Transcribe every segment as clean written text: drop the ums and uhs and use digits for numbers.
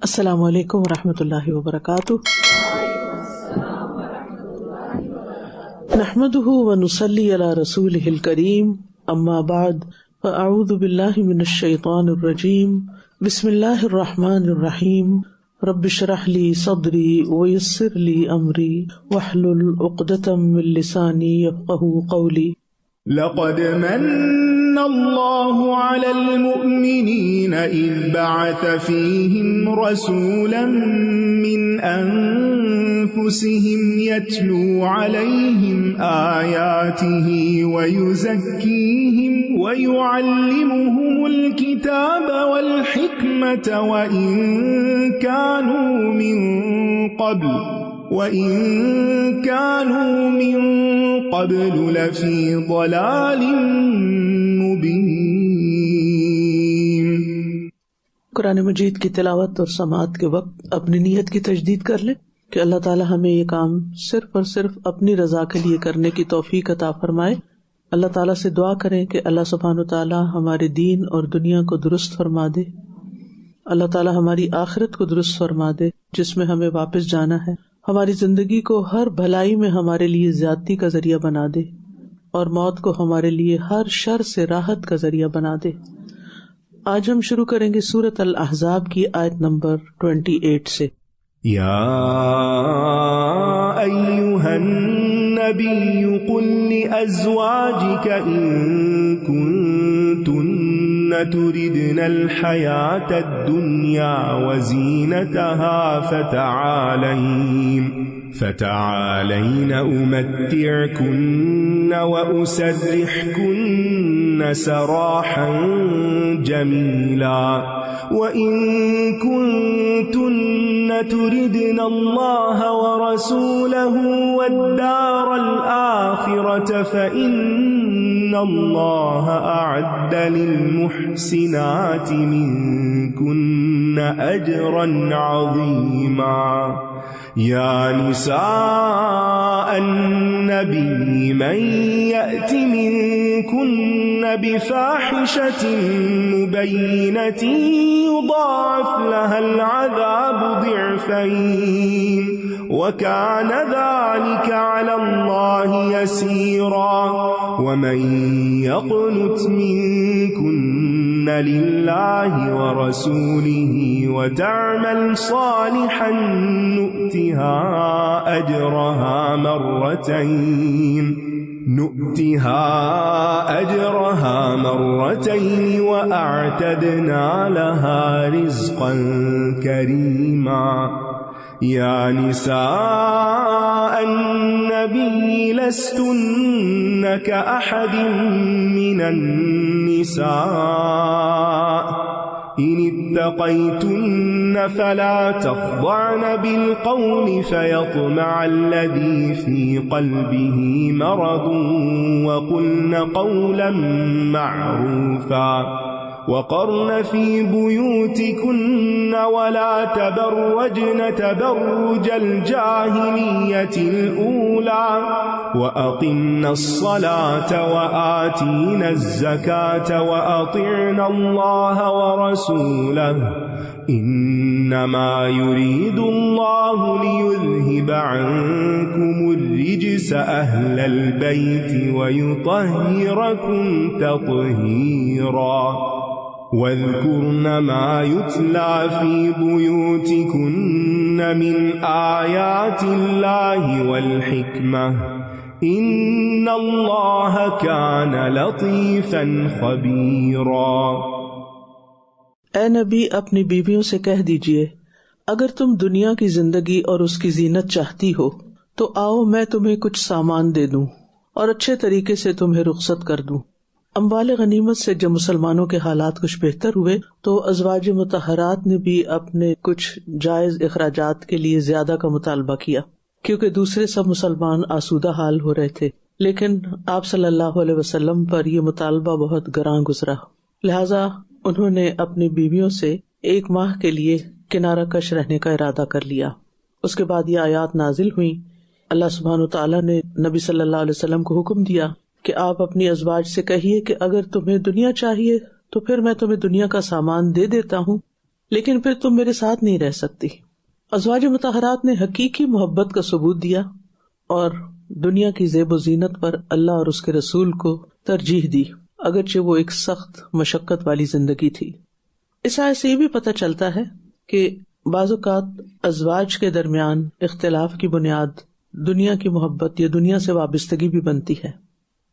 السلام علیکم ورحمۃ اللہ وبرکاتہ۔ نحمده ونصلی علی رسولہ الکریم، اما بعد فاعوذ باللہ من الشیطان الرجیم، بسم اللہ الرحمن الرحیم، رب اشرح لی صدری ویسر لی امری واحلل عقدۃ من لسانی یفقہوا قولی۔ لقد من الله على المؤمنين إذ بعث فيهم رسولا من أنفسهم يتلو عليهم آياته ويزكيهم ويعلمهم الكتاب والحكمة وإن كانوا من قبل لفی ضلال مبین۔ قرآن مجید کی تلاوت اور سماعت کے وقت اپنی نیت کی تجدید کر لیں کہ اللہ تعالی ہمیں یہ کام صرف اور صرف اپنی رضا کے لیے کرنے کی توفیق عطا فرمائے۔ اللہ تعالیٰ سے دعا کریں کہ اللہ سبحانہ و تعالیٰ ہمارے دین اور دنیا کو درست فرما دے، اللہ تعالیٰ ہماری آخرت کو درست فرما دے جس میں ہمیں واپس جانا ہے، ہماری زندگی کو ہر بھلائی میں ہمارے لیے زیادتی کا ذریعہ بنا دے اور موت کو ہمارے لیے ہر شر سے راحت کا ذریعہ بنا دے۔ آج ہم شروع کریں گے سورۃ الاحزاب کی آیت نمبر 28 سے۔ یا ایھا النبی قل لأزواجک ان کنتن تردن الحیاة الدنیا وزینتها فتعالین امتعکن واسرحکن سراحا جمیلا وإن كنتن تردن الله ورسوله والدار الآخرة فإن الله أعد للمحسنات منكن أجرا عظيما۔ یا نساء النبی من یأت منکن بفاحشة مبینة یضاعف لها العذاب ضعفین وکان ذلك علی اللہ یسیرا۔ ومن یقنت منکن للہ ورسولہ وتعمل صالحا نؤتها أجرها مرتين وأعتدنا لها رزقا كريما۔ یا نساء النبی لستن كأحد من النساء إن اتقيتن فلا تخضعن بالقول فيطمع الذي في قلبه مرض وقلن قولا معروفا وقرن في بيوتكن ولا تبرجن تبرج الجاهلية الأولى وأقمن الصلاة وآتين الزكاة وأطعن الله ورسوله إنما يريد الله ليذهب عنكم الرجس أهل البيت ويطهركم تطهيرا۔ واذكرن ما يتلى في بيوتكن من آيات الله والحكمة إن الله كان لطيفا خبيرا۔ اے نبی اپنی بیویوں سے کہہ دیجئے اگر تم دنیا کی زندگی اور اس کی زینت چاہتی ہو تو آؤ میں تمہیں کچھ سامان دے دوں اور اچھے طریقے سے تمہیں رخصت کر دوں۔ اموال غنیمت سے جب مسلمانوں کے حالات کچھ بہتر ہوئے تو ازواج مطہرات نے بھی اپنے کچھ جائز اخراجات کے لیے زیادہ کا مطالبہ کیا، کیونکہ دوسرے سب مسلمان آسودہ حال ہو رہے تھے، لیکن آپ صلی اللہ علیہ وسلم پر یہ مطالبہ بہت گراں گزرا، لہذا انہوں نے اپنی بیویوں سے 1 ماہ کے لیے کنارہ کش رہنے کا ارادہ کر لیا۔ اس کے بعد یہ آیات نازل ہوئی۔ اللہ سبحانہ تعالیٰ نے نبی صلی اللہ علیہ وسلم کو حکم دیا کہ آپ اپنی ازواج سے کہیے کہ اگر تمہیں دنیا چاہیے تو پھر میں تمہیں دنیا کا سامان دے دیتا ہوں، لیکن پھر تم میرے ساتھ نہیں رہ سکتی. ازواج مطہرات نے حقیقی محبت کا ثبوت دیا اور دنیا کی زیب و زینت پر اللہ اور اس کے رسول کو ترجیح دی، اگرچہ وہ ایک سخت مشقت والی زندگی تھی. اس آیت سے یہ بھی پتہ چلتا ہے کہ بعض اوقات ازواج کے درمیان اختلاف کی بنیاد دنیا کی محبت یا دنیا سے وابستگی بھی بنتی ہے،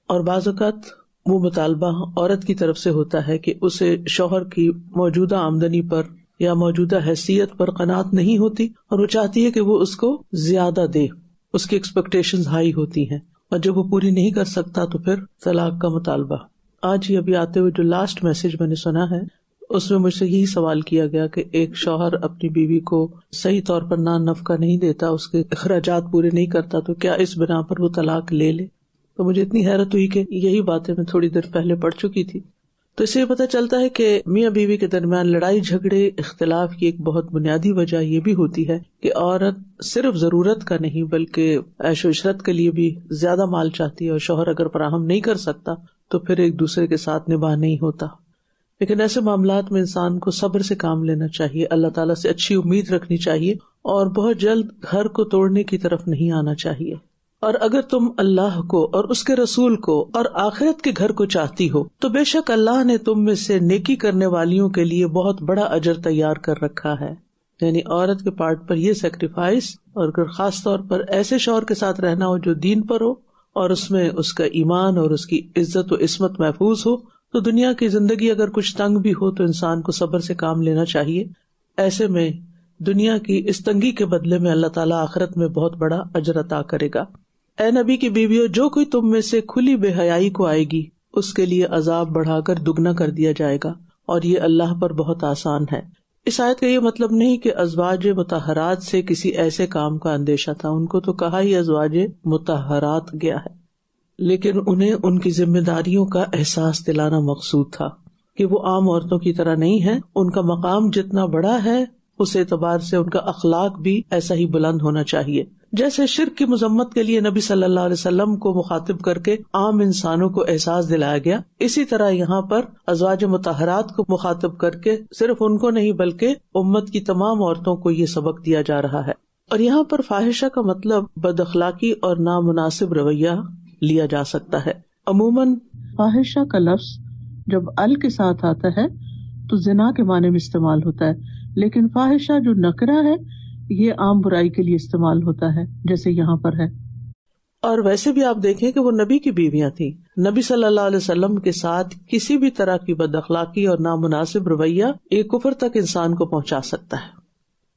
اور بعض اوقات وہ مطالبہ عورت کی طرف سے ہوتا ہے کہ اسے شوہر کی موجودہ آمدنی پر یا موجودہ حیثیت پر قناعت نہیں ہوتی اور وہ چاہتی ہے کہ وہ اس کو زیادہ دے، اس کی ایکسپیکٹیشنز ہائی ہوتی ہیں، اور جب وہ پوری نہیں کر سکتا تو پھر طلاق کا مطالبہ. آج ہی ابھی آتے ہوئے جو لاسٹ میسج میں نے سنا ہے اس میں مجھ سے یہی سوال کیا گیا کہ ایک شوہر اپنی بیوی کو صحیح طور پر نفقہ نہیں دیتا، اس کے اخراجات پورے نہیں کرتا، تو کیا اس بنا پر وہ طلاق لے لے؟ تو مجھے اتنی حیرت ہوئی کہ یہی باتیں میں تھوڑی دیر پہلے پڑھ چکی تھی. تو اس سے پتہ چلتا ہے کہ میاں بیوی کے درمیان لڑائی جھگڑے اختلاف کی ایک بہت بنیادی وجہ یہ بھی ہوتی ہے کہ عورت صرف ضرورت کا نہیں بلکہ عیش و عشرت کے لیے بھی زیادہ مال چاہتی ہے، اور شوہر اگر فراہم نہیں کر سکتا تو پھر ایک دوسرے کے ساتھ نباہ نہیں ہوتا. لیکن ایسے معاملات میں انسان کو صبر سے کام لینا چاہیے، اللہ تعالیٰ سے اچھی امید رکھنی چاہیے اور بہت جلد گھر کو توڑنے کی طرف نہیں آنا چاہیے. اور اگر تم اللہ کو اور اس کے رسول کو اور آخرت کے گھر کو چاہتی ہو تو بے شک اللہ نے تم میں سے نیکی کرنے والیوں کے لیے بہت بڑا اجر تیار کر رکھا ہے. یعنی عورت کے پارٹ پر یہ سیکریفائس، اور اگر خاص طور پر ایسے شوہر کے ساتھ رہنا ہو جو دین پر ہو اور اس میں اس کا ایمان اور اس کی عزت و عصمت محفوظ ہو، تو دنیا کی زندگی اگر کچھ تنگ بھی ہو تو انسان کو صبر سے کام لینا چاہیے. ایسے میں دنیا کی اس تنگی کے بدلے میں اللہ تعالیٰ آخرت میں بہت بڑا اجر عطا کرے گا. اے نبی کی بیویوں، جو کوئی تم میں سے کھلی بے حیائی کو آئے گی اس کے لیے عذاب بڑھا کر دگنا کر دیا جائے گا، اور یہ اللہ پر بہت آسان ہے. اس آیت کا یہ مطلب نہیں کہ ازواج مطہرات سے کسی ایسے کام کا اندیشہ تھا، ان کو تو کہا ہی ازواج مطہرات گیا ہے، لیکن انہیں ان کی ذمہ داریوں کا احساس دلانا مقصود تھا کہ وہ عام عورتوں کی طرح نہیں ہیں. ان کا مقام جتنا بڑا ہے اس اعتبار سے ان کا اخلاق بھی ایسا ہی بلند ہونا چاہیے. جیسے شرک کی مذمت کے لیے نبی صلی اللہ علیہ وسلم کو مخاطب کر کے عام انسانوں کو احساس دلایا گیا، اسی طرح یہاں پر ازواج مطہرات کو مخاطب کر کے صرف ان کو نہیں بلکہ امت کی تمام عورتوں کو یہ سبق دیا جا رہا ہے. اور یہاں پر فاحشہ کا مطلب بد اخلاقی اور نامناسب رویہ لیا جا سکتا ہے. عموماً فاحشہ کا لفظ جب ال کے ساتھ آتا ہے تو زنا کے معنی میں استعمال ہوتا ہے، لیکن فاحشہ جو نکرہ ہے یہ عام برائی کے لیے استعمال ہوتا ہے جیسے یہاں پر ہے. اور ویسے بھی آپ دیکھیں کہ وہ نبی کی بیویاں تھیں. نبی صلی اللہ علیہ وسلم کے ساتھ کسی بھی طرح کی بد اخلاقی اور نامناسب رویہ ایک کفر تک انسان کو پہنچا سکتا ہے.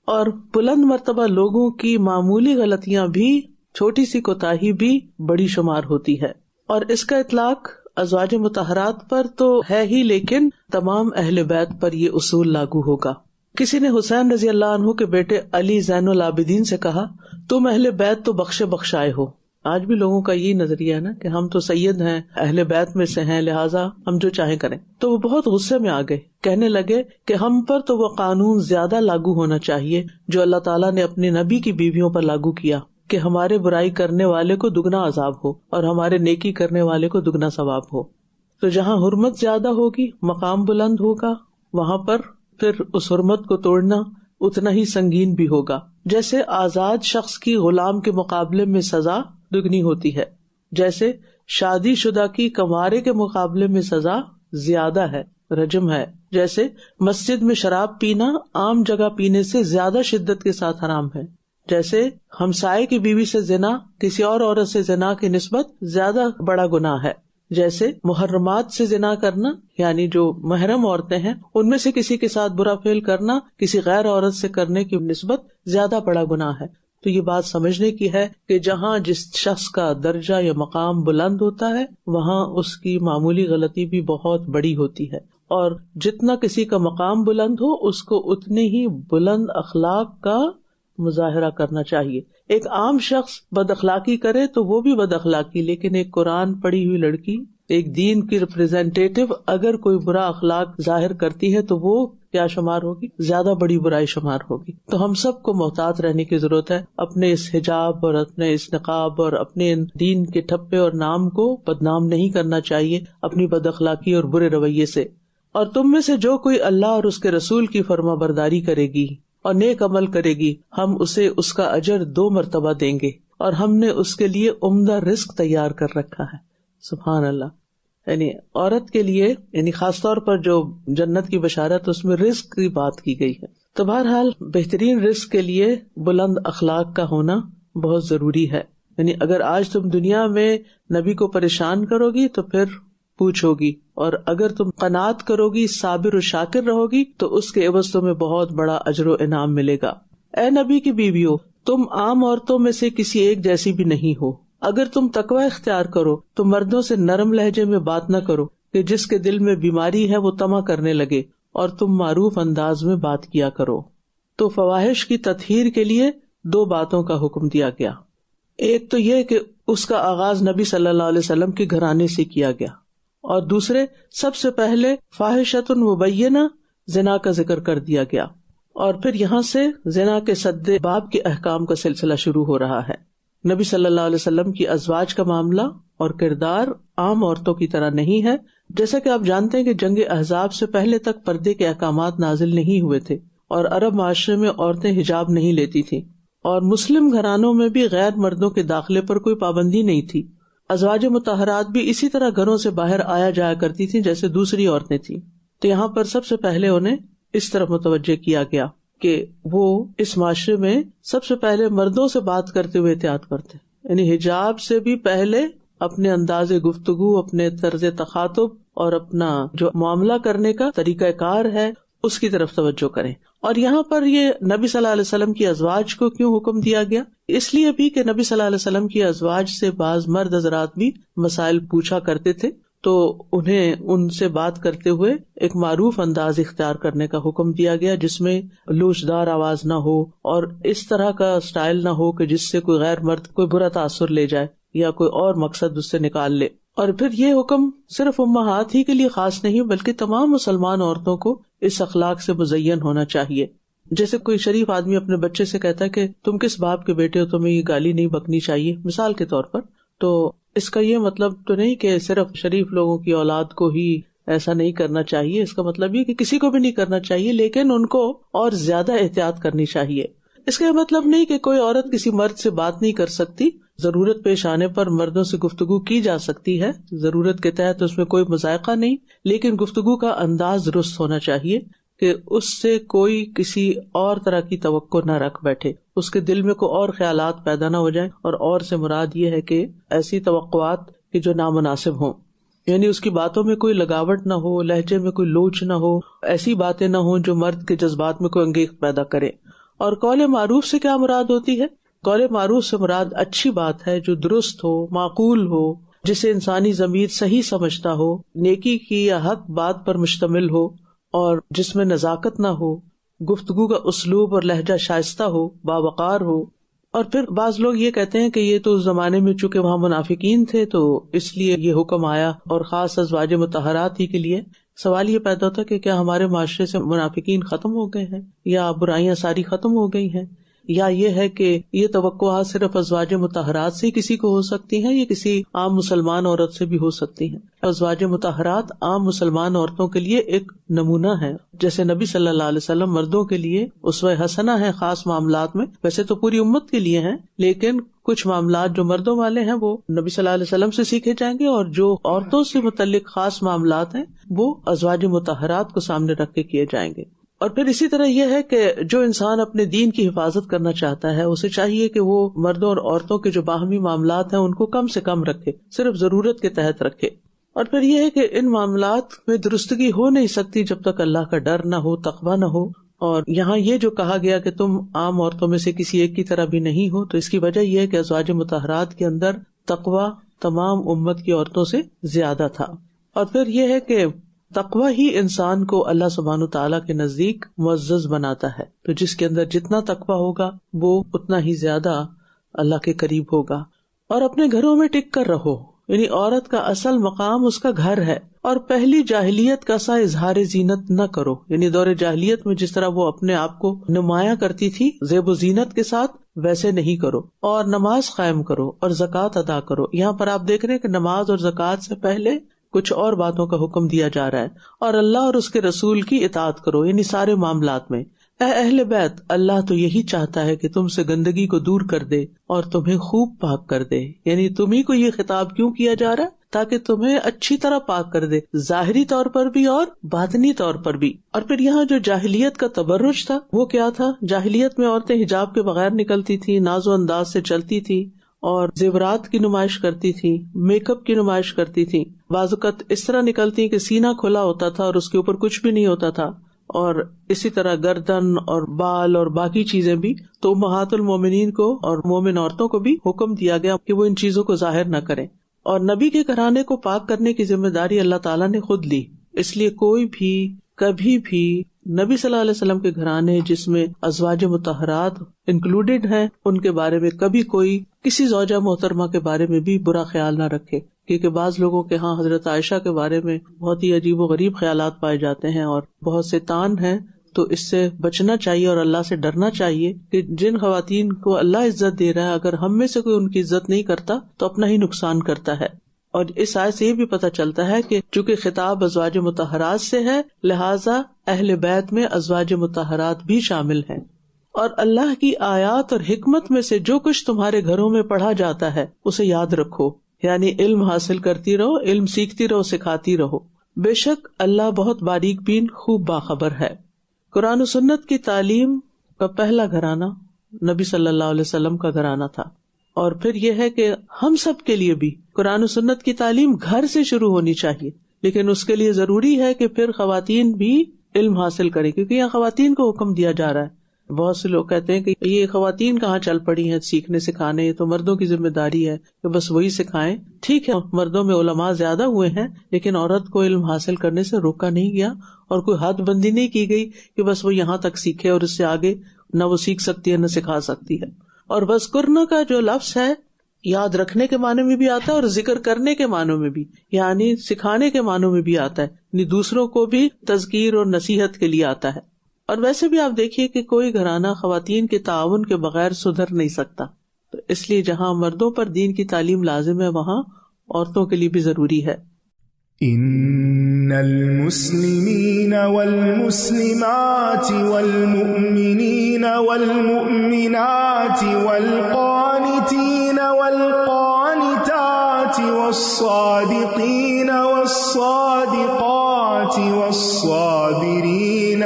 اور بلند مرتبہ لوگوں کی معمولی غلطیاں بھی، چھوٹی سی کوتاہی بھی بڑی شمار ہوتی ہے. اور اس کا اطلاق ازواج مطہرات پر تو ہے ہی، لیکن تمام اہل بیت پر یہ اصول لاگو ہوگا. کسی نے حسین رضی اللہ عنہ کے بیٹے علی زین العابدین سے کہا، تم اہل بیت تو بخشے بخشائے ہو. آج بھی لوگوں کا یہی نظریہ ہے نا کہ ہم تو سید ہیں، اہل بیت میں سے ہیں، لہٰذا ہم جو چاہیں کریں. تو وہ بہت غصے میں آ گئے، کہنے لگے کہ ہم پر تو وہ قانون زیادہ لاگو ہونا چاہیے جو اللہ تعالیٰ نے اپنے نبی کی بیویوں پر لاگو کیا، کہ ہمارے برائی کرنے والے کو دگنا عذاب ہو اور ہمارے نیکی کرنے والے کو دگنا ثواب ہو. تو جہاں حرمت زیادہ ہوگی، مقام بلند ہوگا، وہاں پر پھر اس حرمت کو توڑنا اتنا ہی سنگین بھی ہوگا. جیسے آزاد شخص کی غلام کے مقابلے میں سزا دگنی ہوتی ہے، جیسے شادی شدہ کی کنوارے کے مقابلے میں سزا زیادہ ہے، رجم ہے. جیسے مسجد میں شراب پینا عام جگہ پینے سے زیادہ شدت کے ساتھ حرام ہے. جیسے ہمسائے کی بیوی سے زنا کسی اور عورت سے زنا کی نسبت زیادہ بڑا گناہ ہے. جیسے محرمات سے زنا کرنا، یعنی جو محرم عورتیں ہیں ان میں سے کسی کے ساتھ برا فعل کرنا کسی غیر عورت سے کرنے کی نسبت زیادہ بڑا گناہ ہے. تو یہ بات سمجھنے کی ہے کہ جہاں جس شخص کا درجہ یا مقام بلند ہوتا ہے وہاں اس کی معمولی غلطی بھی بہت بڑی ہوتی ہے، اور جتنا کسی کا مقام بلند ہو اس کو اتنے ہی بلند اخلاق کا مظاہرہ کرنا چاہیے. ایک عام شخص بد اخلاقی کرے تو وہ بھی بد اخلاقی، لیکن ایک قرآن پڑھی ہوئی لڑکی، ایک دین کی ریپرزینٹیٹیو اگر کوئی برا اخلاق ظاہر کرتی ہے تو وہ کیا شمار ہوگی؟ زیادہ بڑی برائی شمار ہوگی. تو ہم سب کو محتاط رہنے کی ضرورت ہے، اپنے اس حجاب اور اپنے اس نقاب اور اپنے دین کے ٹھپے اور نام کو بدنام نہیں کرنا چاہیے اپنی بد اخلاقی اور برے رویے سے. اور تم میں سے جو کوئی اللہ اور اس کے رسول کی فرما برداری کرے گی اور نیک عمل کرے گی، ہم اسے اس کا اجر 2 مرتبہ دیں گے، اور ہم نے اس کے لیے عمدہ رزق تیار کر رکھا ہے۔ سبحان اللہ۔ یعنی عورت کے لیے، یعنی خاص طور پر جو جنت کی بشارت، اس میں رزق کی بات کی گئی ہے۔ تو بہرحال بہترین رزق کے لیے بلند اخلاق کا ہونا بہت ضروری ہے۔ یعنی اگر آج تم دنیا میں نبی کو پریشان کرو گی تو پھر پوچھو گی، اور اگر تم قناعت کرو گی، صابر و شاکر رہو گی، تو اس کے عوض تمہیں بہت بڑا اجر و انعام ملے گا۔ اے نبی کی بیویوں، تم عام عورتوں میں سے کسی ایک جیسی بھی نہیں ہو۔ اگر تم تقوی اختیار کرو تو مردوں سے نرم لہجے میں بات نہ کرو کہ جس کے دل میں بیماری ہے وہ طمع کرنے لگے، اور تم معروف انداز میں بات کیا کرو۔ تو فواحش کی تطہیر کے لیے 2 باتوں کا حکم دیا گیا۔ ایک تو یہ کہ اس کا آغاز نبی صلی اللہ علیہ وسلم کے گھرانے سے کیا گیا، اور دوسرے سب سے پہلے فاحشۃ مبینہ زنا کا ذکر کر دیا گیا، اور پھر یہاں سے زنا کے سد باب کے احکام کا سلسلہ شروع ہو رہا ہے۔ نبی صلی اللہ علیہ وسلم کی ازواج کا معاملہ اور کردار عام عورتوں کی طرح نہیں ہے۔ جیسا کہ آپ جانتے ہیں کہ جنگ احزاب سے پہلے تک پردے کے احکامات نازل نہیں ہوئے تھے، اور عرب معاشرے میں عورتیں حجاب نہیں لیتی تھیں، اور مسلم گھرانوں میں بھی غیر مردوں کے داخلے پر کوئی پابندی نہیں تھی۔ ازواج مطہرات بھی اسی طرح گھروں سے باہر آیا جایا کرتی تھیں جیسے دوسری عورتیں تھیں۔ تو یہاں پر سب سے پہلے انہیں اس طرف متوجہ کیا گیا کہ وہ اس معاشرے میں سب سے پہلے مردوں سے بات کرتے ہوئے احتیاط کرتے، یعنی حجاب سے بھی پہلے اپنے انداز گفتگو، اپنے طرز تخاطب اور اپنا جو معاملہ کرنے کا طریقہ کار ہے اس کی طرف توجہ کریں۔ اور یہاں پر یہ نبی صلی اللہ علیہ وسلم کی ازواج کو کیوں حکم دیا گیا؟ اس لیے بھی کہ نبی صلی اللہ علیہ وسلم کی ازواج سے بعض مرد حضرات بھی مسائل پوچھا کرتے تھے، تو انہیں ان سے بات کرتے ہوئے ایک معروف انداز اختیار کرنے کا حکم دیا گیا، جس میں لوچدار آواز نہ ہو اور اس طرح کا سٹائل نہ ہو کہ جس سے کوئی غیر مرد کوئی برا تاثر لے جائے یا کوئی اور مقصد اس سے نکال لے۔ اور پھر یہ حکم صرف امہات ہی کے لیے خاص نہیں بلکہ تمام مسلمان عورتوں کو اس اخلاق سے مزین ہونا چاہیے۔ جیسے کوئی شریف آدمی اپنے بچے سے کہتا ہے کہ تم کس باپ کے بیٹے ہو، تمہیں یہ گالی نہیں بکنی چاہیے، مثال کے طور پر، تو اس کا یہ مطلب تو نہیں کہ صرف شریف لوگوں کی اولاد کو ہی ایسا نہیں کرنا چاہیے، اس کا مطلب یہ کہ کسی کو بھی نہیں کرنا چاہیے، لیکن ان کو اور زیادہ احتیاط کرنی چاہیے۔ اس کا مطلب نہیں کہ کوئی عورت کسی مرد سے بات نہیں کر سکتی، ضرورت پیش آنے پر مردوں سے گفتگو کی جا سکتی ہے، ضرورت کے تحت اس میں کوئی مذائقہ نہیں، لیکن گفتگو کا انداز درست ہونا چاہیے کہ اس سے کوئی کسی اور طرح کی توقع نہ رکھ بیٹھے، اس کے دل میں کوئی اور خیالات پیدا نہ ہو جائیں، اور سے مراد یہ ہے کہ ایسی توقعات کہ جو نامناسب ہوں، یعنی اس کی باتوں میں کوئی لگاوٹ نہ ہو، لہجے میں کوئی لوچ نہ ہو، ایسی باتیں نہ ہوں جو مرد کے جذبات میں کوئی انگیخت پیدا کرے۔ اور قول معروف سے کیا مراد ہوتی ہے؟ قول معروف سے مراد اچھی بات ہے جو درست ہو، معقول ہو، جسے انسانی ضمیر صحیح سمجھتا ہو، نیکی کی یا حق بات پر مشتمل ہو، اور جس میں نزاکت نہ ہو، گفتگو کا اسلوب اور لہجہ شائستہ ہو، باوقار ہو۔ اور پھر بعض لوگ یہ کہتے ہیں کہ یہ تو اس زمانے میں چونکہ وہاں منافقین تھے تو اس لیے یہ حکم آیا، اور خاص ازواج مطہرات ہی کے لیے۔ سوال یہ پیدا ہوتا ہے کہ کیا ہمارے معاشرے سے منافقین ختم ہو گئے ہیں، یا برائیاں ساری ختم ہو گئی ہیں، یا یہ ہے کہ یہ توقعات صرف ازواج مطہرات سے کسی کو ہو سکتی ہیں یا کسی عام مسلمان عورت سے بھی ہو سکتی ہیں؟ ازواج مطہرات عام مسلمان عورتوں کے لیے ایک نمونہ ہے، جیسے نبی صلی اللہ علیہ وسلم مردوں کے لیے اسوہ حسنہ ہے خاص معاملات میں، ویسے تو پوری امت کے لیے ہیں، لیکن کچھ معاملات جو مردوں والے ہیں وہ نبی صلی اللہ علیہ وسلم سے سیکھے جائیں گے، اور جو عورتوں سے متعلق خاص معاملات ہیں وہ ازواج مطہرات کو سامنے رکھ کے کیے جائیں گے۔ اور پھر اسی طرح یہ ہے کہ جو انسان اپنے دین کی حفاظت کرنا چاہتا ہے اسے چاہیے کہ وہ مردوں اور عورتوں کے جو باہمی معاملات ہیں ان کو کم سے کم رکھے، صرف ضرورت کے تحت رکھے۔ اور پھر یہ ہے کہ ان معاملات میں درستگی ہو نہیں سکتی جب تک اللہ کا ڈر نہ ہو، تقویٰ نہ ہو۔ اور یہاں یہ جو کہا گیا کہ تم عام عورتوں میں سے کسی ایک کی طرح بھی نہیں ہو، تو اس کی وجہ یہ ہے کہ ازواج مطہرات کے اندر تقویٰ تمام امت کی عورتوں سے زیادہ تھا۔ اور پھر یہ ہے کہ تقویٰ ہی انسان کو اللہ سبحانہ تعالیٰ کے نزدیک معزز بناتا ہے، تو جس کے اندر جتنا تقویٰ ہوگا وہ اتنا ہی زیادہ اللہ کے قریب ہوگا۔ اور اپنے گھروں میں ٹک کر رہو، یعنی عورت کا اصل مقام اس کا گھر ہے، اور پہلی جاہلیت کا سا اظہار زینت نہ کرو، یعنی دور جاہلیت میں جس طرح وہ اپنے آپ کو نمایاں کرتی تھی زیب و زینت کے ساتھ، ویسے نہیں کرو، اور نماز قائم کرو اور زکوٰۃ ادا کرو۔ یہاں پر آپ دیکھ رہے ہیں کہ نماز اور زکوٰۃ سے پہلے کچھ اور باتوں کا حکم دیا جا رہا ہے. اور اللہ اور اس کے رسول کی اطاعت کرو، یعنی سارے معاملات میں. اے اہل بیت، اللہ تو یہی چاہتا ہے کہ تم سے گندگی کو دور کر دے اور تمہیں خوب پاک کر دے. یعنی تمہیں کو یہ خطاب کیوں کیا جا رہا ہے؟ تاکہ تمہیں اچھی طرح پاک کر دے، ظاہری طور پر بھی اور باطنی طور پر بھی. اور پھر یہاں جو جاہلیت کا تبرج تھا وہ کیا تھا؟ جاہلیت میں عورتیں حجاب کے بغیر نکلتی تھی، ناز و انداز سے چلتی تھی اور زیورات کی نمائش کرتی تھی، میک اپ کی نمائش کرتی تھی. بعض اوقات اس طرح نکلتی کہ سینہ کھلا ہوتا تھا اور اس کے اوپر کچھ بھی نہیں ہوتا تھا، اور اسی طرح گردن اور بال اور باقی چیزیں بھی. تو امہات المومنین کو اور مومن عورتوں کو بھی حکم دیا گیا کہ وہ ان چیزوں کو ظاہر نہ کریں. اور نبی کے گھرانے کو پاک کرنے کی ذمہ داری اللہ تعالیٰ نے خود لی. اس لیے کوئی بھی کبھی بھی نبی صلی اللہ علیہ وسلم کے گھرانے جس میں ازواج مطہرات انکلوڈیڈ ہیں ان کے بارے میں کبھی کوئی کسی زوجہ محترمہ کے بارے میں بھی برا خیال نہ رکھے. کیونکہ بعض لوگوں کے ہاں حضرت عائشہ کے بارے میں بہت ہی عجیب و غریب خیالات پائے جاتے ہیں اور بہت سے تان ہیں. تو اس سے بچنا چاہیے اور اللہ سے ڈرنا چاہیے کہ جن خواتین کو اللہ عزت دے رہا ہے اگر ہم میں سے کوئی ان کی عزت نہیں کرتا تو اپنا ہی نقصان کرتا ہے. اور اس آیت سے یہ بھی پتہ چلتا ہے کہ چونکہ خطاب ازواج مطہرات سے ہے لہٰذا اہل بیت میں ازواج مطہرات بھی شامل ہیں. اور اللہ کی آیات اور حکمت میں سے جو کچھ تمہارے گھروں میں پڑھا جاتا ہے اسے یاد رکھو، یعنی علم حاصل کرتی رہو، علم سیکھتی رہو، سکھاتی رہو. بے شک اللہ بہت باریک بین خوب باخبر ہے. قرآن و سنت کی تعلیم کا پہلا گھرانہ نبی صلی اللہ علیہ وسلم کا گھرانہ تھا. اور پھر یہ ہے کہ ہم سب کے لیے بھی قرآن و سنت کی تعلیم گھر سے شروع ہونی چاہیے، لیکن اس کے لیے ضروری ہے کہ پھر خواتین بھی علم حاصل کریں، کیونکہ یہاں خواتین کو حکم دیا جا رہا ہے. بہت سے لوگ کہتے ہیں کہ یہ خواتین کہاں چل پڑی ہیں سیکھنے سکھانے، یہ تو مردوں کی ذمہ داری ہے کہ بس وہی سکھائیں. ٹھیک ہے، مردوں میں علماء زیادہ ہوئے ہیں لیکن عورت کو علم حاصل کرنے سے روکا نہیں گیا اور کوئی حد بندی نہیں کی گئی کہ بس وہ یہاں تک سیکھے اور اس سے آگے نہ وہ سیکھ سکتی ہے نہ سکھا سکتی ہے. اور وذکرن کا جو لفظ ہے یاد رکھنے کے معنی میں بھی آتا ہے اور ذکر کرنے کے معنی میں بھی، یعنی سکھانے کے معنی میں بھی آتا ہے، یعنی دوسروں کو بھی تذکیر اور نصیحت کے لیے آتا ہے. اور ویسے بھی آپ دیکھیے کہ کوئی گھرانہ خواتین کے تعاون کے بغیر سدھر نہیں سکتا. تو اس لیے جہاں مردوں پر دین کی تعلیم لازم ہے وہاں عورتوں کے لیے بھی ضروری ہے. ان المسلمین والمسلمات والمؤمنین والمؤمنات والقانتین والقانتات والصادقین والصادقات والصابرین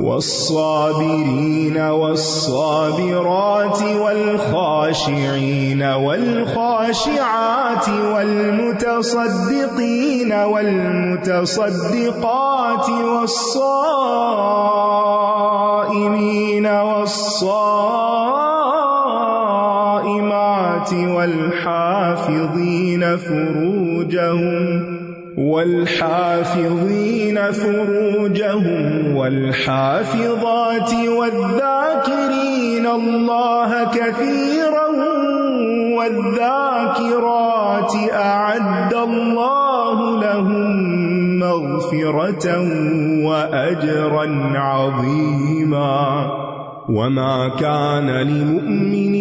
والصابرين والصابرات والخاشعين والخاشعات والمتصدقين والمتصدقات والصائمين والصائمات والحافظين فروجهم والحافظات والذاكرين الله كثيرا والذاكرات أعد الله لهم مغفرة وأجرا عظيما. وما كان لمؤمن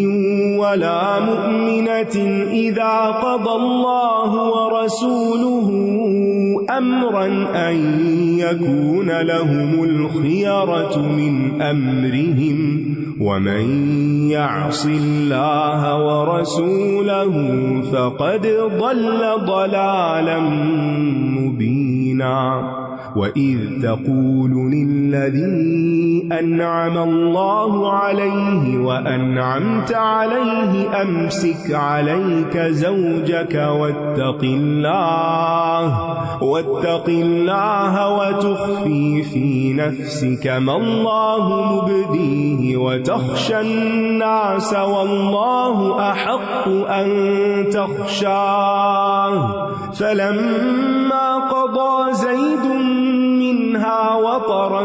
ولا مؤمنة إذا قضى الله ورسوله أمرا أن يكون لهم الخيرة من أمرهم ومن يعص الله ورسوله فقد ضل ضلالا مبينا. وَإِذْ تَقُولُ لِلَّذِي أَنْعَمَ اللَّهُ عَلَيْهِ وَأَنْعَمْتَ عَلَيْهِ أَمْسِكْ عَلَيْكَ زَوْجَكَ وَاتَّقِ اللَّهَ وَتُخْفِي فِي نَفْسِكَ مَا اللَّهُ مُبْدِيهِ وَتَخْشَى النَّاسَ وَاللَّهُ أَحَقُّ أَن تَخْشَاهُ فَلَمَّا قَضَى زَيْدٌ منها وطرا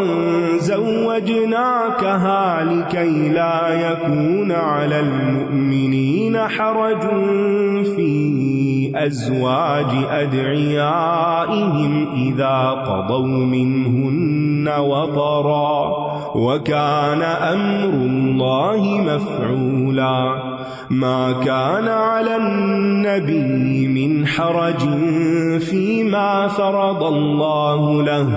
زوجناكها لكي لا يكون على المؤمنين حرج في أزواج أدعيائهم إذا قضوا منهن وطرا وكان أمر الله مفعولا ما كان على النبي من حرج فيما فرض الله له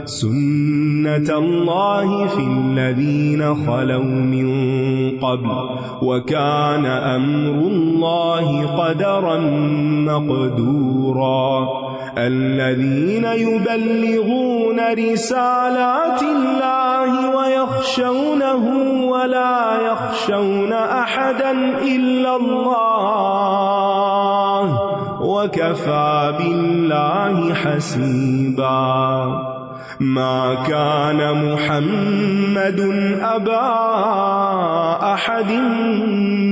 سنة الله في الذين خلوا من قبل وكان أمر الله قدرا مقدورا الذين يبلغون رسالات الله ويخشونه ولا يخشون أحدا إلا الله وكفى بالله حسيبا ما كان محمد أبا أحد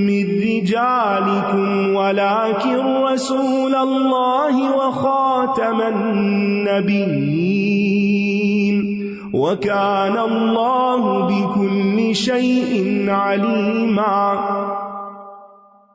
من رجالكم ولكن رسول الله وخاتم النبيين وكان الله بكل شيء عليما.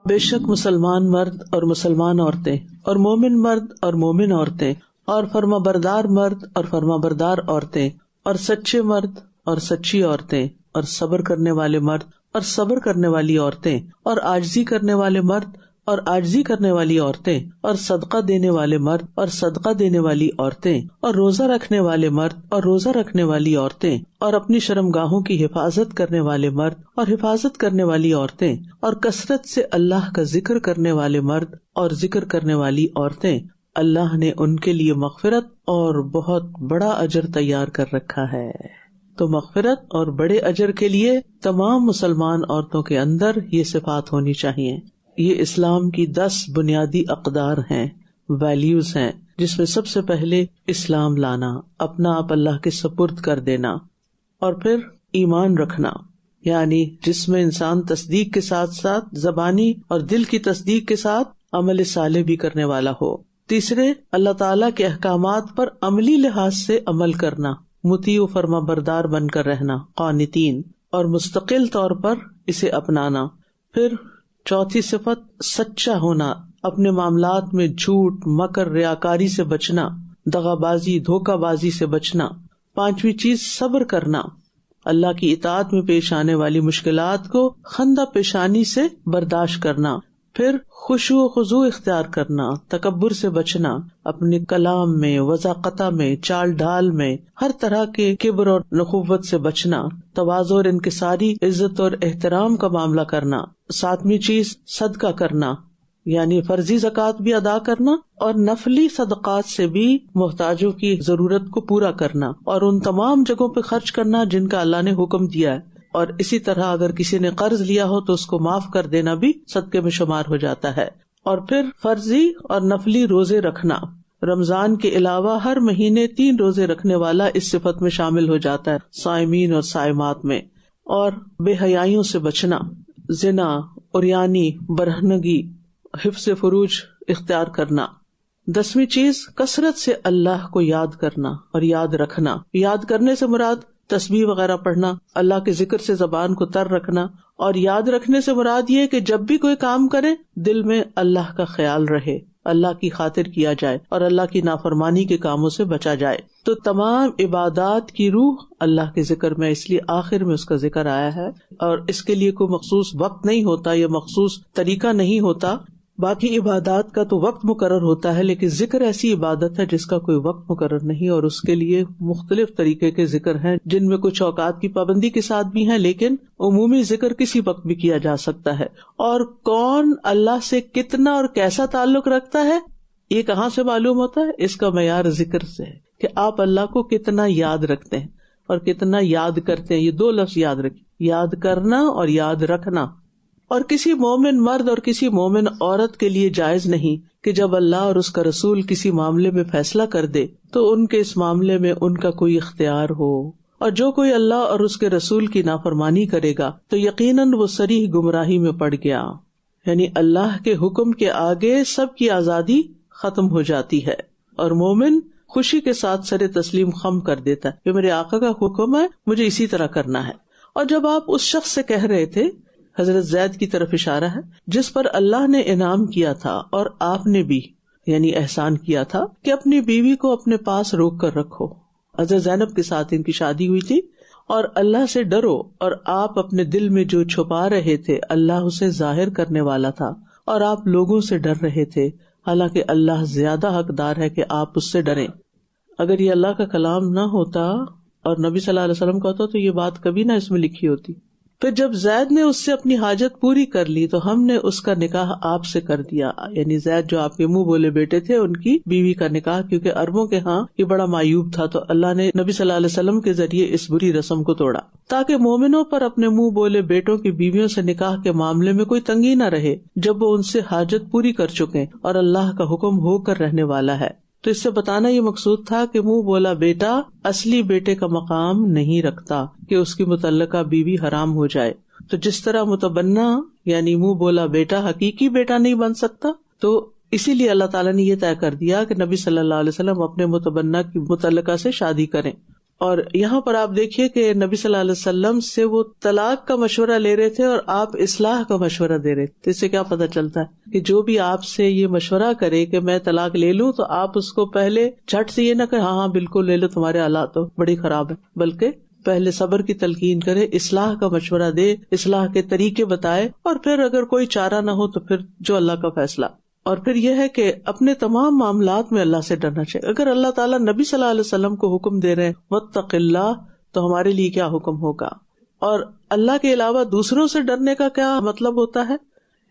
بے شک مسلمان مرد اور مسلمان عورتیں اور مومن مرد اور مومن عورتیں اور فرما بردار مرد اور فرما بردار عورتیں اور سچے مرد اور سچی عورتیں اور صبر کرنے والے مرد اور صبر کرنے والی عورتیں اور عاجزی کرنے والے مرد اور عاجزی کرنے والی عورتیں اور صدقہ دینے والے مرد اور صدقہ دینے والی عورتیں اور روزہ رکھنے والے مرد اور روزہ رکھنے والی عورتیں اور اپنی شرمگاہوں کی حفاظت کرنے والے مرد اور حفاظت کرنے والی عورتیں اور کثرت سے اللہ کا ذکر کرنے والے مرد اور ذکر کرنے والی عورتیں، اللہ نے ان کے لیے مغفرت اور بہت بڑا اجر تیار کر رکھا ہے. تو مغفرت اور بڑے اجر کے لیے تمام مسلمان عورتوں کے اندر یہ صفات ہونی چاہیے. یہ اسلام کی 10 بنیادی اقدار ہیں، ویلیوز ہیں، جس میں سب سے پہلے اسلام لانا، اپنا آپ اللہ کے سپرد کر دینا، اور پھر ایمان رکھنا، یعنی جس میں انسان تصدیق کے ساتھ ساتھ زبانی اور دل کی تصدیق کے ساتھ عمل صالح بھی کرنے والا ہو. تیسرے، اللہ تعالیٰ کے احکامات پر عملی لحاظ سے عمل کرنا، مطیع و فرما بردار بن کر رہنا، قانتین، اور مستقل طور پر اسے اپنانا. پھر چوتھی صفت سچا ہونا، اپنے معاملات میں جھوٹ، مکر، ریاکاری سے بچنا، دغا بازی، دھوکہ بازی سے بچنا. پانچویں چیز صبر کرنا، اللہ کی اطاعت میں پیش آنے والی مشکلات کو خندہ پیشانی سے برداشت کرنا. پھر خشوع و خضوع اختیار کرنا، تکبر سے بچنا، اپنے کلام میں، وضاقتہ میں، چال ڈھال میں ہر طرح کے کبر اور نخوت سے بچنا، تواضع اور انکساری، عزت اور احترام کا معاملہ کرنا. ساتویں چیز صدقہ کرنا، یعنی فرضی زکوٰۃ بھی ادا کرنا اور نفلی صدقات سے بھی محتاجوں کی ضرورت کو پورا کرنا، اور ان تمام جگہوں پہ خرچ کرنا جن کا اللہ نے حکم دیا ہے. اور اسی طرح اگر کسی نے قرض لیا ہو تو اس کو معاف کر دینا بھی صدقے میں شمار ہو جاتا ہے. اور پھر فرضی اور نفلی روزے رکھنا، رمضان کے علاوہ ہر مہینے 3 روزے رکھنے والا اس صفت میں شامل ہو جاتا ہے، صائمین اور صائمات میں. اور بے حیائیوں سے بچنا، زنا، عریانی، برہنگی، حفظ فروج اختیار کرنا. 10ویں چیز کثرت سے اللہ کو یاد کرنا اور یاد رکھنا. یاد کرنے سے مراد تسبیح وغیرہ پڑھنا، اللہ کے ذکر سے زبان کو تر رکھنا، اور یاد رکھنے سے مراد یہ کہ جب بھی کوئی کام کرے دل میں اللہ کا خیال رہے، اللہ کی خاطر کیا جائے اور اللہ کی نافرمانی کے کاموں سے بچا جائے. تو تمام عبادات کی روح اللہ کے ذکر میں، اس لیے آخر میں اس کا ذکر آیا ہے، اور اس کے لیے کوئی مخصوص وقت نہیں ہوتا یا مخصوص طریقہ نہیں ہوتا. باقی عبادات کا تو وقت مقرر ہوتا ہے، لیکن ذکر ایسی عبادت ہے جس کا کوئی وقت مقرر نہیں، اور اس کے لیے مختلف طریقے کے ذکر ہیں جن میں کچھ اوقات کی پابندی کے ساتھ بھی ہیں، لیکن عمومی ذکر کسی وقت بھی کیا جا سکتا ہے. اور کون اللہ سے کتنا اور کیسا تعلق رکھتا ہے یہ کہاں سے معلوم ہوتا ہے؟ اس کا معیار ذکر سے ہے کہ آپ اللہ کو کتنا یاد رکھتے ہیں اور کتنا یاد کرتے ہیں. یہ 2 لفظ یاد رکھیں، یاد کرنا اور یاد رکھنا. اور کسی مومن مرد اور کسی مومن عورت کے لیے جائز نہیں کہ جب اللہ اور اس کا رسول کسی معاملے میں فیصلہ کر دے تو ان کے اس معاملے میں ان کا کوئی اختیار ہو. اور جو کوئی اللہ اور اس کے رسول کی نافرمانی کرے گا تو یقیناً وہ صریح گمراہی میں پڑ گیا. یعنی اللہ کے حکم کے آگے سب کی آزادی ختم ہو جاتی ہے، اور مومن خوشی کے ساتھ سر تسلیم خم کر دیتا ہے کہ میرے آقا کا حکم ہے، مجھے اسی طرح کرنا ہے. اور جب آپ اس شخص سے کہہ رہے تھے، حضرت زید کی طرف اشارہ ہے، جس پر اللہ نے انعام کیا تھا اور آپ نے بھی یعنی احسان کیا تھا کہ اپنی بیوی کو اپنے پاس روک کر رکھو، حضرت زینب کے ساتھ ان کی شادی ہوئی تھی. اور اللہ سے ڈرو، اور آپ اپنے دل میں جو چھپا رہے تھے اللہ اسے ظاہر کرنے والا تھا، اور آپ لوگوں سے ڈر رہے تھے، حالانکہ اللہ زیادہ حقدار ہے کہ آپ اس سے ڈریں. اگر یہ اللہ کا کلام نہ ہوتا اور نبی صلی اللہ علیہ وسلم کا ہوتا تو یہ بات کبھی نہ اس میں لکھی ہوتی. پھر جب زید نے اس سے اپنی حاجت پوری کر لی تو ہم نے اس کا نکاح آپ سے کر دیا، یعنی زید جو آپ کے منہ بولے بیٹے تھے ان کی بیوی کا نکاح، کیونکہ عربوں کے ہاں یہ بڑا معیوب تھا، تو اللہ نے نبی صلی اللہ علیہ وسلم کے ذریعے اس بری رسم کو توڑا تاکہ مومنوں پر اپنے منہ بولے بیٹوں کی بیویوں سے نکاح کے معاملے میں کوئی تنگی نہ رہے جب وہ ان سے حاجت پوری کر چکے اور اللہ کا حکم ہو کر رہنے والا ہے. تو اس سے بتانا یہ مقصود تھا کہ منہ بولا بیٹا اصلی بیٹے کا مقام نہیں رکھتا کہ اس کی متعلقہ بیوی حرام ہو جائے. تو جس طرح متبنہ یعنی منہ بولا بیٹا حقیقی بیٹا نہیں بن سکتا، تو اسی لیے اللہ تعالیٰ نے یہ طے کر دیا کہ نبی صلی اللہ علیہ وسلم اپنے متبنہ کی متعلقہ سے شادی کریں. اور یہاں پر آپ دیکھیے کہ نبی صلی اللہ علیہ وسلم سے وہ طلاق کا مشورہ لے رہے تھے اور آپ اصلاح کا مشورہ دے رہے تھے. اس سے کیا پتہ چلتا ہے کہ جو بھی آپ سے یہ مشورہ کرے کہ میں طلاق لے لوں تو آپ اس کو پہلے جھٹ سے یہ نہ کہ ہاں بالکل لے لو تمہارے حالات تو بڑی خراب ہے، بلکہ پہلے صبر کی تلقین کرے، اصلاح کا مشورہ دے، اصلاح کے طریقے بتائے، اور پھر اگر کوئی چارہ نہ ہو تو پھر جو اللہ کا فیصلہ. اور پھر یہ ہے کہ اپنے تمام معاملات میں اللہ سے ڈرنا چاہیے. اگر اللہ تعالیٰ نبی صلی اللہ علیہ وسلم کو حکم دے رہے ہیں واتق اللہ، تو ہمارے لیے کیا حکم ہوگا. اور اللہ کے علاوہ دوسروں سے ڈرنے کا کیا مطلب ہوتا ہے،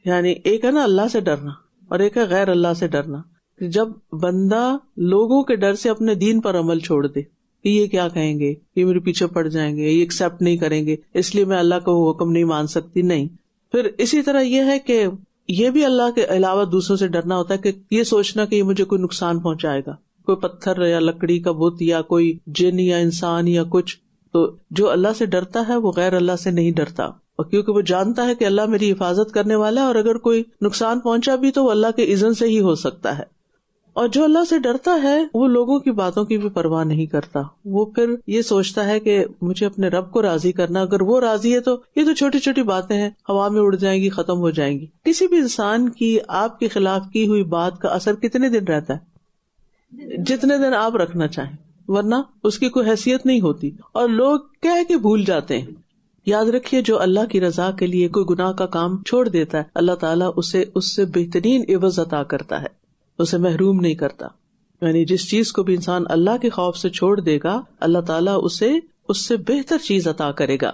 یعنی ایک ہے نا اللہ سے ڈرنا اور ایک ہے غیر اللہ سے ڈرنا. جب بندہ لوگوں کے ڈر سے اپنے دین پر عمل چھوڑ دے کہ یہ کیا کہیں گے، یہ میرے پیچھے پڑ جائیں گے، یہ ایکسپٹ نہیں کریں گے، اس لیے میں اللہ کا وہ حکم نہیں مان سکتی، نہیں. پھر اسی طرح یہ ہے کہ یہ بھی اللہ کے علاوہ دوسروں سے ڈرنا ہوتا ہے کہ یہ سوچنا کہ یہ مجھے کوئی نقصان پہنچائے گا، کوئی پتھر یا لکڑی کا بت یا کوئی جن یا انسان یا کچھ. تو جو اللہ سے ڈرتا ہے وہ غیر اللہ سے نہیں ڈرتا، اور کیونکہ وہ جانتا ہے کہ اللہ میری حفاظت کرنے والا ہے، اور اگر کوئی نقصان پہنچا بھی تو وہ اللہ کے اذن سے ہی ہو سکتا ہے. اور جو اللہ سے ڈرتا ہے وہ لوگوں کی باتوں کی بھی پرواہ نہیں کرتا. وہ پھر یہ سوچتا ہے کہ مجھے اپنے رب کو راضی کرنا، اگر وہ راضی ہے تو یہ تو چھوٹی چھوٹی باتیں ہیں، ہوا میں اڑ جائیں گی، ختم ہو جائیں گی. کسی بھی انسان کی آپ کے خلاف کی ہوئی بات کا اثر کتنے دن رہتا ہے؟ جتنے دن آپ رکھنا چاہیں، ورنہ اس کی کوئی حیثیت نہیں ہوتی اور لوگ کہہ کے بھول جاتے ہیں. یاد رکھیے جو اللہ کی رضا کے لیے کوئی گناہ کا کام چھوڑ دیتا ہے اللہ تعالیٰ اسے اس سے بہترین عوض عطا کرتا ہے، اسے محروم نہیں کرتا. یعنی جس چیز کو بھی انسان اللہ کے خوف سے چھوڑ دے گا اللہ تعالیٰ اسے اس سے بہتر چیز عطا کرے گا.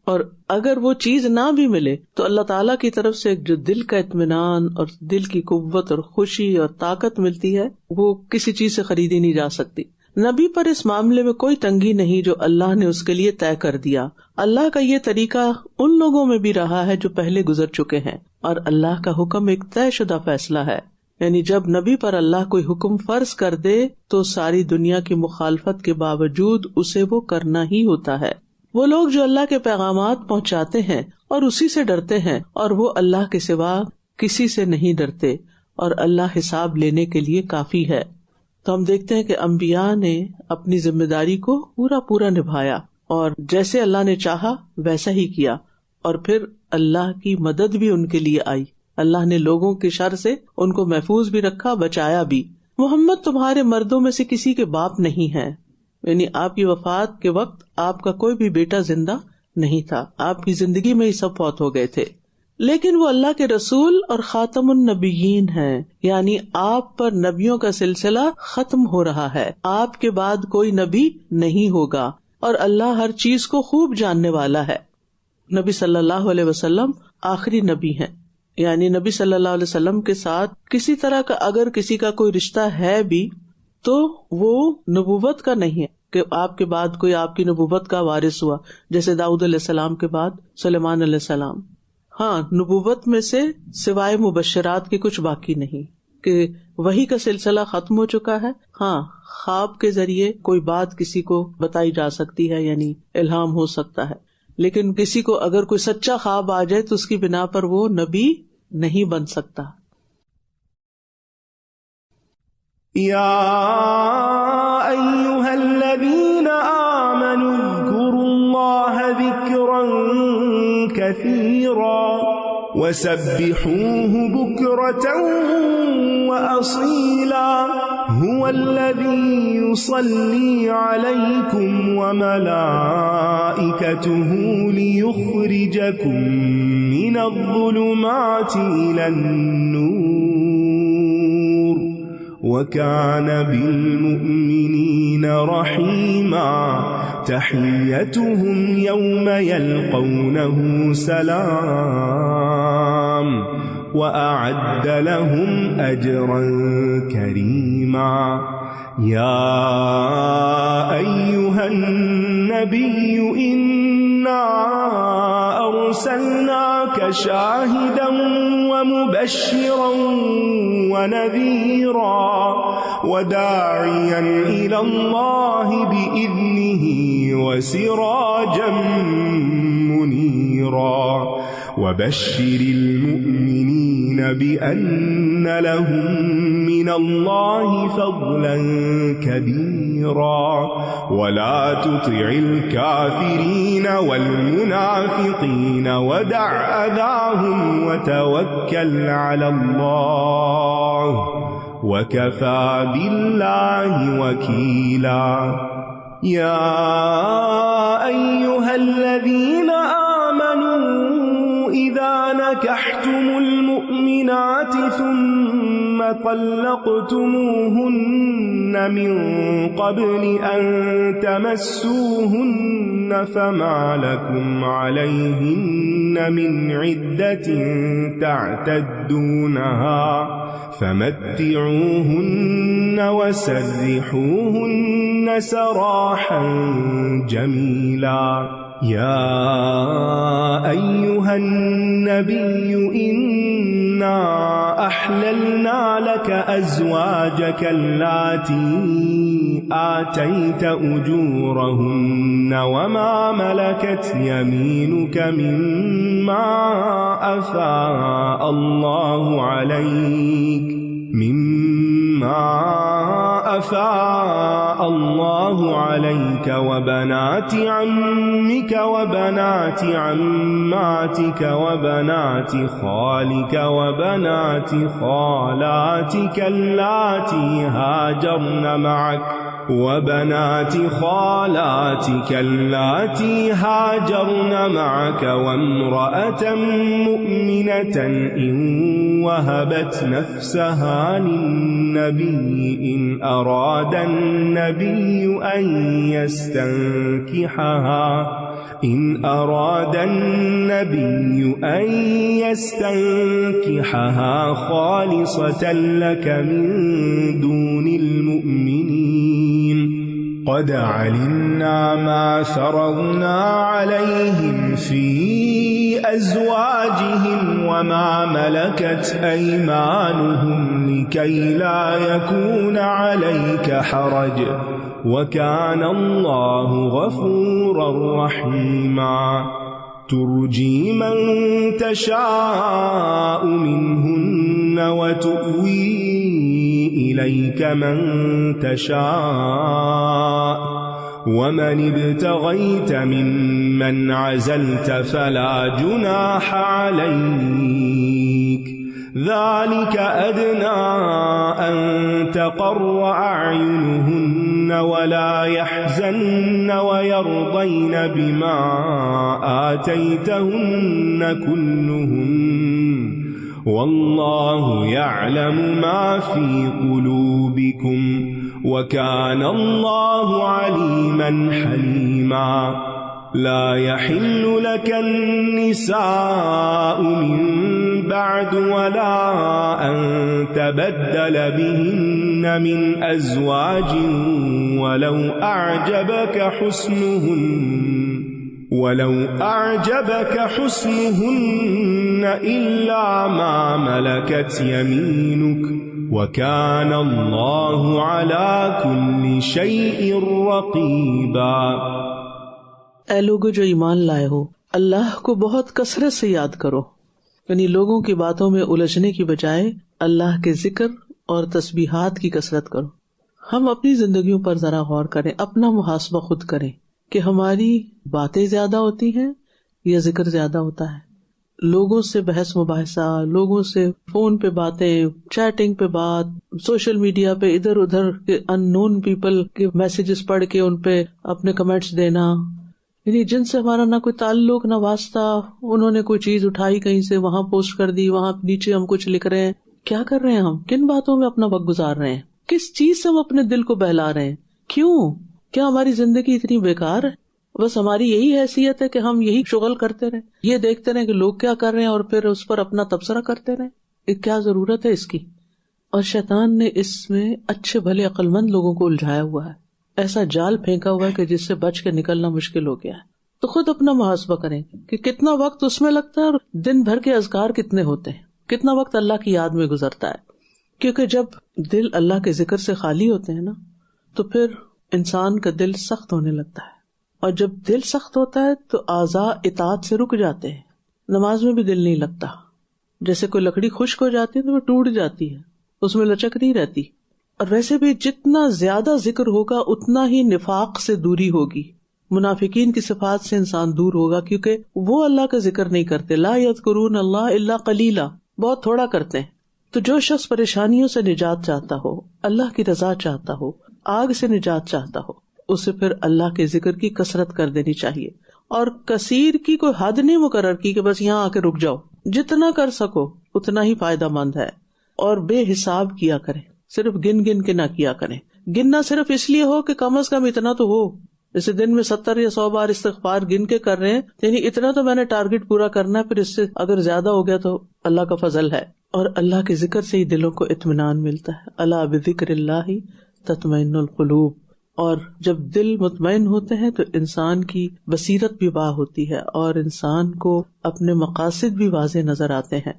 اور اگر وہ چیز نہ بھی ملے تو اللہ تعالیٰ کی طرف سے جو دل کا اطمینان اور دل کی قوت اور خوشی اور طاقت ملتی ہے وہ کسی چیز سے خریدی نہیں جا سکتی. نبی پر اس معاملے میں کوئی تنگی نہیں جو اللہ نے اس کے لیے طے کر دیا. اللہ کا یہ طریقہ ان لوگوں میں بھی رہا ہے جو پہلے گزر چکے ہیں، اور اللہ کا حکم ایک طے شدہ فیصلہ ہے. یعنی جب نبی پر اللہ کوئی حکم فرض کر دے تو ساری دنیا کی مخالفت کے باوجود اسے وہ کرنا ہی ہوتا ہے. وہ لوگ جو اللہ کے پیغامات پہنچاتے ہیں اور اسی سے ڈرتے ہیں، اور وہ اللہ کے سوا کسی سے نہیں ڈرتے، اور اللہ حساب لینے کے لیے کافی ہے. تو ہم دیکھتے ہیں کہ انبیاء نے اپنی ذمہ داری کو پورا نبھایا، اور جیسے اللہ نے چاہا ویسا ہی کیا، اور پھر اللہ کی مدد بھی ان کے لیے آئی. اللہ نے لوگوں کے شر سے ان کو محفوظ بھی رکھا، بچایا بھی. محمد تمہارے مردوں میں سے کسی کے باپ نہیں ہے، یعنی آپ کی وفات کے وقت آپ کا کوئی بھی بیٹا زندہ نہیں تھا، آپ کی زندگی میں ہی سب فوت ہو گئے تھے. لیکن وہ اللہ کے رسول اور خاتم النبیین ہیں، یعنی آپ پر نبیوں کا سلسلہ ختم ہو رہا ہے، آپ کے بعد کوئی نبی نہیں ہوگا، اور اللہ ہر چیز کو خوب جاننے والا ہے. نبی صلی اللہ علیہ وسلم آخری نبی ہیں، یعنی نبی صلی اللہ علیہ وسلم کے ساتھ کسی طرح کا اگر کسی کا کوئی رشتہ ہے بھی تو وہ نبوت کا نہیں ہے کہ آپ کے بعد کوئی آپ کی نبوت کا وارث ہوا، جیسے داؤد علیہ السلام کے بعد سلیمان علیہ السلام. ہاں نبوت میں سے سوائے مبشرات کے کچھ باقی نہیں کہ وحی کا سلسلہ ختم ہو چکا ہے. ہاں خواب کے ذریعے کوئی بات کسی کو بتائی جا سکتی ہے، یعنی الہام ہو سکتا ہے، لیکن کسی کو اگر کوئی سچا خواب آ جائے تو اس کی بنا پر وہ نبی نہیں بن سکتا. یا ایھا الذین آمنوا اذکروا اللہ ذکرا کثیرا وسبحوہ بکرۃ وأصیلا هو الذي يصلي عليكم وملائكته ليخرجكم من الظلمات إلى النور وكان بالمؤمنين رحيما تحيتهم يوم يلقونه سلام وأعد لهم أجرا كريما يا أيها النبي إنا أرسلناك شاهدا ومبشرا ونذيرا وداعيا إلى الله بإذنه وسراجا منيرا وبشر المؤمنين بأن لهم من الله فضلا كبيرا ولا تطع الكافرين والمنافقين ودع أذاهم وتوكل على الله وكفى بالله وكيلا يا أيها الذين آمنوا إذا نكحتم المؤمنات ثم طلقتموهن من قبل أن تمسوهن فما لكم عليهن من عدة تعتدونها فمتعوهن وسرحوهن سراحا جميلا يا أيها النبي إنا أحللنا لك أزواجك اللاتي آتيت أجورهن وما ملكت يمينك مما أفاء الله عليك وبنات عمك وبنات عماتك وبنات خالك وبنات خالاتك اللاتي هاجرن معك وبنات خالاتك اللاتي هاجرن معك وامرأة مؤمنة إن وهبت نفسها للنبي إن أراد النبي أن يستنكحها خالصة لك من دون المؤمنين قد علمنا ما فرضنا عليهم في أزواجهم وما ملكت أيمانهم لكي لا يكون عليك حرج وكان الله غفورا رحيما ترجي من تشاء منهن وتؤوي إليك من تشاء ومن ابتغيت ممن عزلت فلا جناح عليك ذلك أدنى أن تقر أعينهن ولا يحزن ويرضين بما آتيتهن كلهن والله يعلم ما في قلوبكم وكان الله عليما حليما لا يحل لك النساء من بعد ولا أن تبدل بهن من أزواج ولو أعجبك حسنهن إلا ما ملكت يمينك وكان الله على كل شيء رقيبا اے لوگو جو ایمان لائے ہو، اللہ کو بہت کثرت سے یاد کرو، یعنی لوگوں کی باتوں میں الجھنے کی بجائے اللہ کے ذکر اور تسبیحات کی کثرت کرو. ہم اپنی زندگیوں پر ذرا غور کریں، اپنا محاسبہ خود کریں کہ ہماری باتیں زیادہ ہوتی ہیں یا ذکر زیادہ ہوتا ہے. لوگوں سے بحث مباحثہ، لوگوں سے فون پہ باتیں، چیٹنگ پہ بات، سوشل میڈیا پہ ادھر ادھر کے ان نون پیپل کے میسیجز پڑھ کے ان پہ اپنے کمنٹس دینا، یعنی جن سے ہمارا نہ کوئی تعلق نہ واسطہ، انہوں نے کوئی چیز اٹھائی کہیں سے وہاں پوسٹ کر دی، وہاں نیچے ہم کچھ لکھ رہے ہیں. کیا کر رہے ہیں ہم؟ کن باتوں میں اپنا وقت گزار رہے ہیں؟ کس چیز سے ہم اپنے دل کو بہلا رہے ہیں؟ کیوں؟ کیا ہماری زندگی اتنی بیکار ہے؟ بس ہماری یہی حیثیت ہے کہ ہم یہی شغل کرتے رہیں، یہ دیکھتے رہیں کہ لوگ کیا کر رہے ہیں اور پھر اس پر اپنا تبصرہ کرتے رہیں؟ کیا ضرورت ہے اس کی؟ اور شیطان نے اس میں اچھے بھلے عقل مند لوگوں کو الجھایا ہوا ہے، ایسا جال پھینکا ہوا ہے کہ جس سے بچ کے نکلنا مشکل ہو گیا ہے. تو خود اپنا محاسبہ کریں کہ کتنا وقت اس میں لگتا ہے اور دن بھر کے اذکار کتنے ہوتے ہیں، کتنا وقت اللہ کی یاد میں گزرتا ہے. کیونکہ جب دل اللہ کے ذکر سے خالی ہوتے ہیں نا تو پھر انسان کا دل سخت ہونے لگتا ہے، اور جب دل سخت ہوتا ہے تو اعضاء اطاعت سے رک جاتے ہیں. نماز میں بھی دل نہیں لگتا، جیسے کوئی لکڑی خشک ہو جاتی ہے تو وہ ٹوٹ جاتی ہے، اس میں لچک نہیں رہتی. اور ویسے بھی جتنا زیادہ ذکر ہوگا اتنا ہی نفاق سے دوری ہوگی، منافقین کی صفات سے انسان دور ہوگا، کیونکہ وہ اللہ کا ذکر نہیں کرتے. لا یذکرون اللہ الا قلیلا، بہت تھوڑا کرتے ہیں. تو جو شخص پریشانیوں سے نجات چاہتا ہو، اللہ کی رضا چاہتا ہو، آگ سے نجات چاہتا ہو، اسے پھر اللہ کے ذکر کی کثرت کر دینی چاہیے. اور کثیر کی کوئی حد نہیں مقرر کی کہ بس یہاں آ کے رک جاؤ، جتنا کر سکو اتنا ہی فائدہ مند ہے. اور بے حساب کیا کریں، صرف گن گن کے نہ کیا کریں. گننا صرف اس لیے ہو کہ کم از کم اتنا تو ہو، جیسے دن میں 70 یا 100 بار استغفار گن کے کر رہے ہیں، یعنی اتنا تو میں نے ٹارگٹ پورا کرنا ہے، پھر اس سے اگر زیادہ ہو گیا تو اللہ کا فضل ہے. اور اللہ کے ذکر سے ہی دلوں کو اطمینان ملتا ہے. الا بذکر اللہ تطمئن القلوب. اور جب دل مطمئن ہوتے ہیں تو انسان کی بصیرت بھی واضح ہوتی ہے اور انسان کو اپنے مقاصد بھی واضح نظر آتے ہیں.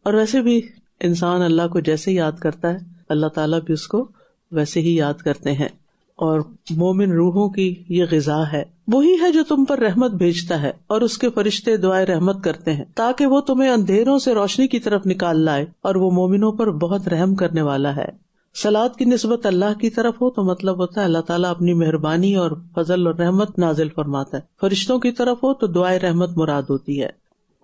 اور ویسے بھی انسان اللہ کو جیسے یاد کرتا ہے اللہ تعالیٰ بھی اس کو ویسے ہی یاد کرتے ہیں. اور مومن روحوں کی یہ غذا ہے، وہی ہے جو تم پر رحمت بھیجتا ہے اور اس کے فرشتے دعائے رحمت کرتے ہیں تاکہ وہ تمہیں اندھیروں سے روشنی کی طرف نکال لائے، اور وہ مومنوں پر بہت رحم کرنے والا ہے. صلاۃ کی نسبت اللہ کی طرف ہو تو مطلب ہوتا ہے اللہ تعالیٰ اپنی مہربانی اور فضل اور رحمت نازل فرماتا ہے. فرشتوں کی طرف ہو تو دعائے رحمت مراد ہوتی ہے.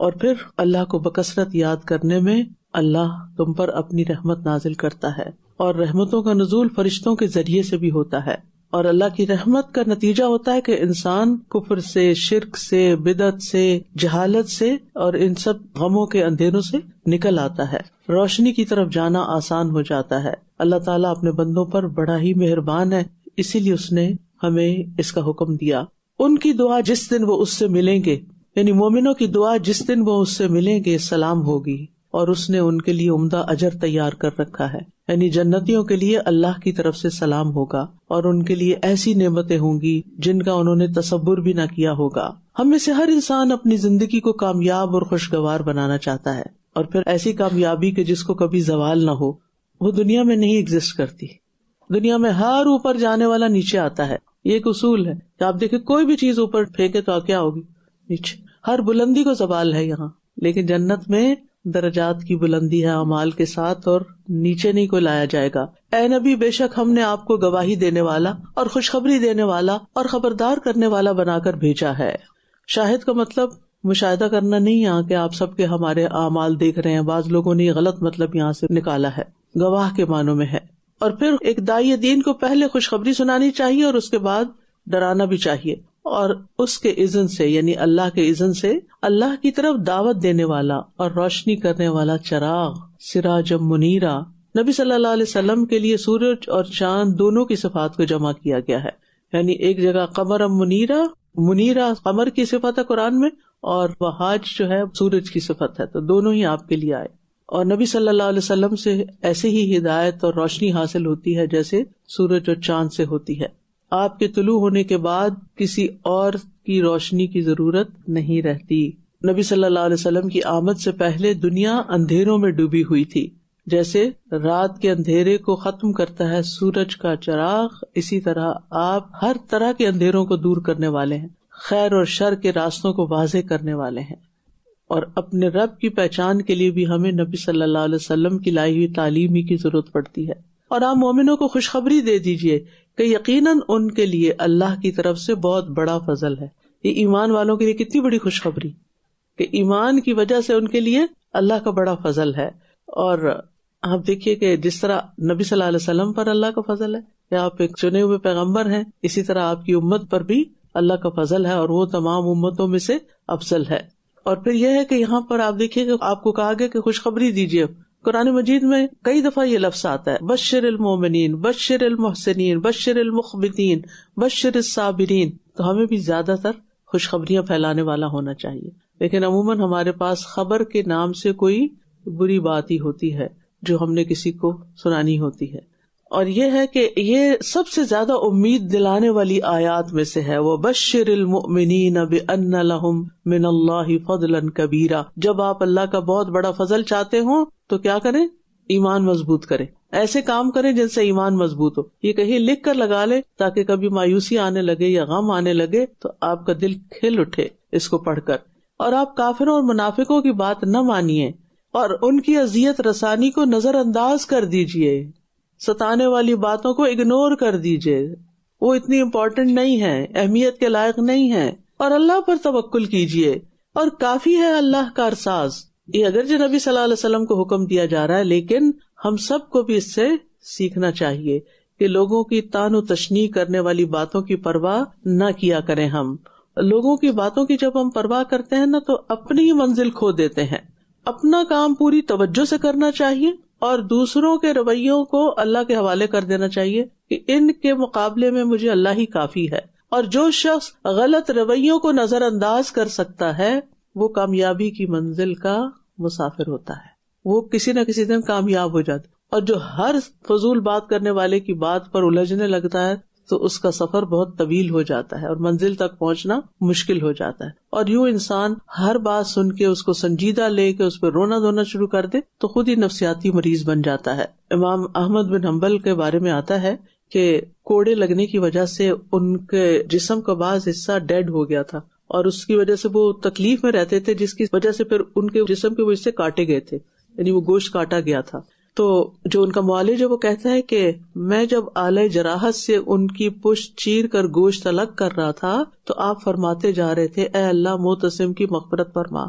اور پھر اللہ کو بکثرت یاد کرنے میں اللہ تم پر اپنی رحمت نازل کرتا ہے، اور رحمتوں کا نزول فرشتوں کے ذریعے سے بھی ہوتا ہے. اور اللہ کی رحمت کا نتیجہ ہوتا ہے کہ انسان کفر سے، شرک سے، بدعت سے، جہالت سے اور ان سب غموں کے اندھیروں سے نکل آتا ہے، روشنی کی طرف جانا آسان ہو جاتا ہے. اللہ تعالیٰ اپنے بندوں پر بڑا ہی مہربان ہے، اسی لیے اس نے ہمیں اس کا حکم دیا. ان کی دعا جس دن وہ اس سے ملیں گے، یعنی مومنوں کی دعا جس دن وہ اس سے ملیں گے سلام ہوگی، اور اس نے ان کے لیے عمدہ اجر تیار کر رکھا ہے. یعنی جنتیوں کے لیے اللہ کی طرف سے سلام ہوگا اور ان کے لیے ایسی نعمتیں ہوں گی جن کا انہوں نے تصور بھی نہ کیا ہوگا. ہم میں سے ہر انسان اپنی زندگی کو کامیاب اور خوشگوار بنانا چاہتا ہے، اور پھر ایسی کامیابی کہ جس کو کبھی زوال نہ ہو. وہ دنیا میں نہیں ایگزسٹ کرتی. دنیا میں ہر اوپر جانے والا نیچے آتا ہے. یہ ایک اصول ہے کہ آپ دیکھیں کوئی بھی چیز اوپر پھینکے تو کیا ہوگی؟ نیچے. ہر بلندی کو زوال ہے یہاں، لیکن جنت میں درجات کی بلندی ہے اعمال کے ساتھ، اور نیچے نہیں کوئی لایا جائے گا. اے نبی، بے شک ہم نے آپ کو گواہی دینے والا اور خوشخبری دینے والا اور خبردار کرنے والا بنا کر بھیجا ہے. شاہد کا مطلب مشاہدہ کرنا نہیں یہاں کہ آپ سب کے ہمارے اعمال دیکھ رہے ہیں. بعض لوگوں نے یہ غلط مطلب یہاں سے نکالا ہے، گواہ کے معنوں میں ہے. اور پھر ایک داعی دین کو پہلے خوشخبری سنانی چاہیے اور اس کے بعد ڈرانا بھی چاہیے، اور اس کے اذن سے، یعنی اللہ کے اذن سے، اللہ کی طرف دعوت دینے والا اور روشنی کرنے والا چراغ، سراجا منیرا. نبی صلی اللہ علیہ وسلم کے لیے سورج اور چاند دونوں کی صفات کو جمع کیا گیا ہے. یعنی ایک جگہ قمر منیرا، منیرا قمر کی صفت ہے قرآن میں، اور وہاج جو ہے سورج کی صفت ہے، تو دونوں ہی آپ کے لیے آئے. اور نبی صلی اللہ علیہ وسلم سے ایسے ہی ہدایت اور روشنی حاصل ہوتی ہے جیسے سورج اور چاند سے ہوتی ہے. آپ کے طلوع ہونے کے بعد کسی اور کی روشنی کی ضرورت نہیں رہتی. نبی صلی اللہ علیہ وسلم کی آمد سے پہلے دنیا اندھیروں میں ڈوبی ہوئی تھی. جیسے رات کے اندھیرے کو ختم کرتا ہے سورج کا چراغ، اسی طرح آپ ہر طرح کے اندھیروں کو دور کرنے والے ہیں، خیر اور شر کے راستوں کو واضح کرنے والے ہیں. اور اپنے رب کی پہچان کے لیے بھی ہمیں نبی صلی اللہ علیہ وسلم کی لائی ہوئی تعلیم ہی کی ضرورت پڑتی ہے. اور آپ مومنوں کو خوشخبری دے دیجئے کہ یقیناً ان کے لیے اللہ کی طرف سے بہت بڑا فضل ہے. یہ ایمان والوں کے لیے کتنی بڑی خوشخبری کہ ایمان کی وجہ سے ان کے لیے اللہ کا بڑا فضل ہے. اور آپ دیکھیے کہ جس طرح نبی صلی اللہ علیہ وسلم پر اللہ کا فضل ہے کہ آپ ایک چنے ہوئے پیغمبر ہیں، اسی طرح آپ کی امت پر بھی اللہ کا فضل ہے اور وہ تمام امتوں میں سے افضل ہے. اور پھر یہ ہے کہ یہاں پر آپ دیکھیے کہ آپ کو کہا گیا کہ خوشخبری دیجیے. قرآن مجید میں کئی دفعہ یہ لفظ آتا ہے، بشر المومنین، بشر المحسنین، بشر المخبتین، بشر الصابرین. تو ہمیں بھی زیادہ تر خوشخبریاں پھیلانے والا ہونا چاہیے، لیکن عموماً ہمارے پاس خبر کے نام سے کوئی بری بات ہی ہوتی ہے جو ہم نے کسی کو سنانی ہوتی ہے. اور یہ ہے کہ یہ سب سے زیادہ امید دلانے والی آیات میں سے ہے، وَبَشِّرِ الْمُؤْمِنِينَ بِأَنَّ لَهُم مِّنَ اللَّهِ فَضْلًا كَبِيرًا. جب آپ اللہ کا بہت بڑا فضل چاہتے ہوں تو کیا کریں؟ ایمان مضبوط کریں، ایسے کام کریں جن سے ایمان مضبوط ہو. یہ کہیں لکھ کر لگا لے تاکہ کبھی مایوسی آنے لگے یا غم آنے لگے تو آپ کا دل کھل اٹھے اس کو پڑھ کر. اور آپ کافروں اور منافقوں کی بات نہ مانیے اور ان کی اذیت رسانی کو نظر انداز کر دیجیے، ستانے والی باتوں کو اگنور کر دیجیے، وہ اتنی امپورٹنٹ نہیں ہے، اہمیت کے لائق نہیں ہے. اور اللہ پر توکل کیجیے اور کافی ہے اللہ کارساز. یہ اگرچہ نبی صلی اللہ علیہ وسلم کو حکم دیا جا رہا ہے، لیکن ہم سب کو بھی اس سے سیکھنا چاہیے کہ لوگوں کی تان و تشنیع کرنے والی باتوں کی پرواہ نہ کیا کریں. ہم لوگوں کی باتوں کی جب ہم پرواہ کرتے ہیں نا تو اپنی ہی منزل کھو دیتے ہیں. اپنا کام پوری توجہ سے کرنا چاہیے اور دوسروں کے رویوں کو اللہ کے حوالے کر دینا چاہیے کہ ان کے مقابلے میں مجھے اللہ ہی کافی ہے. اور جو شخص غلط رویوں کو نظر انداز کر سکتا ہے وہ کامیابی کی منزل کا مسافر ہوتا ہے، وہ کسی نہ کسی دن کامیاب ہو جاتا ہے. اور جو ہر فضول بات کرنے والے کی بات پر الجھنے لگتا ہے تو اس کا سفر بہت طویل ہو جاتا ہے اور منزل تک پہنچنا مشکل ہو جاتا ہے. اور یوں انسان ہر بات سن کے اس کو سنجیدہ لے کے اس پہ رونا دھونا شروع کر دے تو خود ہی نفسیاتی مریض بن جاتا ہے. امام احمد بن حنبل کے بارے میں آتا ہے کہ کوڑے لگنے کی وجہ سے ان کے جسم کا بعض حصہ ڈیڈ ہو گیا تھا اور اس کی وجہ سے وہ تکلیف میں رہتے تھے، جس کی وجہ سے پھر ان کے جسم کے وہ حصے کاٹے گئے تھے، یعنی وہ گوشت کاٹا گیا تھا. تو جو ان کا معالج ہے وہ کہتا ہے کہ میں جب آلہ جراحت سے ان کی پشت چیر کر گوشت الگ کر رہا تھا تو آپ فرماتے جا رہے تھے، اے اللہ معتصم کی مغفرت فرما.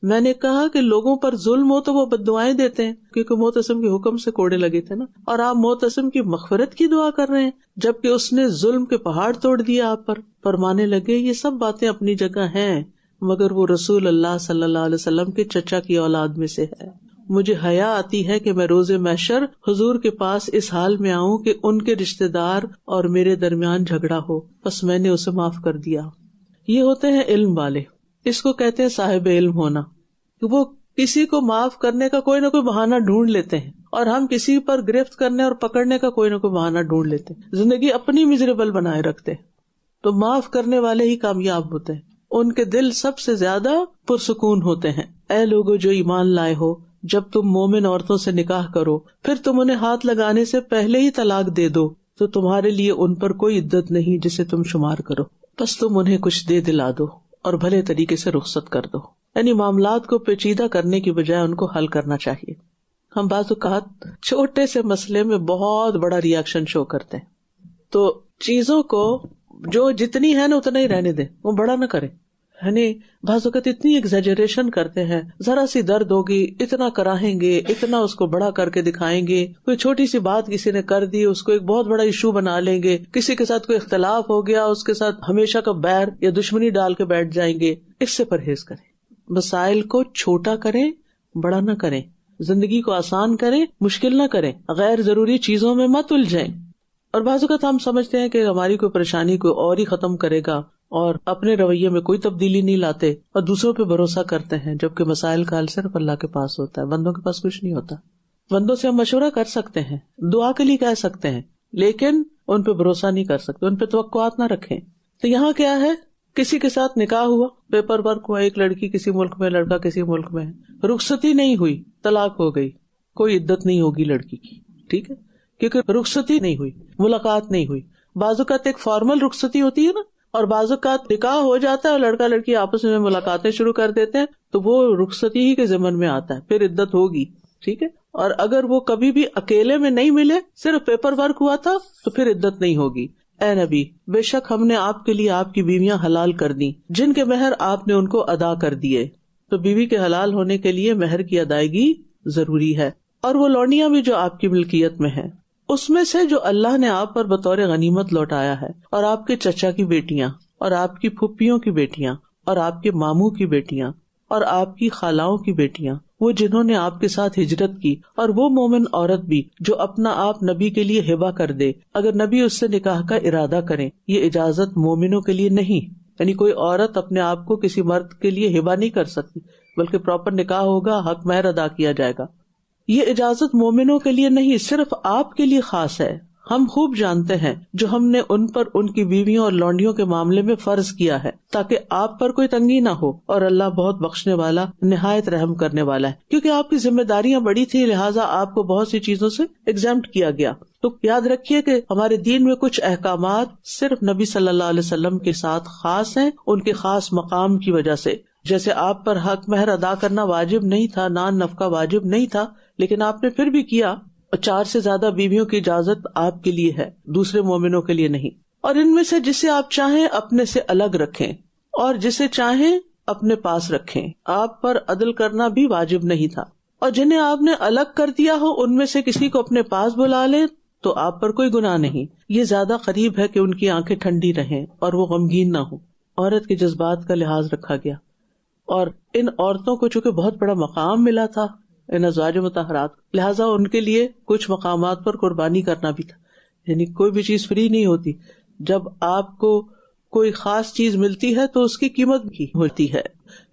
میں نے کہا کہ لوگوں پر ظلم ہو تو وہ بددعائیں دیتے ہیں کیونکہ معتصم کے حکم سے کوڑے لگے تھے نا، اور آپ معتصم کی مغفرت کی دعا کر رہے ہیں جبکہ اس نے ظلم کے پہاڑ توڑ دیا آپ پر. فرمانے لگے یہ سب باتیں اپنی جگہ ہیں مگر وہ رسول اللہ صلی اللہ علیہ وسلم کے چچا کی اولاد میں سے ہے. مجھے حیا آتی ہے کہ میں روز محشر حضور کے پاس اس حال میں آؤں کہ ان کے رشتے دار اور میرے درمیان جھگڑا ہو، بس میں نے اسے معاف کر دیا. یہ ہوتے ہیں علم والے، اس کو کہتے ہیں صاحب علم ہونا. وہ کسی کو معاف کرنے کا کوئی نہ کوئی بہانہ ڈھونڈ لیتے ہیں اور ہم کسی پر گرفت کرنے اور پکڑنے کا کوئی نہ کوئی بہانہ ڈھونڈ لیتے ہیں، زندگی اپنی میزریبل بنائے رکھتے ہیں. تو معاف کرنے والے ہی کامیاب ہوتے ہیں، ان کے دل سب سے زیادہ پرسکون ہوتے ہیں. اے لوگو جو ایمان لائے ہو، جب تم مومن عورتوں سے نکاح کرو پھر تم انہیں ہاتھ لگانے سے پہلے ہی طلاق دے دو تو تمہارے لیے ان پر کوئی عدت نہیں جسے تم شمار کرو، بس تم انہیں کچھ دے دلا دو اور بھلے طریقے سے رخصت کر دو. یعنی معاملات کو پیچیدہ کرنے کی بجائے ان کو حل کرنا چاہیے. ہم بعض اوقات چھوٹے سے مسئلے میں بہت بڑا ری ایکشن شو کرتے ہیں، تو چیزوں کو جو جتنی ہے نا اتنا ہی رہنے دیں، وہ بڑا نہ کریں. یعنی بعض اوقات اتنی ایگزیجریشن کرتے ہیں، ذرا سی درد ہوگی اتنا کراہیں گے، اتنا اس کو بڑا کر کے دکھائیں گے. کوئی چھوٹی سی بات کسی نے کر دی اس کو ایک بہت بڑا ایشو بنا لیں گے. کسی کے ساتھ کوئی اختلاف ہو گیا اس کے ساتھ ہمیشہ کا بیر یا دشمنی ڈال کے بیٹھ جائیں گے. اس سے پرہیز کریں، مسائل کو چھوٹا کریں، بڑا نہ کریں. زندگی کو آسان کریں، مشکل نہ کریں. غیر ضروری چیزوں میں مت الجھیں. اور بعض اوقات ہم سمجھتے ہیں کہ ہماری کوئی پریشانی کوئی اور ہی ختم کرے گا اور اپنے رویے میں کوئی تبدیلی نہیں لاتے اور دوسروں پہ بھروسہ کرتے ہیں، جبکہ مسائل کا حل صرف اللہ کے پاس ہوتا ہے، بندوں کے پاس کچھ نہیں ہوتا. بندوں سے ہم مشورہ کر سکتے ہیں، دعا کے لیے کہہ سکتے ہیں، لیکن ان پہ بھروسہ نہیں کر سکتے، ان پہ توقعات نہ رکھیں. تو یہاں کیا ہے، کسی کے ساتھ نکاح ہوا، پیپر ورک ہوا، ایک لڑکی کسی ملک میں، لڑکا کسی ملک میں، رخصتی نہیں ہوئی، طلاق ہو گئی، کوئی عدت نہیں ہوگی لڑکی کی، ٹھیک ہے، کیونکہ رخصتی نہیں ہوئی، ملاقات نہیں ہوئی. بعض اوقات ایک فارمل رخصتی ہوتی ہے نا، اور بعض اوقات نکاح ہو جاتا ہے اور لڑکا لڑکی آپس میں ملاقاتیں شروع کر دیتے ہیں تو وہ رخصتی ہی کے ضمن میں آتا ہے، پھر عدت ہوگی، ٹھیک ہے. اور اگر وہ کبھی بھی اکیلے میں نہیں ملے، صرف پیپر ورک ہوا تھا تو پھر عدت نہیں ہوگی. اے نبی، بے شک ہم نے آپ کے لیے آپ کی بیویاں حلال کر دی جن کے مہر آپ نے ان کو ادا کر دیے، تو بیوی کے حلال ہونے کے لیے مہر کی ادائیگی ضروری ہے. اور وہ لونڈیاں بھی جو آپ کی ملکیت میں ہیں، اس میں سے جو اللہ نے آپ پر بطور غنیمت لوٹایا ہے، اور آپ کے چچا کی بیٹیاں، اور آپ کی پھپھیوں کی بیٹیاں، اور آپ کے ماموں کی بیٹیاں، اور آپ کی خالاؤں کی بیٹیاں، وہ جنہوں نے آپ کے ساتھ ہجرت کی، اور وہ مومن عورت بھی جو اپنا آپ نبی کے لیے ہبہ کر دے اگر نبی اس سے نکاح کا ارادہ کریں. یہ اجازت مومنوں کے لیے نہیں، یعنی کوئی عورت اپنے آپ کو کسی مرد کے لیے ہبہ نہیں کر سکتی، بلکہ پراپر نکاح ہوگا، حق مہر ادا کیا جائے گا. یہ اجازت مومنوں کے لیے نہیں، صرف آپ کے لیے خاص ہے. ہم خوب جانتے ہیں جو ہم نے ان پر ان کی بیویوں اور لونڈیوں کے معاملے میں فرض کیا ہے، تاکہ آپ پر کوئی تنگی نہ ہو، اور اللہ بہت بخشنے والا، نہایت رحم کرنے والا ہے. کیونکہ آپ کی ذمہ داریاں بڑی تھیں، لہٰذا آپ کو بہت سی چیزوں سے ایگزمپٹ کیا گیا. تو یاد رکھیے کہ ہمارے دین میں کچھ احکامات صرف نبی صلی اللہ علیہ وسلم کے ساتھ خاص ہیں، ان کے خاص مقام کی وجہ سے. جیسے آپ پر حق مہر ادا کرنا واجب نہیں تھا، نان نفقہ واجب نہیں تھا، لیکن آپ نے پھر بھی کیا. 4 سے زیادہ بیویوں کی اجازت آپ کے لیے ہے، دوسرے مومنوں کے لیے نہیں. اور ان میں سے جسے آپ چاہیں اپنے سے الگ رکھیں، اور جسے چاہیں اپنے پاس رکھیں. آپ پر عدل کرنا بھی واجب نہیں تھا. اور جنہیں آپ نے الگ کر دیا ہو ان میں سے کسی کو اپنے پاس بلا لیں تو آپ پر کوئی گناہ نہیں. یہ زیادہ قریب ہے کہ ان کی آنکھیں ٹھنڈی رہیں اور وہ غمگین نہ ہوں. عورت کے جذبات کا لحاظ رکھا گیا، اور ان عورتوں کو چونکہ بہت بڑا مقام ملا تھا ان ازواج مطہرات، لہٰذا ان کے لیے کچھ مقامات پر قربانی کرنا بھی تھا. یعنی کوئی بھی چیز فری نہیں ہوتی. جب آپ کو کوئی خاص چیز ملتی ہے تو اس کی قیمت بھی ہوتی ہے.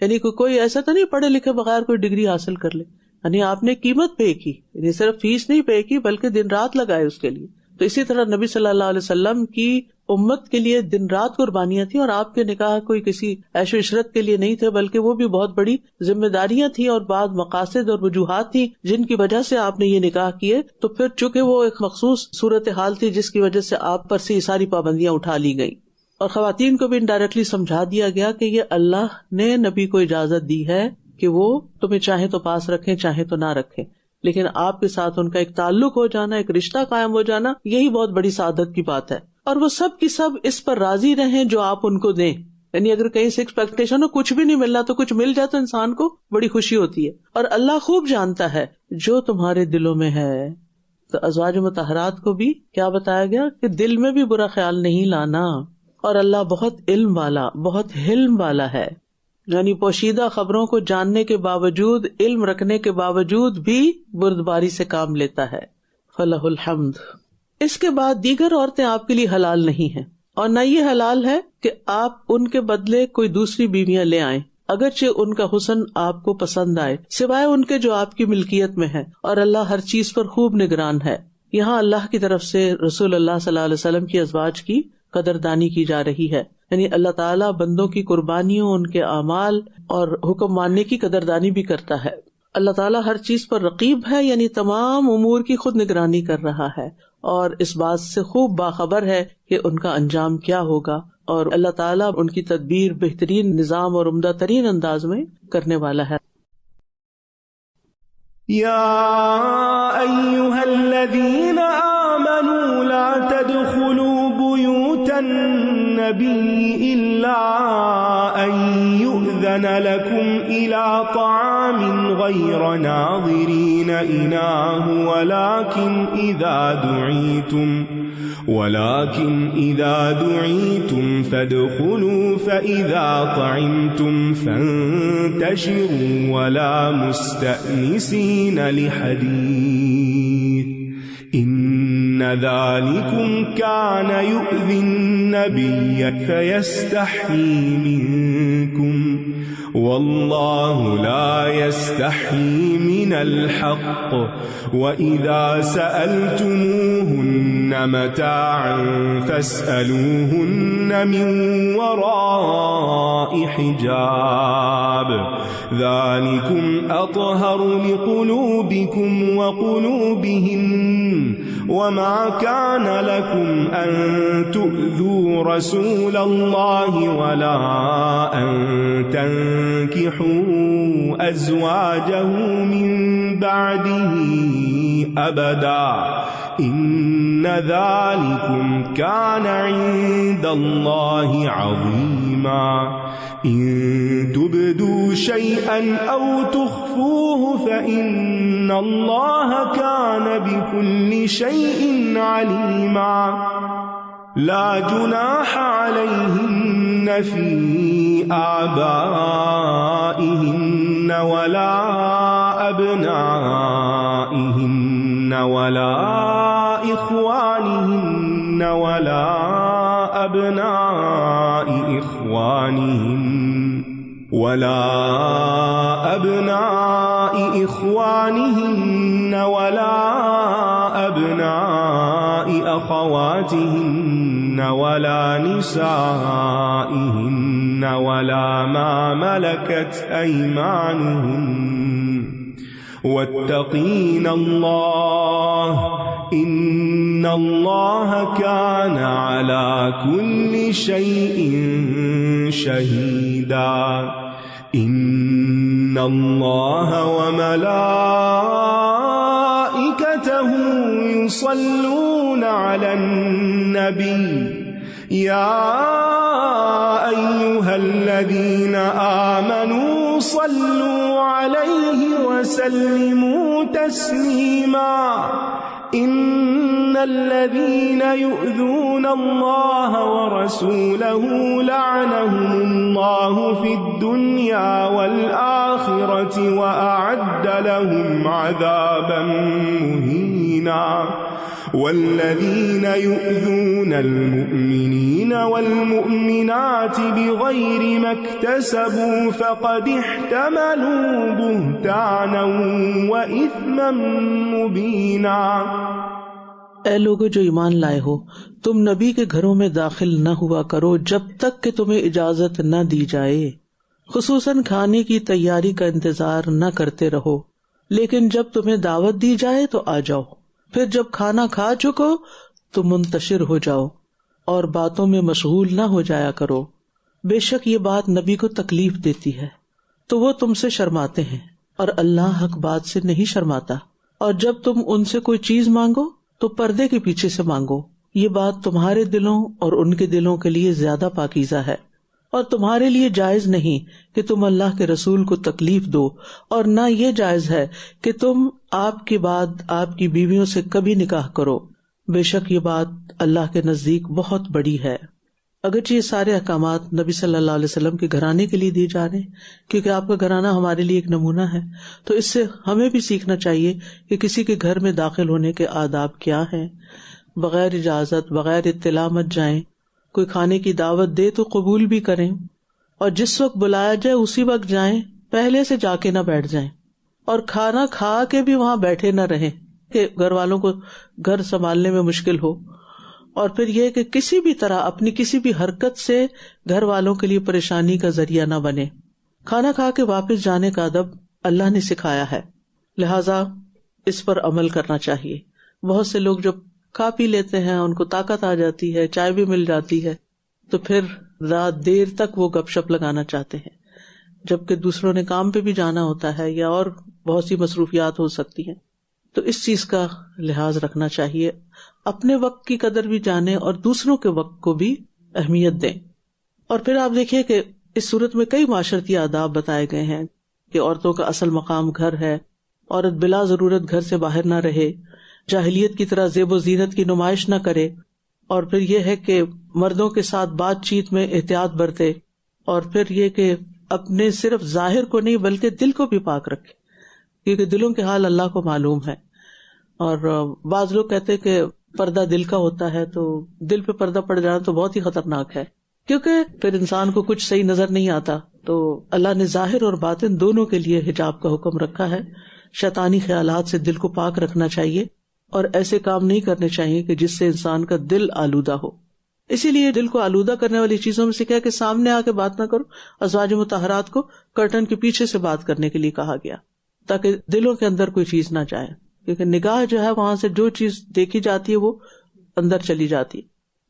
یعنی کوئی ایسا تو نہیں پڑھے لکھے بغیر کوئی ڈگری حاصل کر لے، یعنی آپ نے قیمت پے کی، یعنی صرف فیس نہیں پے کی بلکہ دن رات لگائے اس کے لیے. تو اسی طرح نبی صلی اللہ علیہ وسلم کی امت کے لیے دن رات قربانیاں تھیں، اور آپ کے نکاح کوئی کسی عیش و عشرت کے لیے نہیں تھے، بلکہ وہ بھی بہت بڑی ذمہ داریاں تھیں اور بعض مقاصد اور وجوہات تھیں جن کی وجہ سے آپ نے یہ نکاح کیے. تو پھر چونکہ وہ ایک مخصوص صورتحال تھی جس کی وجہ سے آپ پر سے یہ ساری پابندیاں اٹھا لی گئی. اور خواتین کو بھی انڈائریکٹلی سمجھا دیا گیا کہ یہ اللہ نے نبی کو اجازت دی ہے کہ وہ تمہیں چاہے تو پاس رکھیں چاہے تو نہ رکھیں، لیکن آپ کے ساتھ ان کا ایک تعلق ہو جانا، ایک رشتہ قائم ہو جانا، یہی بہت بڑی سعادت کی بات ہے. اور وہ سب کی سب اس پر راضی رہیں جو آپ ان کو دیں. یعنی اگر کہیں سے ایکسپیکٹیشن ہو کچھ بھی نہیں ملنا تو کچھ مل جائے تو انسان کو بڑی خوشی ہوتی ہے. اور اللہ خوب جانتا ہے جو تمہارے دلوں میں ہے. تو ازواج مطہرات کو بھی کیا بتایا گیا کہ دل میں بھی برا خیال نہیں لانا. اور اللہ بہت علم والا، بہت حلم والا ہے. یعنی پوشیدہ خبروں کو جاننے کے باوجود، علم رکھنے کے باوجود بھی بردباری سے کام لیتا ہے. فلہ الحمد. اس کے بعد دیگر عورتیں آپ کے لیے حلال نہیں ہیں، اور نہ یہ حلال ہے کہ آپ ان کے بدلے کوئی دوسری بیویاں لے آئیں، اگرچہ ان کا حسن آپ کو پسند آئے، سوائے ان کے جو آپ کی ملکیت میں ہے. اور اللہ ہر چیز پر خوب نگران ہے. یہاں اللہ کی طرف سے رسول اللہ صلی اللہ علیہ وسلم کی ازواج کی قدردانی کی جا رہی ہے. یعنی اللہ تعالیٰ بندوں کی قربانیوں، ان کے اعمال اور حکم ماننے کی قدردانی بھی کرتا ہے. اللہ تعالیٰ ہر چیز پر رقیب ہے، یعنی تمام امور کی خود نگرانی کر رہا ہے، اور اس بات سے خوب باخبر ہے کہ ان کا انجام کیا ہوگا. اور اللہ تعالیٰ ان کی تدبیر بہترین نظام اور عمدہ ترین انداز میں کرنے والا ہے. یا ایھا الذین آمنوا لا تدخلوا بیوت النبی الا ان یؤذن لکم الی طعام غیر ناظرین اناہ ولكن إذا دعيتم فادخلوا فإذا طعمتم فانتشروا ولا مستأنسين لحديث إن ذلكم كان يؤذي النبي فيستحيي منكم والله لا يستحيي من الحق وإذا سألتموهن متاعا فاسألوهن من وراء حجاب ذلكم أطهر لقلوبكم وقلوبهن وما كان لكم أن تؤذوا رسول الله ولا أن تنكحوا أزواجه من بعده أبدا إن ذلكم كان عند الله عظيما إن تبدوا شيئا أو تخفوه فإن الله كان بكل شيء عليما لا جناح عليهن في آبائهن ولا أبنائهن ولا إخوانهن ولا أبناء إخوانهن ولا أبناء أخواتهن ولا نسائهن ولا ما ملكت أيمانهن واتقين الله إن الله كان على كل شيء شهيدا إن الله وملائكته يصلون على النبي يا أيها الذين آمنوا صلوا عليه وسلموا تسليما إن الذين يؤذون الله ورسوله لعنهم الله في الدنيا والآخرة وأعد لهم عذابا مهينا والذين يؤذون المؤمنين والمؤمنات بغير ما اكتسبوا فقد احتملوا بهتانا وإثما مبينا۔ اے لوگو جو ایمان لائے ہو، تم نبی کے گھروں میں داخل نہ ہوا کرو جب تک کہ تمہیں اجازت نہ دی جائے، خصوصاً کھانے کی تیاری کا انتظار نہ کرتے رہو، لیکن جب تمہیں دعوت دی جائے تو آ جاؤ، پھر جب کھانا کھا چکو تو منتشر ہو جاؤ اور باتوں میں مشغول نہ ہو جایا کرو، بے شک یہ بات نبی کو تکلیف دیتی ہے تو وہ تم سے شرماتے ہیں اور اللہ حق بات سے نہیں شرماتا، اور جب تم ان سے کوئی چیز مانگو تو پردے کے پیچھے سے مانگو، یہ بات تمہارے دلوں اور ان کے دلوں کے لیے زیادہ پاکیزہ ہے، اور تمہارے لیے جائز نہیں کہ تم اللہ کے رسول کو تکلیف دو، اور نہ یہ جائز ہے کہ تم آپ کے بعد آپ کی بیویوں سے کبھی نکاح کرو، بے شک یہ بات اللہ کے نزدیک بہت بڑی ہے۔ اگرچہ یہ سارے احکامات نبی صلی اللہ علیہ وسلم کے گھرانے کے لیے دیے جا رہے ہیں، کیونکہ آپ کا گھرانہ ہمارے لیے ایک نمونہ ہے، تو اس سے ہمیں بھی سیکھنا چاہیے کہ کسی کے گھر میں داخل ہونے کے آداب کیا ہیں۔ بغیر اجازت، بغیر اطلاع مت جائیں، کوئی کھانے کی دعوت دے تو قبول بھی کریں، اور جس وقت بلایا جائے اسی وقت جائیں، پہلے سے جا کے نہ بیٹھ جائیں، اور کھانا کھا کے بھی وہاں بیٹھے نہ رہیں کہ گھر والوں کو گھر سنبھالنے میں مشکل ہو، اور پھر یہ کہ کسی بھی طرح اپنی کسی بھی حرکت سے گھر والوں کے لیے پریشانی کا ذریعہ نہ بنے۔ کھانا کھا کے واپس جانے کا ادب اللہ نے سکھایا ہے، لہذا اس پر عمل کرنا چاہیے۔ بہت سے لوگ جب کھا پی لیتے ہیں، ان کو طاقت آ جاتی ہے، چائے بھی مل جاتی ہے، تو پھر رات دیر تک وہ گپ شپ لگانا چاہتے ہیں، جبکہ دوسروں نے کام پہ بھی جانا ہوتا ہے یا اور بہت سی مصروفیات ہو سکتی ہیں۔ تو اس چیز کا لحاظ رکھنا چاہیے، اپنے وقت کی قدر بھی جانیں اور دوسروں کے وقت کو بھی اہمیت دیں۔ اور پھر آپ دیکھیے کہ اس صورت میں کئی معاشرتی آداب بتائے گئے ہیں کہ عورتوں کا اصل مقام گھر ہے، عورت بلا ضرورت گھر سے باہر نہ رہے، جاہلیت کی طرح زیب و زینت کی نمائش نہ کرے، اور پھر یہ ہے کہ مردوں کے ساتھ بات چیت میں احتیاط برتے، اور پھر یہ کہ اپنے صرف ظاہر کو نہیں بلکہ دل کو بھی پاک رکھے، کیونکہ دلوں کے حال اللہ کو معلوم ہے۔ اور بعض لوگ کہتے کہ پردہ دل کا ہوتا ہے، تو دل پہ پردہ پڑ جانا تو بہت ہی خطرناک ہے، کیونکہ پھر انسان کو کچھ صحیح نظر نہیں آتا۔ تو اللہ نے ظاہر اور باطن دونوں کے لیے حجاب کا حکم رکھا ہے۔ شیطانی خیالات سے دل کو پاک رکھنا چاہیے، اور ایسے کام نہیں کرنے چاہیے کہ جس سے انسان کا دل آلودہ ہو۔ اسی لیے دل کو آلودہ کرنے والی چیزوں میں سے کیا کہ سامنے آ کے بات نہ کرو، ازواج مطہرات کو کرٹن کے پیچھے سے بات کرنے کے لیے کہا گیا تاکہ دلوں کے اندر کوئی چیز نہ جائے، کیونکہ نگاہ جو ہے وہاں سے جو چیز دیکھی جاتی ہے وہ اندر چلی جاتی۔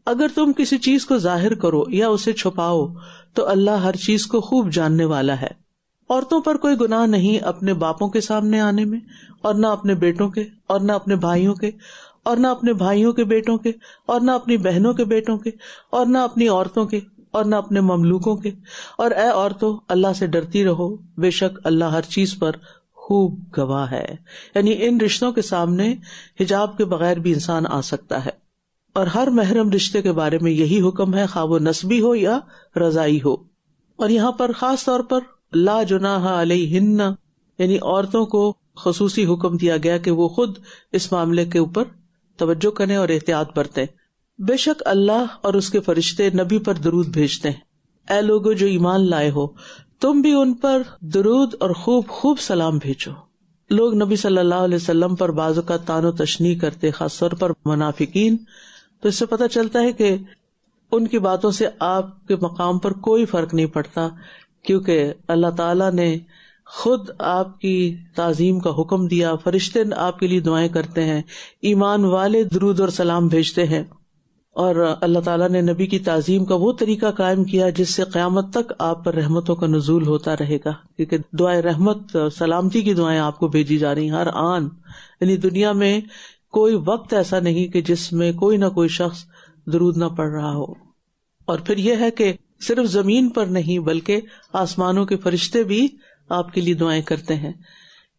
اگر تم کسی چیز کو ظاہر کرو یا اسے چھپاؤ تو اللہ ہر چیز کو خوب جاننے والا ہے۔ عورتوں پر کوئی گناہ نہیں اپنے باپوں کے سامنے آنے میں، اور نہ اپنے بیٹوں کے، اور نہ اپنے بھائیوں کے، اور نہ اپنے بھائیوں کے بیٹوں کے، اور نہ اپنی بہنوں کے بیٹوں کے، اور نہ اپنی عورتوں کے، اور نہ اپنے مملوکوں کے، اور اے عورتوں اللہ سے ڈرتی رہو، بے شک اللہ ہر چیز پر خوب گواہ ہے. یعنی ان رشتوں کے سامنے حجاب کے بغیر بھی انسان آ سکتا ہے، اور ہر محرم رشتے کے بارے میں یہی حکم ہے، خواہ وہ نسبی ہو یا رضائی ہو. اور یہاں پر خاص طور پر لا جناح علیہن، یعنی عورتوں کو خصوصی حکم دیا گیا کہ وہ خود اس معاملے کے اوپر توجہ کریں اور احتیاط برتیں. بے شک اللہ اور اس کے فرشتے نبی پر درود بھیجتے ہیں. اے لوگو جو ایمان لائے ہو، تم بھی ان پر درود اور خوب خوب سلام بھیجو. لوگ نبی صلی اللہ علیہ وسلم پر بعض اوقات طعن و تشنیع کرتے، خاص طور پر منافقین. تو اس سے پتہ چلتا ہے کہ ان کی باتوں سے آپ کے مقام پر کوئی فرق نہیں پڑتا، کیونکہ اللہ تعالیٰ نے خود آپ کی تعظیم کا حکم دیا، فرشتے آپ کے لیے دعائیں کرتے ہیں، ایمان والے درود اور سلام بھیجتے ہیں، اور اللہ تعالیٰ نے نبی کی تعظیم کا وہ طریقہ قائم کیا جس سے قیامت تک آپ پر رحمتوں کا نزول ہوتا رہے گا، کیونکہ دعائیں رحمت، سلامتی کی دعائیں آپ کو بھیجی جا رہی ہیں ہر آن. یعنی دنیا میں کوئی وقت ایسا نہیں کہ جس میں کوئی نہ کوئی شخص درود نہ پڑھ رہا ہو. اور پھر یہ ہے کہ صرف زمین پر نہیں بلکہ آسمانوں کے فرشتے بھی آپ کے لیے دعائیں کرتے ہیں.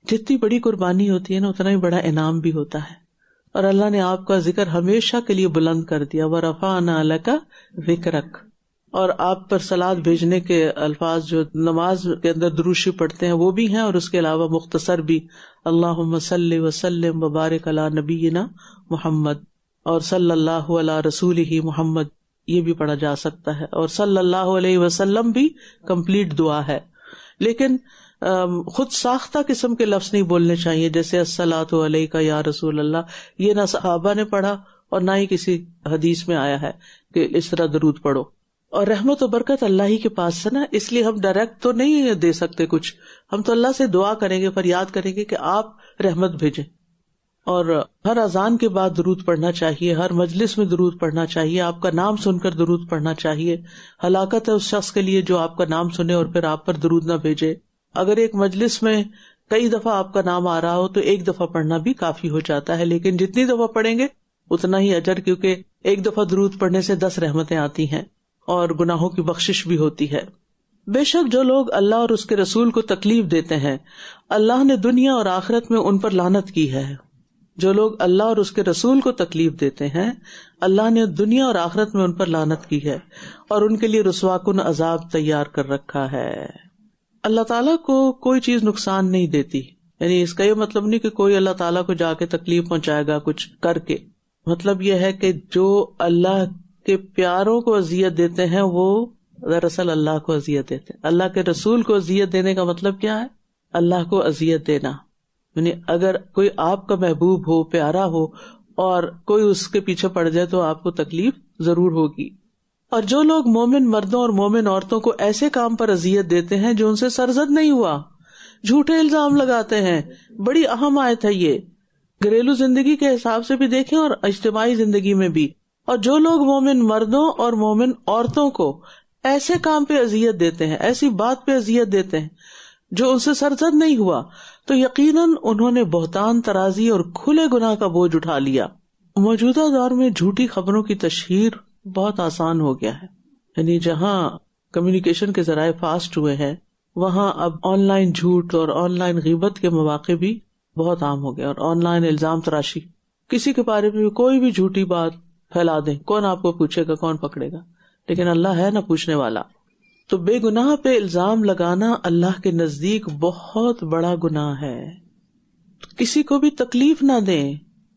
جتنی بڑی قربانی ہوتی ہے نا، اتنا ہی بڑا انعام بھی ہوتا ہے. اور اللہ نے آپ کا ذکر ہمیشہ کے لیے بلند کر دیا. وَرَفَعْنَا لَكَ ذِكْرَكَ. اور آپ پر صلات بھیجنے کے الفاظ جو نماز کے اندر دروشی پڑھتے ہیں وہ بھی ہیں، اور اس کے علاوہ مختصر بھی، اللہم صلی وسلم وبارک علی نبینا محمد، اور صلی اللہ علی رسولہ محمد، یہ بھی پڑھا جا سکتا ہے. اور صلی اللہ علیہ وسلم بھی کمپلیٹ دعا ہے، لیکن خود ساختہ قسم کے لفظ نہیں بولنے چاہیے، جیسے الصلاۃ علیک یا رسول اللہ. یہ نہ صحابہ نے پڑھا اور نہ ہی کسی حدیث میں آیا ہے کہ اس طرح درود پڑھو. اور رحمت و برکت اللہ ہی کے پاس سے نا، اس لیے ہم ڈائریکٹ تو نہیں دے سکتے کچھ، ہم تو اللہ سے دعا کریں گے، فریاد کریں گے کہ آپ رحمت بھیجیں. اور ہر اذان کے بعد درود پڑھنا چاہیے، ہر مجلس میں درود پڑھنا چاہیے، آپ کا نام سن کر درود پڑھنا چاہیے. ہلاکت ہے اس شخص کے لیے جو آپ کا نام سنے اور پھر آپ پر درود نہ بھیجے. اگر ایک مجلس میں کئی دفعہ آپ کا نام آ رہا ہو تو ایک دفعہ پڑھنا بھی کافی ہو جاتا ہے، لیکن جتنی دفعہ پڑھیں گے اتنا ہی اجر، کیونکہ ایک دفعہ درود پڑھنے سے 10 رحمتیں آتی ہیں اور گناہوں کی بخشش بھی ہوتی ہے. بے شک جو لوگ اللہ اور اس کے رسول کو تکلیف دیتے ہیں، اللہ نے دنیا اور آخرت میں ان پر لعنت کی ہے. جو لوگ اللہ اور اس کے رسول کو تکلیف دیتے ہیں، اللہ نے دنیا اور آخرت میں ان پر لعنت کی ہے، اور ان کے لیے رسوا کن عذاب تیار کر رکھا ہے. اللہ تعالیٰ کو کوئی چیز نقصان نہیں دیتی، یعنی اس کا یہ مطلب نہیں کہ کوئی اللہ تعالیٰ کو جا کے تکلیف پہنچائے گا کچھ کر کے. مطلب یہ ہے کہ جو اللہ کے پیاروں کو اذیت دیتے ہیں وہ دراصل اللہ کو اذیت دیتے ہیں. اللہ کے رسول کو اذیت دینے کا مطلب کیا ہے؟ اللہ کو اذیت دینا. یعنی اگر کوئی آپ کا محبوب ہو، پیارا ہو، اور کوئی اس کے پیچھے پڑ جائے تو آپ کو تکلیف ضرور ہوگی. اور جو لوگ مومن مردوں اور مومن عورتوں کو ایسے کام پر اذیت دیتے ہیں جو ان سے سرزد نہیں ہوا، جھوٹے الزام لگاتے ہیں. بڑی اہم آیت ہے یہ، گھریلو زندگی کے حساب سے بھی دیکھیں اور اجتماعی زندگی میں بھی. اور جو لوگ مومن مردوں اور مومن عورتوں کو ایسے کام پہ اذیت دیتے ہیں، ایسی بات پہ اذیت دیتے ہیں جو ان سے سرزد نہیں ہوا، تو یقیناً انہوں نے بہتان ترازی اور کھلے گناہ کا بوجھ اٹھا لیا. موجودہ دور میں جھوٹی خبروں کی تشہیر بہت آسان ہو گیا ہے. یعنی جہاں کمیونیکیشن کے ذرائع فاسٹ ہوئے ہیں، وہاں اب آن لائن جھوٹ اور آن لائن غیبت کے مواقع بھی بہت عام ہو گیا، اور آن لائن الزام تراشی. کسی کے بارے میں کوئی بھی جھوٹی بات پھیلا دیں، کون آپ کو پوچھے گا، کون پکڑے گا؟ لیکن اللہ ہے نہ پوچھنے والا. تو بے گناہ پہ الزام لگانا اللہ کے نزدیک بہت بڑا گناہ ہے. کسی کو بھی تکلیف نہ دیں.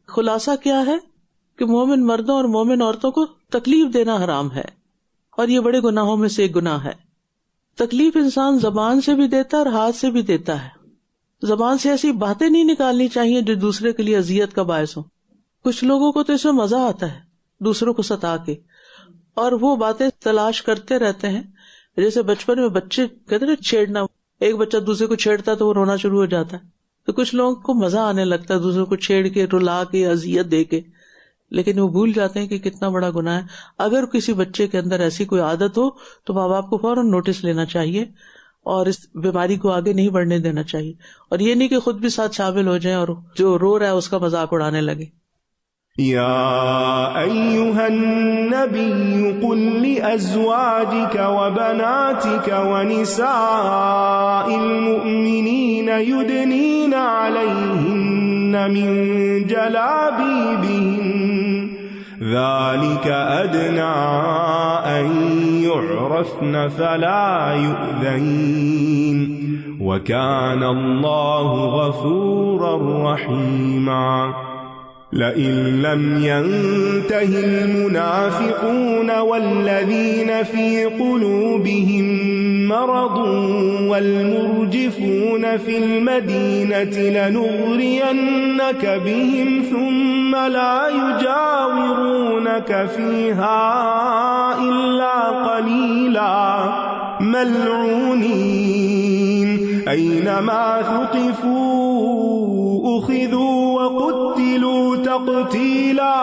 خلاصہ کیا ہے کہ مومن مردوں اور مومن عورتوں کو تکلیف دینا حرام ہے، اور یہ بڑے گناہوں میں سے ایک گناہ ہے. تکلیف انسان زبان سے بھی دیتا ہے اور ہاتھ سے بھی دیتا ہے. زبان سے ایسی باتیں نہیں نکالنی چاہیے جو دوسرے کے لیے اذیت کا باعث ہو. کچھ لوگوں کو تو اس میں مزہ آتا ہے دوسروں کو ستا کے، اور وہ باتیں تلاش کرتے رہتے ہیں. جیسے بچپن میں بچے کہتے ہیں چھیڑنا، ایک بچہ دوسرے کو چھیڑتا ہے تو وہ رونا شروع ہو جاتا ہے. تو کچھ لوگوں کو مزہ آنے لگتا ہے دوسروں کو چھیڑ کے، رلا کے، اذیت دے کے، لیکن وہ بھول جاتے ہیں کہ کتنا بڑا گناہ ہے. اگر کسی بچے کے اندر ایسی کوئی عادت ہو تو ماں باپ کو فوراً نوٹس لینا چاہیے اور اس بیماری کو آگے نہیں بڑھنے دینا چاہیے. اور یہ نہیں کہ خود بھی ساتھ شامل ہو جائیں اور جو رو رہا ہے اس کا مذاق اڑانے لگے. يا أيها النبي قل لأزواجك وبناتك ونساء المؤمنين يدنين عليهن من جلابيبهن ذلك أدنى أن يعرفن فلا يؤذين وكان الله غفورا رحيما لئن لم ينته المنافقون والذين في قلوبهم مرض والمرجفون في المدينة لنغرينك بهم ثم لا يجاورونك فيها إلا قليلا ملعونين أينما ثقفوا أخذوا وقتلوا تقتيلا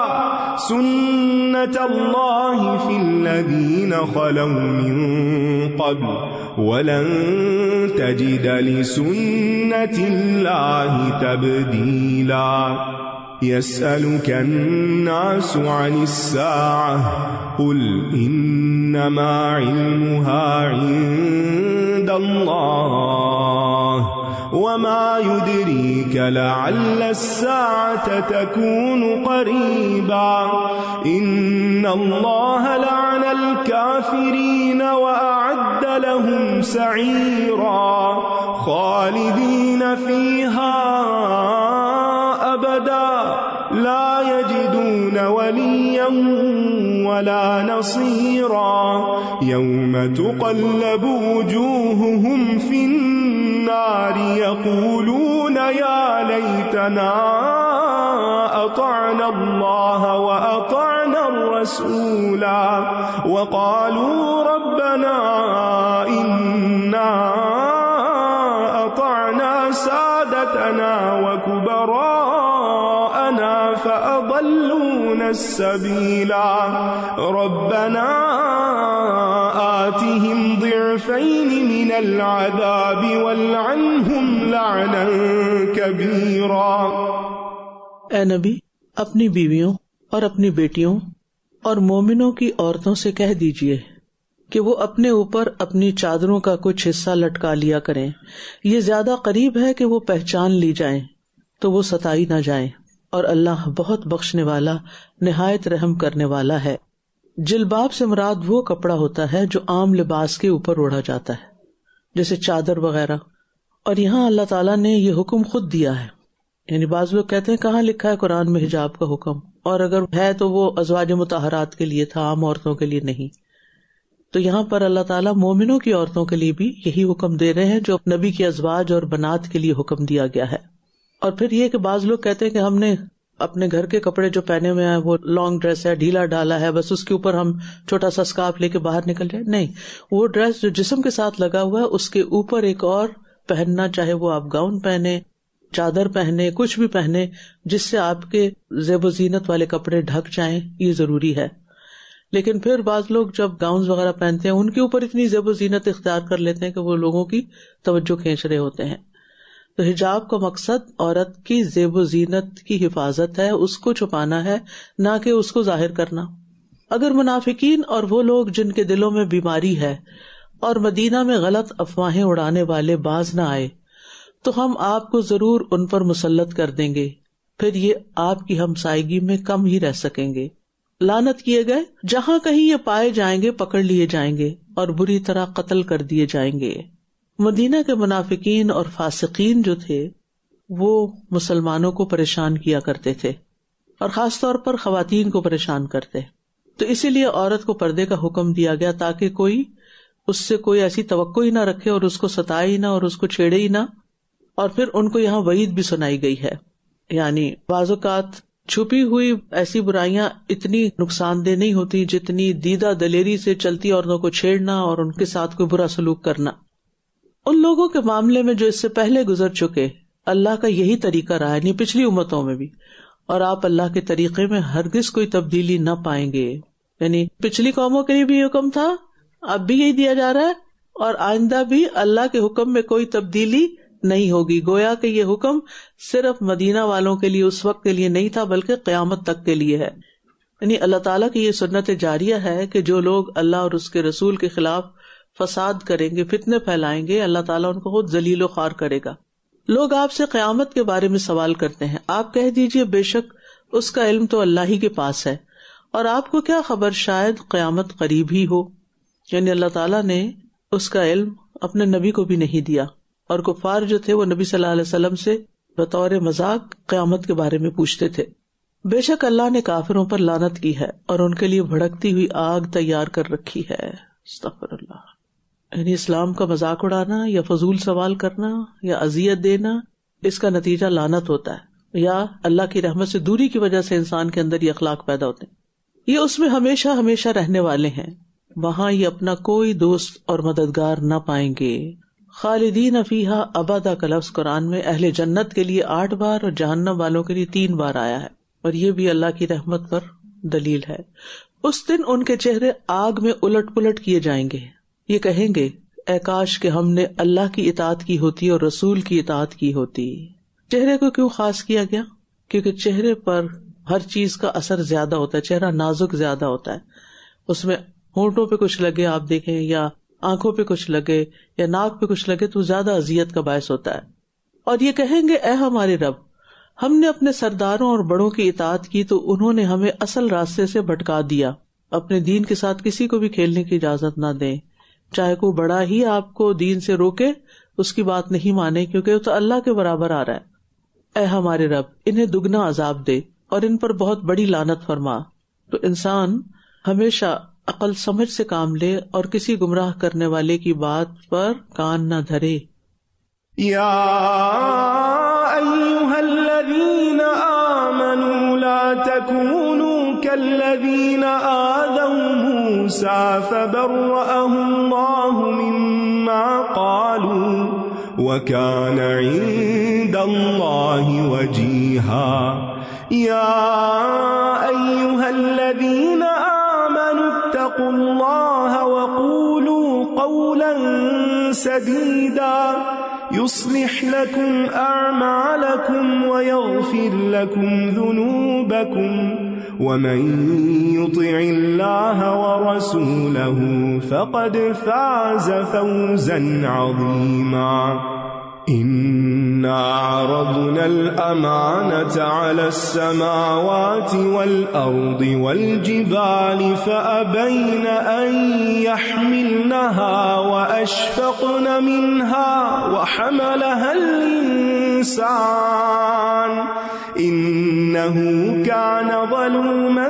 سنة الله في الذين خلوا من قبل ولن تجد لسنة الله تبديلا يسألك الناس عن الساعة قل إنما علمها عند الله وما يدريك لعل الساعة تكون قريبا إن الله لعن الكافرين وأعد لهم سعيرا خالدين فيها أبدا لا يجدون وليا ولا نصيرا يوم تقلب وجوههم في النار يقولون يا ليتنا أطعنا الله وأطعنا الرسولا وقالوا ربنا إنا أطعنا سادتنا وكبراءنا فأضلونا السبيلا ربنا آتهم ضعفين من العذاب والعنهم لعنا كبيرا۔ اے نبی اپنی بیویوں اور اپنی بیٹیوں اور مومنوں کی عورتوں سے کہہ دیجئے کہ وہ اپنے اوپر اپنی چادروں کا کچھ حصہ لٹکا لیا کریں، یہ زیادہ قریب ہے کہ وہ پہچان لی جائیں تو وہ ستائی نہ جائیں، اور اللہ بہت بخشنے والا نہایت رحم کرنے والا ہے۔ جلباب سے مراد وہ کپڑا ہوتا ہے جو عام لباس کے اوپر اوڑھا جاتا ہے، جیسے چادر وغیرہ، اور یہاں اللہ تعالیٰ نے یہ حکم خود دیا ہے۔ یعنی بعض لوگ کہتے ہیں کہاں لکھا ہے قرآن میں حجاب کا حکم، اور اگر ہے تو وہ ازواج مطہرات کے لیے تھا، عام عورتوں کے لیے نہیں۔ تو یہاں پر اللہ تعالیٰ مومنوں کی عورتوں کے لیے بھی یہی حکم دے رہے ہیں جو نبی کی ازواج اور بنات کے لیے حکم دیا گیا ہے۔ اور پھر یہ کہ بعض لوگ کہتے ہیں کہ ہم نے اپنے گھر کے کپڑے جو پہنے ہوئے ہیں وہ لانگ ڈریس ہے، ڈھیلا ڈالا ہے، بس اس کے اوپر ہم چھوٹا سا اسکارف لے کے باہر نکل جائیں، نہیں، وہ ڈریس جو جسم کے ساتھ لگا ہوا ہے اس کے اوپر ایک اور پہننا، چاہے وہ آپ گاؤن پہنے، چادر پہنے، کچھ بھی پہنے جس سے آپ کے زیب و زینت والے کپڑے ڈھک جائیں، یہ ضروری ہے۔ لیکن پھر بعض لوگ جب گاؤنز وغیرہ پہنتے ہیں ان کے اوپر اتنی زیب و زینت اختیار کر لیتے ہیں کہ وہ لوگوں کی توجہ کھینچ رہے ہوتے ہیں۔ تو حجاب کا مقصد عورت کی زیب و زینت کی حفاظت ہے، اس کو چھپانا ہے، نہ کہ اس کو ظاہر کرنا۔ اگر منافقین اور وہ لوگ جن کے دلوں میں بیماری ہے اور مدینہ میں غلط افواہیں اڑانے والے باز نہ آئے تو ہم آپ کو ضرور ان پر مسلط کر دیں گے، پھر یہ آپ کی ہمسائیگی میں کم ہی رہ سکیں گے۔ لعنت کیے گئے جہاں کہیں یہ پائے جائیں گے پکڑ لیے جائیں گے اور بری طرح قتل کر دیے جائیں گے۔ مدینہ کے منافقین اور فاسقین جو تھے وہ مسلمانوں کو پریشان کیا کرتے تھے، اور خاص طور پر خواتین کو پریشان کرتے، تو اسی لیے عورت کو پردے کا حکم دیا گیا تاکہ کوئی اس سے کوئی ایسی توقع ہی نہ رکھے اور اس کو ستائے ہی نہ اور اس کو چھیڑے ہی نہ۔ اور پھر ان کو یہاں وعید بھی سنائی گئی ہے، یعنی بعض اوقات چھپی ہوئی ایسی برائیاں اتنی نقصان دہ نہیں ہوتی جتنی دیدہ دلیری سے چلتی عورتوں کو چھیڑنا اور ان کے ساتھ کوئی برا سلوک کرنا۔ ان لوگوں کے معاملے میں جو اس سے پہلے گزر چکے، اللہ کا یہی طریقہ رہا ہے، نہیں پچھلی امتوں میں بھی، اور آپ اللہ کے طریقے میں ہرگز کوئی تبدیلی نہ پائیں گے۔ یعنی پچھلی قوموں کے لیے بھی حکم تھا، اب بھی یہی دیا جا رہا ہے، اور آئندہ بھی اللہ کے حکم میں کوئی تبدیلی نہیں ہوگی. گویا کہ یہ حکم صرف مدینہ والوں کے لیے اس وقت کے لیے نہیں تھا بلکہ قیامت تک کے لیے ہے. یعنی اللہ تعالیٰ کی یہ سنت جاریہ ہے کہ جو لوگ اللہ اور اس کے رسول کے خلاف فساد کریں گے، فتنے پھیلائیں گے، اللہ تعالیٰ ان کو خود ذلیل و خوار کرے گا. لوگ آپ سے قیامت کے بارے میں سوال کرتے ہیں، آپ کہہ دیجئے بے شک اس کا علم تو اللہ ہی کے پاس ہے، اور آپ کو کیا خبر شاید قیامت قریب ہی ہو. یعنی اللہ تعالیٰ نے اس کا علم اپنے نبی کو بھی نہیں دیا، اور کفار جو تھے وہ نبی صلی اللہ علیہ وسلم سے بطور مذاق قیامت کے بارے میں پوچھتے تھے. بے شک اللہ نے کافروں پر لعنت کی ہے اور ان کے لیے بھڑکتی ہوئی آگ تیار کر رکھی ہے. استغفر اللہ. یعنی اسلام کا مذاق اڑانا یا فضول سوال کرنا یا اذیت دینا، اس کا نتیجہ لعنت ہوتا ہے، یا اللہ کی رحمت سے دوری کی وجہ سے انسان کے اندر یہ اخلاق پیدا ہوتے ہیں. یہ اس میں ہمیشہ ہمیشہ رہنے والے ہیں، وہاں یہ اپنا کوئی دوست اور مددگار نہ پائیں گے. خالدین فیہا ابدا کا لفظ قرآن میں اہل جنت کے لیے 8 بار اور جہنم والوں کے لیے 3 بار آیا ہے، اور یہ بھی اللہ کی رحمت پر دلیل ہے. اس دن ان کے چہرے آگ میں الٹ پلٹ کیے جائیں گے. یہ کہیں گے اے کاش کہ ہم نے اللہ کی اطاعت کی ہوتی اور رسول کی اطاعت کی ہوتی. چہرے کو کیوں خاص کیا گیا؟ کیونکہ چہرے پر ہر چیز کا اثر زیادہ ہوتا ہے، چہرہ نازک زیادہ ہوتا ہے، اس میں ہونٹوں پہ کچھ لگے آپ دیکھیں، یا آنکھوں پہ کچھ لگے، یا ناک پہ کچھ لگے تو زیادہ اذیت کا باعث ہوتا ہے. اور یہ کہیں گے اے ہمارے رب، ہم نے اپنے سرداروں اور بڑوں کی اطاعت کی تو انہوں نے ہمیں اصل راستے سے بھٹکا دیا. اپنے دین کے ساتھ کسی کو بھی کھیلنے کی اجازت نہ دیں، چاہے کوئی بڑا ہی آپ کو دین سے روکے اس کی بات نہیں مانے، کیونکہ وہ تو اللہ کے برابر آ رہا ہے. اے ہمارے رب، انہیں دگنا عذاب دے اور ان پر بہت بڑی لعنت فرما. تو انسان ہمیشہ عقل سمجھ سے کام لے اور کسی گمراہ کرنے والے کی بات پر کان نہ دھرے. یا ایھا الذین آمنوا لا تکونوا کالذین آذوا موسیٰ فبرأہ اللہ مما قالوا وکان عند اللہ وجیہا. یا ایھا الذین آمنوا اتقوا اللہ وقولوا قولا سدیدا يصلح لكم أعمالكم ويغفر لكم ذنوبكم ومن يطع الله ورسوله فقد فاز فوزا عظيما. إنا عرضنا الأمانة على السماوات والأرض والجبال فأبين أن يحملنها وأشفقن منها وحملها الإنسان إنه كان ظلوما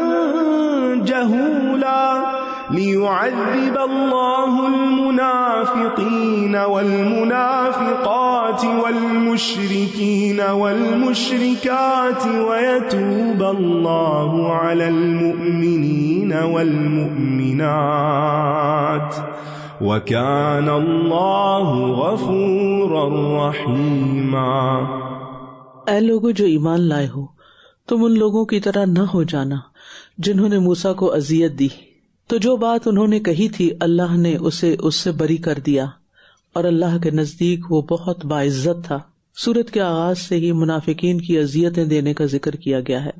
جهولا. ليعذب الله المنافقين والمنافقات والمشركين والمشركات ويتوب الله على المؤمنين والمؤمنات وكان الله غفورا رحيما. اے لوگوں جو ایمان لائے ہو، تم ان لوگوں کی طرح نہ ہو جانا جنہوں نے موسیٰ کو اذیت دی. تو جو بات انہوں نے کہی تھی اللہ نے اسے اس سے بری کر دیا، اور اللہ کے نزدیک وہ بہت باعزت تھا. سورت کے آغاز سے ہی منافقین کی اذیتیں دینے کا ذکر کیا گیا ہے،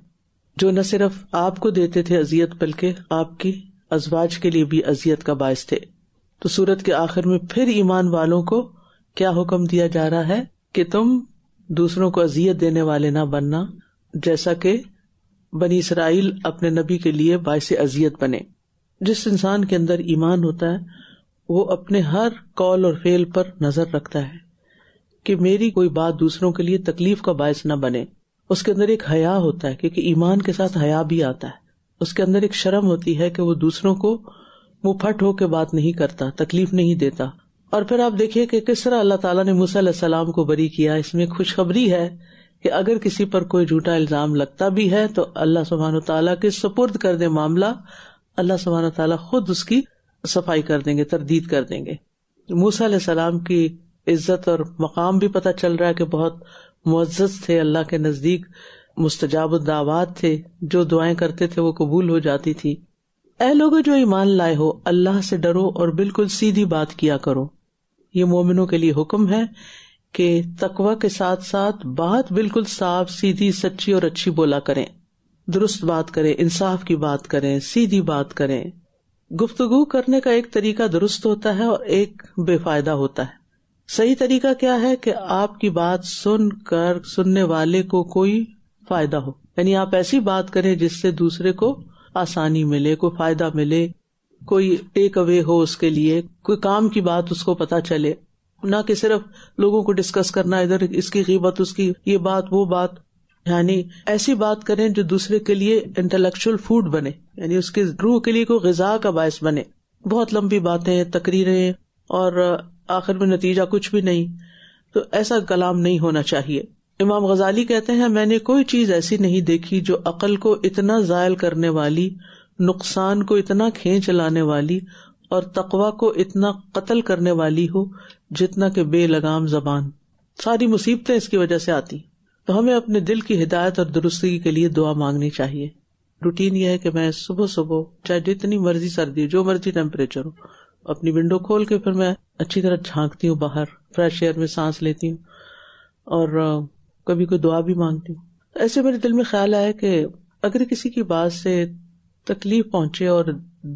جو نہ صرف آپ کو دیتے تھے اذیت بلکہ آپ کی ازواج کے لیے بھی اذیت کا باعث تھے. تو سورت کے آخر میں پھر ایمان والوں کو کیا حکم دیا جا رہا ہے کہ تم دوسروں کو اذیت دینے والے نہ بننا، جیسا کہ بنی اسرائیل اپنے نبی کے لیے باعث اذیت بنے. جس انسان کے اندر ایمان ہوتا ہے وہ اپنے ہر قول اور فعل پر نظر رکھتا ہے کہ میری کوئی بات دوسروں کے لیے تکلیف کا باعث نہ بنے. اس کے اندر ایک حیا ہوتا ہے، کیونکہ ایمان کے ساتھ حیا بھی آتا ہے. اس کے اندر ایک شرم ہوتی ہے کہ وہ دوسروں کو منہ پھٹ ہو کے بات نہیں کرتا، تکلیف نہیں دیتا. اور پھر آپ دیکھیے کہ کس طرح اللہ تعالیٰ نے موسیٰ علیہ السلام کو بری کیا. اس میں خوشخبری ہے کہ اگر کسی پر کوئی جھوٹا الزام لگتا بھی ہے تو اللہ سبحانہ وتعالیٰ کے سپرد کر دے معاملہ، اللہ سبحانہ وتعالیٰ خود اس کی صفائی کر دیں گے، تردید کر دیں گے. موسیٰ علیہ السلام کی عزت اور مقام بھی پتہ چل رہا ہے کہ بہت معزز تھے، اللہ کے نزدیک مستجاب الدعوات تھے، جو دعائیں کرتے تھے وہ قبول ہو جاتی تھی. اے لوگوں جو ایمان لائے ہو، اللہ سے ڈرو اور بالکل سیدھی بات کیا کرو. یہ مومنوں کے لیے حکم ہے کہ تقوی کے ساتھ ساتھ بات بالکل صاف سیدھی سچی اور اچھی بولا کریں، درست بات کریں، انصاف کی بات کریں، سیدھی بات کریں. گفتگو کرنے کا ایک طریقہ درست ہوتا ہے اور ایک بے فائدہ ہوتا ہے. صحیح طریقہ کیا ہے کہ آپ کی بات سن کر سننے والے کو کوئی فائدہ ہو، یعنی آپ ایسی بات کریں جس سے دوسرے کو آسانی ملے، کوئی فائدہ ملے، کوئی ٹیک اوے ہو اس کے لیے، کوئی کام کی بات اس کو پتہ چلے، نہ کہ صرف لوگوں کو ڈسکس کرنا، ادھر اس کی غیبت، اس کی یہ بات وہ بات. یعنی ایسی بات کریں جو دوسرے کے لیے انٹلیکچوئل فوڈ بنے، یعنی اس کی روح کے لیے کوئی غذا کا باعث بنے. بہت لمبی باتیں، تقریریں اور آخر میں نتیجہ کچھ بھی نہیں، تو ایسا کلام نہیں ہونا چاہیے. امام غزالی کہتے ہیں میں نے کوئی چیز ایسی نہیں دیکھی جو عقل کو اتنا زائل کرنے والی، نقصان کو اتنا کھینچ لانے والی اور تقویٰ کو اتنا قتل کرنے والی ہو جتنا کہ بے لگام زبان. ساری مصیبتیں اس کی وجہ سے آتی. تو ہمیں اپنے دل کی ہدایت اور درستگی کے لیے دعا مانگنی چاہیے. روٹین یہ ہے کہ میں صبح صبح چاہے جتنی مرضی سردی، جو مرضی ٹیمپریچر ہو، اپنی ونڈو کھول کے پھر میں اچھی طرح جھانکتی ہوں باہر، فریش ایئر میں سانس لیتی ہوں اور کبھی کوئی دعا بھی مانگتی ہوں. ایسے میرے دل میں خیال آیا کہ اگر کسی کی بات سے تکلیف پہنچے اور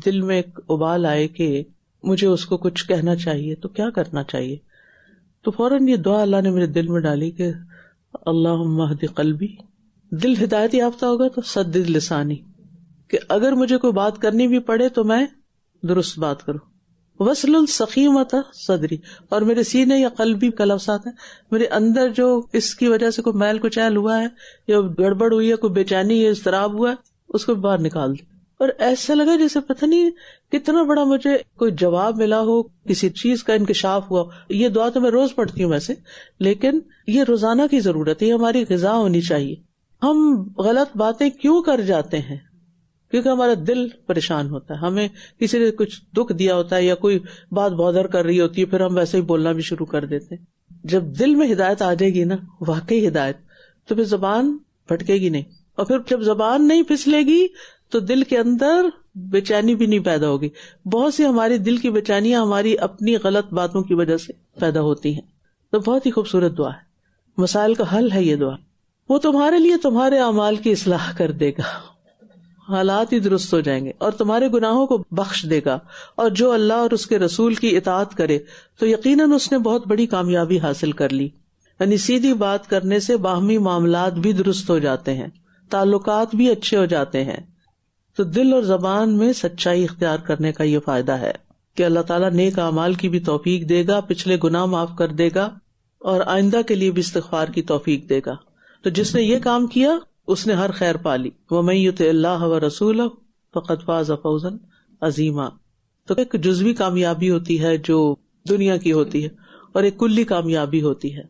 دل میں ایک ابال آئے کہ مجھے اس کو کچھ کہنا چاہیے تو کیا کرنا چاہیے، تو فوراً یہ دعا اللہ نے میرے دل میں ڈالی کہ اللہم اہد قلبی. دل ہدایت یافتہ ہوگا تو سدد لسانی، کہ اگر مجھے کوئی بات کرنی بھی پڑے تو میں درست بات کروں. وصل السقیمۃ صدری، اور میرے سینے یا قلبی کا لفظ آتا ہے، میرے اندر جو اس کی وجہ سے کوئی میل کچیل ہوا ہے یا گڑبڑ ہوئی ہے، کوئی بے چینی یا اضطراب ہوا ہے، اس کو باہر نکال دے. اور ایسا لگا جیسے پتہ نہیں کتنا بڑا مجھے کوئی جواب ملا ہو، کسی چیز کا انکشاف ہوا. یہ دعا تو میں روز پڑھتی ہوں ویسے، لیکن یہ روزانہ کی ضرورت ہے، یہ ہماری غذا ہونی چاہیے. ہم غلط باتیں کیوں کر جاتے ہیں؟ کیونکہ ہمارا دل پریشان ہوتا ہے، ہمیں کسی نے کچھ دکھ دیا ہوتا ہے یا کوئی بات بودر کر رہی ہوتی ہے، پھر ہم ویسے ہی بولنا بھی شروع کر دیتے ہیں. جب دل میں ہدایت آ جائے گی نا، واقعی ہدایت، تو پھر زبان بھٹکے گی نہیں، اور پھر جب زبان نہیں پھسلے گی تو دل کے اندر بے چینی بھی نہیں پیدا ہوگی. بہت سی ہماری دل کی بے چینیاں ہماری اپنی غلط باتوں کی وجہ سے پیدا ہوتی ہیں. تو بہت ہی خوبصورت دعا ہے، مسائل کا حل ہے یہ دعا. وہ تمہارے لیے تمہارے اعمال کی اصلاح کر دے گا، حالات ہی درست ہو جائیں گے، اور تمہارے گناہوں کو بخش دے گا. اور جو اللہ اور اس کے رسول کی اطاعت کرے تو یقیناً اس نے بہت بڑی کامیابی حاصل کر لی. یعنی سیدھی بات کرنے سے باہمی معاملات بھی درست ہو جاتے ہیں، تعلقات بھی اچھے ہو جاتے ہیں. تو دل اور زبان میں سچائی اختیار کرنے کا یہ فائدہ ہے کہ اللہ تعالیٰ نیک اعمال کی بھی توفیق دے گا، پچھلے گناہ معاف کر دے گا، اور آئندہ کے لیے بھی استغفار کی توفیق دے گا. تو جس نے یہ کام کیا اس نے ہر خیر پالی. وَمَن يُطِعِ اللَّهَ وَرَسُولَهُ فَقَدْ فَازَ فَوْزًا عَظِيمًا. تو ایک جزوی کامیابی ہوتی ہے جو دنیا کی ہوتی ہے، اور ایک کلی کامیابی ہوتی ہے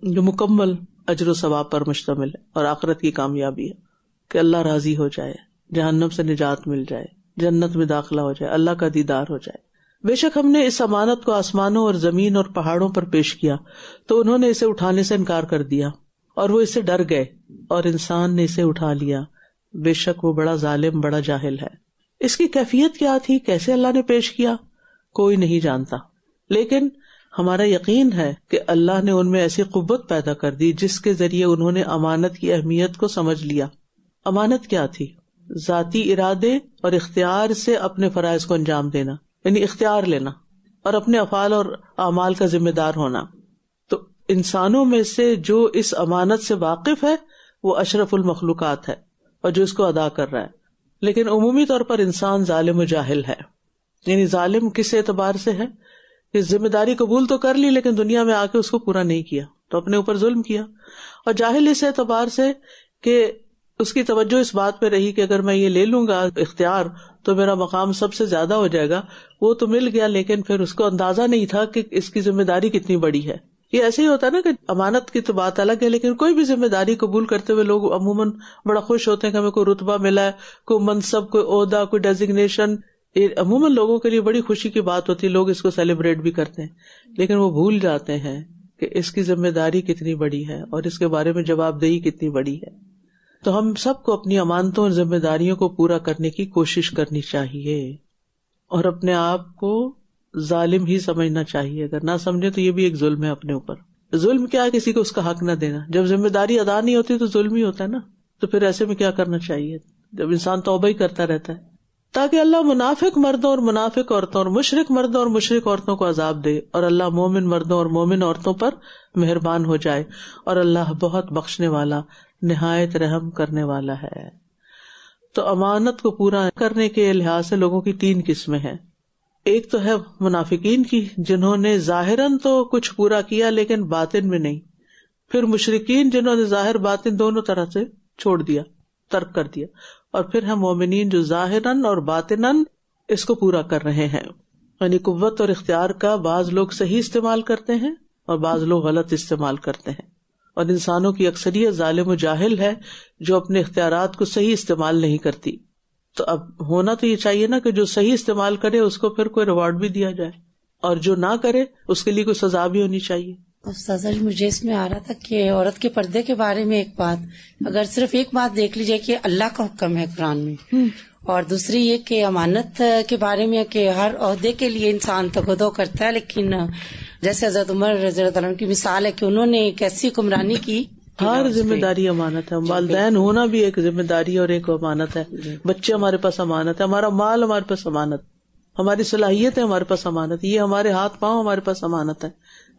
جو مکمل اجر و ثواب پر مشتمل ہے، اور آخرت کی کامیابی ہے کہ اللہ راضی ہو جائے، جہنم سے نجات مل جائے، جنت میں داخلہ ہو جائے، اللہ کا دیدار ہو جائے. بے شک ہم نے اس امانت کو آسمانوں اور زمین اور پہاڑوں پر پیش کیا تو انہوں نے اسے اٹھانے سے انکار کر دیا، اور وہ اس سے ڈر گئے، اور انسان نے اسے اٹھا لیا، بے شک وہ بڑا ظالم، بڑا جاہل ہے. اس کی کیفیت کیا تھی، کیسے اللہ نے پیش کیا، کوئی نہیں جانتا، لیکن ہمارا یقین ہے کہ اللہ نے ان میں ایسی قوت پیدا کر دی جس کے ذریعے انہوں نے امانت کی اہمیت کو سمجھ لیا. امانت کیا تھی؟ ذاتی ارادے اور اختیار سے اپنے فرائض کو انجام دینا، یعنی اختیار لینا اور اپنے افعال اور اعمال کا ذمہ دار ہونا. تو انسانوں میں سے جو اس امانت سے واقف ہے وہ اشرف المخلوقات ہے اور جو اس کو ادا کر رہا ہے. لیکن عمومی طور پر انسان ظالم و جاہل ہے. یعنی ظالم کس اعتبار سے ہے کہ ذمہ داری قبول تو کر لی لیکن دنیا میں آ کے اس کو پورا نہیں کیا تو اپنے اوپر ظلم کیا. اور جاہل اس اعتبار سے کہ اس کی توجہ اس بات پہ رہی کہ اگر میں یہ لے لوں گا اختیار تو میرا مقام سب سے زیادہ ہو جائے گا. وہ تو مل گیا لیکن پھر اس کو اندازہ نہیں تھا کہ اس کی ذمہ داری کتنی بڑی ہے. یہ ایسے ہی ہوتا ہے نا کہ امانت کی تو بات الگ ہے، لیکن کوئی بھی ذمہ داری قبول کرتے ہوئے لوگ عموماً بڑا خوش ہوتے ہیں کہ ہمیں کوئی رتبہ ملا ہے، کوئی منصب، کوئی عہدہ، کوئی ڈیزگنیشن. یہ عموماً لوگوں کے لیے بڑی خوشی کی بات ہوتی ہے، لوگ اس کو سیلیبریٹ بھی کرتے ہیں، لیکن وہ بھول جاتے ہیں کہ اس کی ذمہ داری کتنی بڑی ہے اور اس کے بارے میں جواب دہی کتنی بڑی ہے. تو ہم سب کو اپنی امانتوں اور ذمہ داریوں کو پورا کرنے کی کوشش کرنی چاہیے اور اپنے آپ کو ظالم ہی سمجھنا چاہیے. اگر نہ سمجھے تو یہ بھی ایک ظلم ہے اپنے اوپر. ظلم کیا ہے؟ کسی کو اس کا حق نہ دینا. جب ذمہ داری ادا نہیں ہوتی تو ظلم ہی ہوتا ہے نا. تو پھر ایسے میں کیا کرنا چاہیے جب انسان توبہ ہی کرتا رہتا ہے؟ تاکہ اللہ منافق مردوں اور منافق عورتوں اور مشرک مردوں اور مشرک عورتوں کو عذاب دے، اور اللہ مومن مردوں اور مومن عورتوں پر مہربان ہو جائے، اور اللہ بہت بخشنے والا نہایت رحم کرنے والا ہے. تو امانت کو پورا کرنے کے لحاظ سے لوگوں کی 3 قسمیں ہیں. ایک تو ہے منافقین کی، جنہوں نے ظاہراً تو کچھ پورا کیا لیکن باطن میں نہیں. پھر مشرکین، جنہوں نے ظاہر باطن دونوں طرح سے چھوڑ دیا، ترک کر دیا. اور پھر ہم مومنین جو ظاہراً اور باطناً اس کو پورا کر رہے ہیں. یعنی قوت اور اختیار کا بعض لوگ صحیح استعمال کرتے ہیں اور بعض لوگ غلط استعمال کرتے ہیں. اور انسانوں کی اکثریت ظالم و جاہل ہے جو اپنے اختیارات کو صحیح استعمال نہیں کرتی. تو اب ہونا تو یہ چاہیے نا کہ جو صحیح استعمال کرے اس کو پھر کوئی ریوارڈ بھی دیا جائے، اور جو نہ کرے اس کے لیے کوئی سزا بھی ہونی چاہیے. استاذہ جی، مجھے اس میں آ رہا تھا کہ عورت کے پردے کے بارے میں ایک بات، اگر صرف ایک بات دیکھ لیجیے کہ اللہ کا حکم ہے قرآن میں، اور دوسری یہ کہ امانت کے بارے میں کہ ہر عہدے کے لیے انسان تگدو کرتا ہے، لیکن جیسے حضرت عمر رضی اللہ عنہ کی مثال ہے کہ انہوں نے ایک ایسی حکمرانی کی. ہر ذمہ داری امانت ہے. والدین ہونا بھی ایک ذمہ داری اور ایک امانت ہے. بچے ہمارے پاس امانت ہے، ہمارا مال ہمارے پاس امانت، ہماری صلاحیت ہے ہمارے پاس امانت، یہ ہمارے ہاتھ پاؤں ہمارے پاس امانت ہے.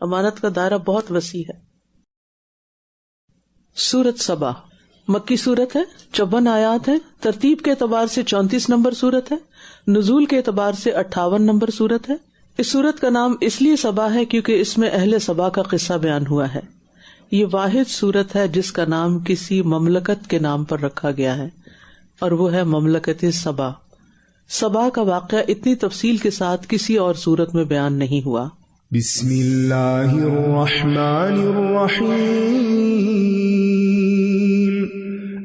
امانت کا دائرہ بہت وسیع ہے. سورت سبا مکی سورت ہے، 54 آیات ہے. ترتیب کے اعتبار سے 34 نمبر سورت ہے. نزول کے اعتبار سے 58 نمبر سورت ہے. اس سورت کا نام اس لیے سبا ہے کیونکہ اس میں اہل سبا کا قصہ بیان ہوا ہے. یہ واحد سورت ہے جس کا نام کسی مملکت کے نام پر رکھا گیا ہے، اور وہ ہے مملکت سبا. سبا کا واقعہ اتنی تفصیل کے ساتھ کسی اور سورت میں بیان نہیں ہوا. بسم اللہ الرحمن الرحیم.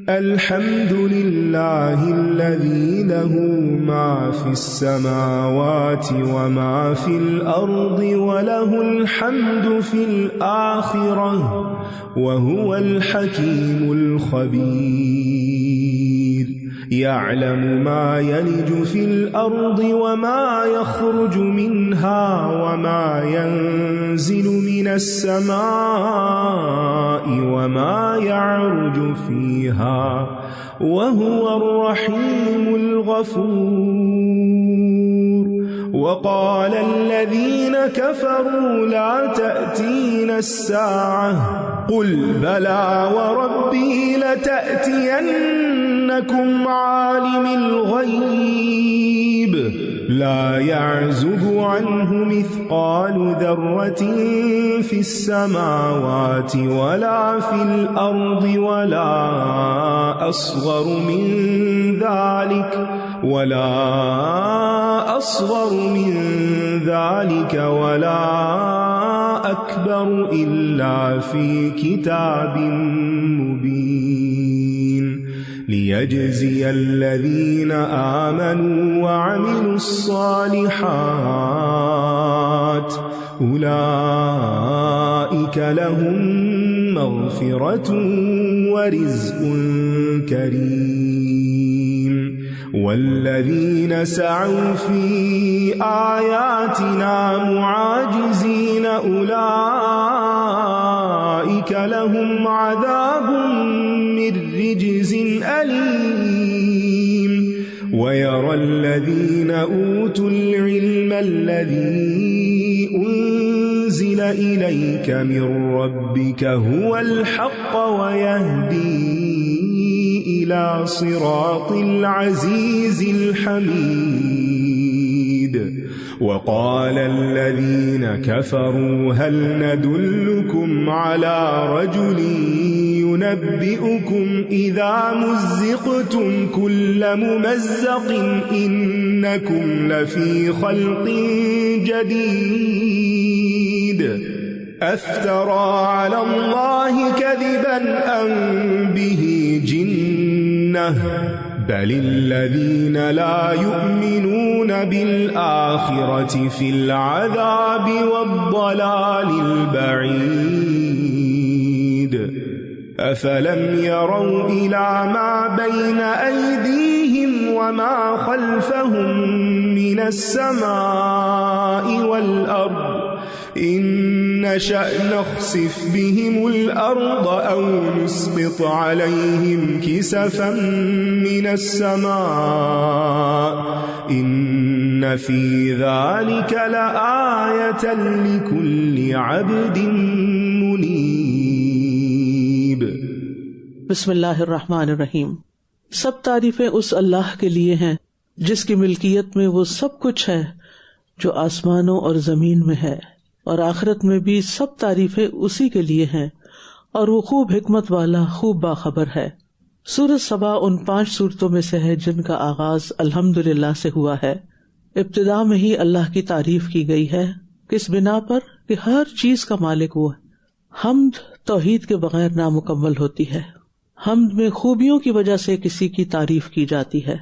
الحمد للہ الذی لہ ما فی السماوات وما فی الارض ولہ الحمد فی الآخرہ وہو الحکیم الخبیر. يعلم ما يلج في الأرض وما يخرج منها وما ينزل من السماء وما يعرج فيها وهو الرحيم الغفور. وقال الذين كفروا لا تأتينا الساعة قل بلى وربي لتأتينكم عالم الغيب لا يعزب عنه مثقال ذرة في السماوات ولا في الأرض ولا أصغر من ذلك ولا أكبر إلا في كتاب مبين. ليجزي الذين آمنوا وعملوا الصالحات أولئك لهم مغفرة ورزق كريم. والذين سعوا في آياتنا معاجزين أولئك لهم عذاب من رجز أليم. ويرى الذين أوتوا العلم الذي أنزل إليك من ربك هو الحق ويهدي إلى صراط العزيز الحميد. وقال الذين كفروا هل ندلكم على رجل ينبئكم إذا مزقتم كل ممزق إنكم لفي خلق جديد. أفترى على الله كذبا أم به جنة بل الذين لا يؤمنون بالآخرة في العذاب والضلال البعيد. أفلم يروا إلى ما بين أيديهم وما خلفهم من السماء والأرض إن نشأ نخسف بهم الأرض أو نسقط عليهم كسفا من السماء إن في ذلك لآية لكل عبد منيب. بسم اللہ الرحمن الرحیم. سب تعریفیں اس اللہ کے لیے ہیں جس کی ملکیت میں وہ سب کچھ ہے جو آسمانوں اور زمین میں ہے، اور آخرت میں بھی سب تعریفیں اسی کے لیے ہیں، اور وہ خوب حکمت والا، خوب باخبر ہے. سورۃ سبا ان 5 سورتوں میں سے ہے جن کا آغاز الحمدللہ سے ہوا ہے. ابتدا میں ہی اللہ کی تعریف کی گئی ہے، کس بنا پر کہ ہر چیز کا مالک وہ ہے. حمد توحید کے بغیر نامکمل ہوتی ہے. حمد میں خوبیوں کی وجہ سے کسی کی تعریف کی جاتی ہے،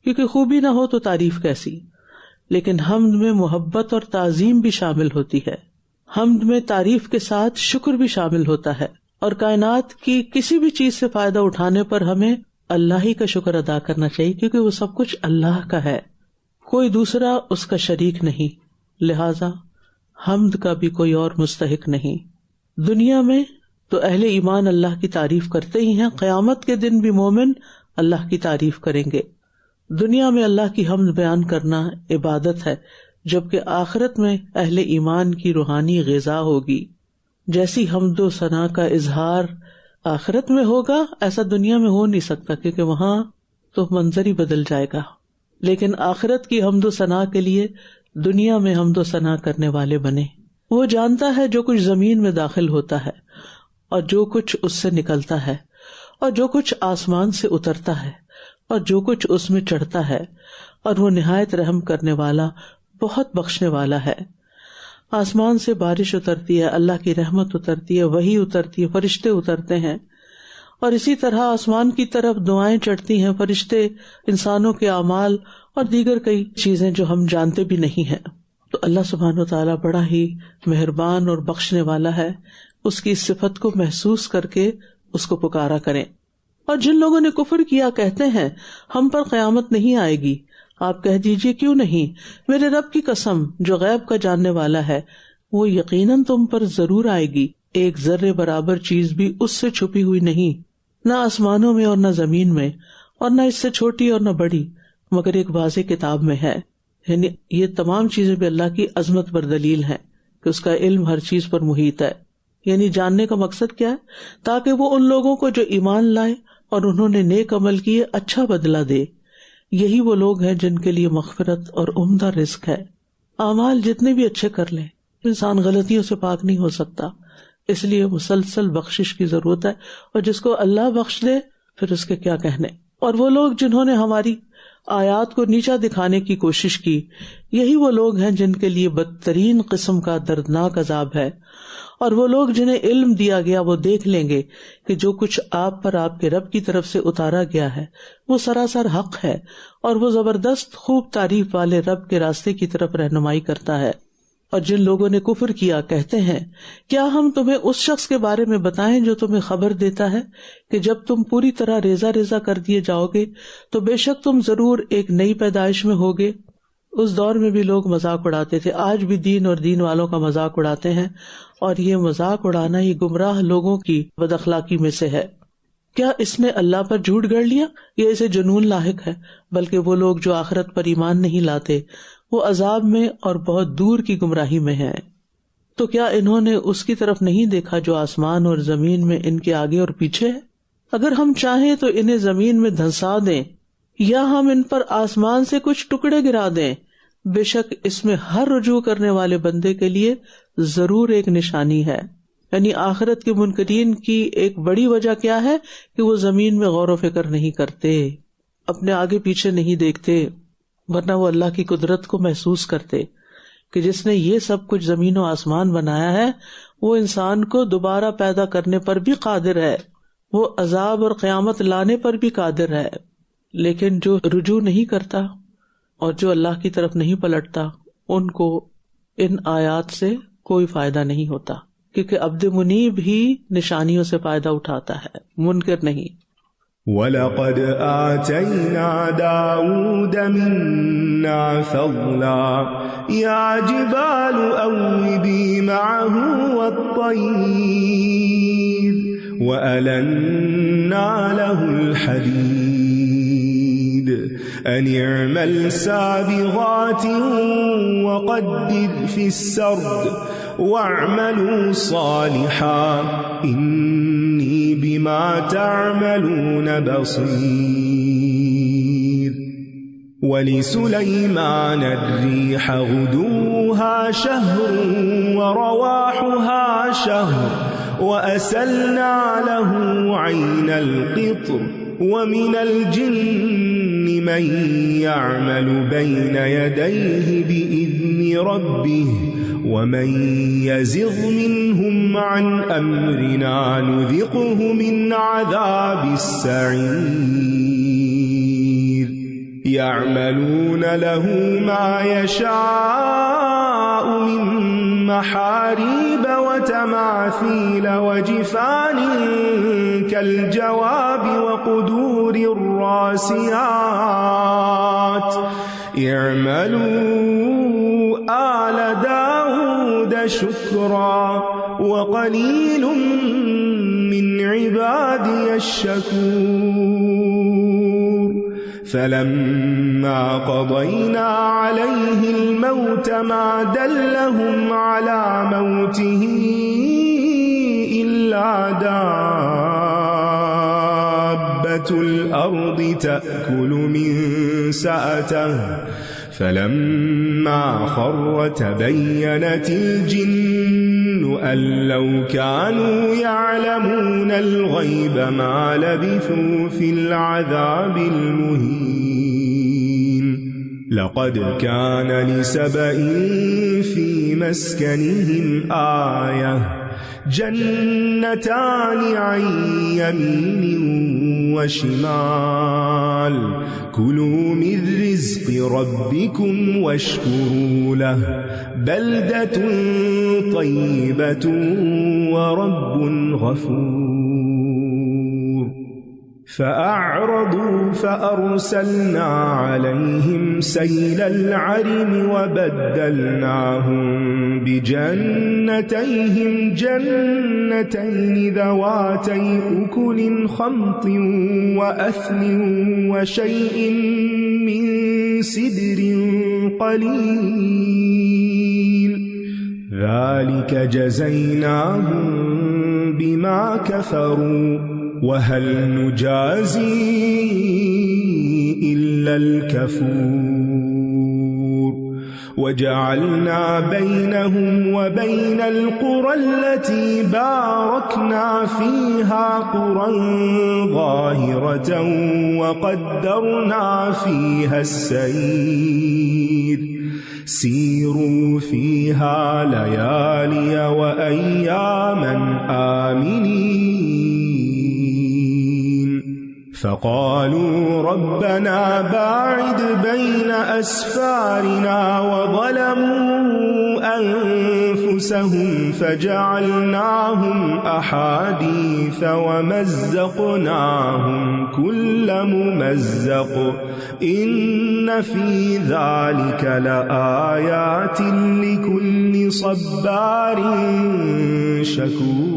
کیونکہ خوبی نہ ہو تو تعریف کیسی. لیکن حمد میں محبت اور تعظیم بھی شامل ہوتی ہے. حمد میں تعریف کے ساتھ شکر بھی شامل ہوتا ہے، اور کائنات کی کسی بھی چیز سے فائدہ اٹھانے پر ہمیں اللہ ہی کا شکر ادا کرنا چاہیے، کیونکہ وہ سب کچھ اللہ کا ہے، کوئی دوسرا اس کا شریک نہیں. لہذا حمد کا بھی کوئی اور مستحق نہیں. دنیا میں تو اہل ایمان اللہ کی تعریف کرتے ہی ہیں، قیامت کے دن بھی مومن اللہ کی تعریف کریں گے. دنیا میں اللہ کی حمد بیان کرنا عبادت ہے، جبکہ آخرت میں اہل ایمان کی روحانی غذا ہوگی. جیسی حمد و ثنا کا اظہار آخرت میں ہوگا ایسا دنیا میں ہو نہیں سکتا، کیونکہ وہاں تو منظر ہی بدل جائے گا. لیکن آخرت کی حمد و ثنا کے لیے دنیا میں حمد و ثنا کرنے والے بنے. وہ جانتا ہے جو کچھ زمین میں داخل ہوتا ہے اور جو کچھ اس سے نکلتا ہے، اور جو کچھ آسمان سے اترتا ہے اور جو کچھ اس میں چڑھتا ہے، اور وہ نہایت رحم کرنے والا، بہت بخشنے والا ہے. آسمان سے بارش اترتی ہے، اللہ کی رحمت اترتی ہے، وحی اترتی ہے، فرشتے اترتے ہیں، اور اسی طرح آسمان کی طرف دعائیں چڑھتی ہیں، فرشتے، انسانوں کے اعمال اور دیگر کئی چیزیں جو ہم جانتے بھی نہیں ہیں. تو اللہ سبحانہ وتعالیٰ بڑا ہی مہربان اور بخشنے والا ہے. اس کی صفت کو محسوس کر کے اس کو پکارا کریں. اور جن لوگوں نے کفر کیا کہتے ہیں ہم پر قیامت نہیں آئے گی. آپ کہہ دیجئے کیوں نہیں، میرے رب کی قسم جو غیب کا جاننے والا ہے، وہ یقیناً تم پر ضرور آئے گی. ایک ذرے برابر چیز بھی اس سے چھپی ہوئی نہیں، نہ آسمانوں میں اور نہ زمین میں، اور نہ اس سے چھوٹی اور نہ بڑی، مگر ایک واضح کتاب میں ہے. یعنی یہ تمام چیزیں بھی اللہ کی عظمت پر دلیل ہیں کہ اس کا علم ہر چیز پر محیط ہے. یعنی جاننے کا مقصد کیا ہے؟ تاکہ وہ ان لوگوں کو جو ایمان لائے اور انہوں نے نیک عمل کیے اچھا بدلہ دے. یہی وہ لوگ ہیں جن کے لیے مغفرت اور عمدہ رزق ہے. اعمال جتنے بھی اچھے کر لیں، انسان غلطیوں سے پاک نہیں ہو سکتا، اس لیے مسلسل بخشش کی ضرورت ہے. اور جس کو اللہ بخش دے پھر اس کے کیا کہنے. اور وہ لوگ جنہوں نے ہماری آیات کو نیچا دکھانے کی کوشش کی، یہی وہ لوگ ہیں جن کے لیے بدترین قسم کا دردناک عذاب ہے. اور وہ لوگ جنہیں علم دیا گیا وہ دیکھ لیں گے کہ جو کچھ آپ پر آپ کے رب کی طرف سے اتارا گیا ہے وہ سراسر حق ہے، اور وہ زبردست خوب تعریف والے رب کے راستے کی طرف رہنمائی کرتا ہے. اور جن لوگوں نے کفر کیا کہتے ہیں کیا ہم تمہیں اس شخص کے بارے میں بتائیں جو تمہیں خبر دیتا ہے کہ جب تم پوری طرح ریزہ ریزہ کر دیے جاؤ گے تو بے شک تم ضرور ایک نئی پیدائش میں ہوگے. اس دور میں بھی لوگ مذاق اڑاتے تھے، آج بھی دین اور دین والوں کا مذاق اڑاتے ہیں، اور یہ مذاق اڑانا ہی گمراہ لوگوں کی بد اخلاقی میں سے ہے. کیا اس نے اللہ پر جھوٹ گڑھ لیا؟ یہ اسے جنون لاحق ہے. بلکہ وہ لوگ جو آخرت پر ایمان نہیں لاتے وہ عذاب میں اور بہت دور کی گمراہی میں ہیں. تو کیا انہوں نے اس کی طرف نہیں دیکھا جو آسمان اور زمین میں ان کے آگے اور پیچھے ہے؟ اگر ہم چاہیں تو انہیں زمین میں دھنسا دیں یا ہم ان پر آسمان سے کچھ ٹکڑے گرا دیں، بے شک اس میں ہر رجوع کرنے والے بندے کے لیے ضرور ایک نشانی ہے. یعنی آخرت کے منکرین کی ایک بڑی وجہ کیا ہے کہ وہ زمین میں غور و فکر نہیں کرتے، اپنے آگے پیچھے نہیں دیکھتے، ورنہ وہ اللہ کی قدرت کو محسوس کرتے کہ جس نے یہ سب کچھ زمین و آسمان بنایا ہے وہ انسان کو دوبارہ پیدا کرنے پر بھی قادر ہے، وہ عذاب اور قیامت لانے پر بھی قادر ہے. لیکن جو رجوع نہیں کرتا اور جو اللہ کی طرف نہیں پلٹتا ان کو ان آیات سے کوئی فائدہ نہیں ہوتا، کیونکہ عبد منیب ہی نشانیوں سے فائدہ اٹھاتا ہے، منکر نہیں. وَلَقَدْ آتَيْنَا دَاوُودَ مِنَّا فَضْلًا يَا جِبَالُ أَوِّبِي معه والطير وألنا له الحديد أن اعمل سابغات وقدر في السرد واعملوا صالحا إني بما تعملون بصير ولسليمان الريح غدوها شهر ورواحها شهر وأسلنا له عين القطر ومن الجن من يعمل بين يديه بإذن ربه ومن يزغ منهم عن أمرنا نذقه من عذاب السعير يعملون له ما يشاء من محاريب وتماثيل وجفان كالجواب وقدور الراسيات اعملوا آل داود شكرا وقليل من عبادي الشكور فلما قضينا عليه الموت ما دلهم على موته إلا دابة الأرض تأكل من سأته فلما خر تبينت الجن أن لو كانوا يعلمون الغيب ما لبثوا في العذاب المهين لقد كان لسبإ في مسكنهم آية جنتان عن يمين وشمال كلوا من رزق ربكم واشكروا له بلدة طيبة ورب غفور فأعرضوا فأرسلنا عليهم سيل العرم وبدلناهم بجنتيهم جنتين ذواتي أكل خمط وأثل وشيء من سدر قليل ذلك جزيناهم بما كفروا وهل نجازي إلا الكفور وجعلنا بينهم وبين القرى التي باركنا فيها قرى ظاهرة وقدرنا فيها السير سيروا فيها ليالي وأياما آمنين فقالوا ربنا باعد بين أسفارنا وظلموا أنفسهم فجعلناهم أحاديث ومزقناهم كل ممزق إن في ذلك لآيات لكل صبار شكور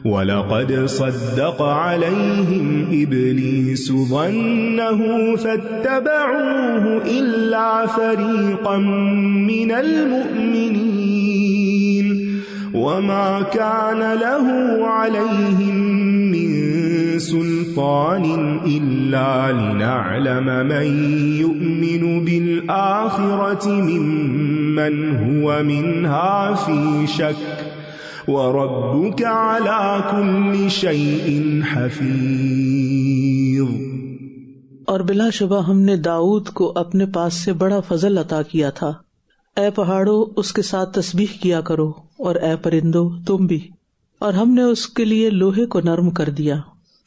ولقد صدق عليهم إبليس ظنه فاتبعوه إلا فريقا من المؤمنين وما كان له عليهم من سلطان إلا لنعلم من يؤمن بالآخرة ممن هو منها في شك وربك على كل شيء حفيظ اور بلا شبہ ہم نے داؤد کو اپنے پاس سے بڑا فضل عطا کیا تھا. اے پہاڑوں اس کے ساتھ تسبیح کیا کرو اور اے پرندوں تم بھی. اور ہم نے اس کے لیے لوہے کو نرم کر دیا.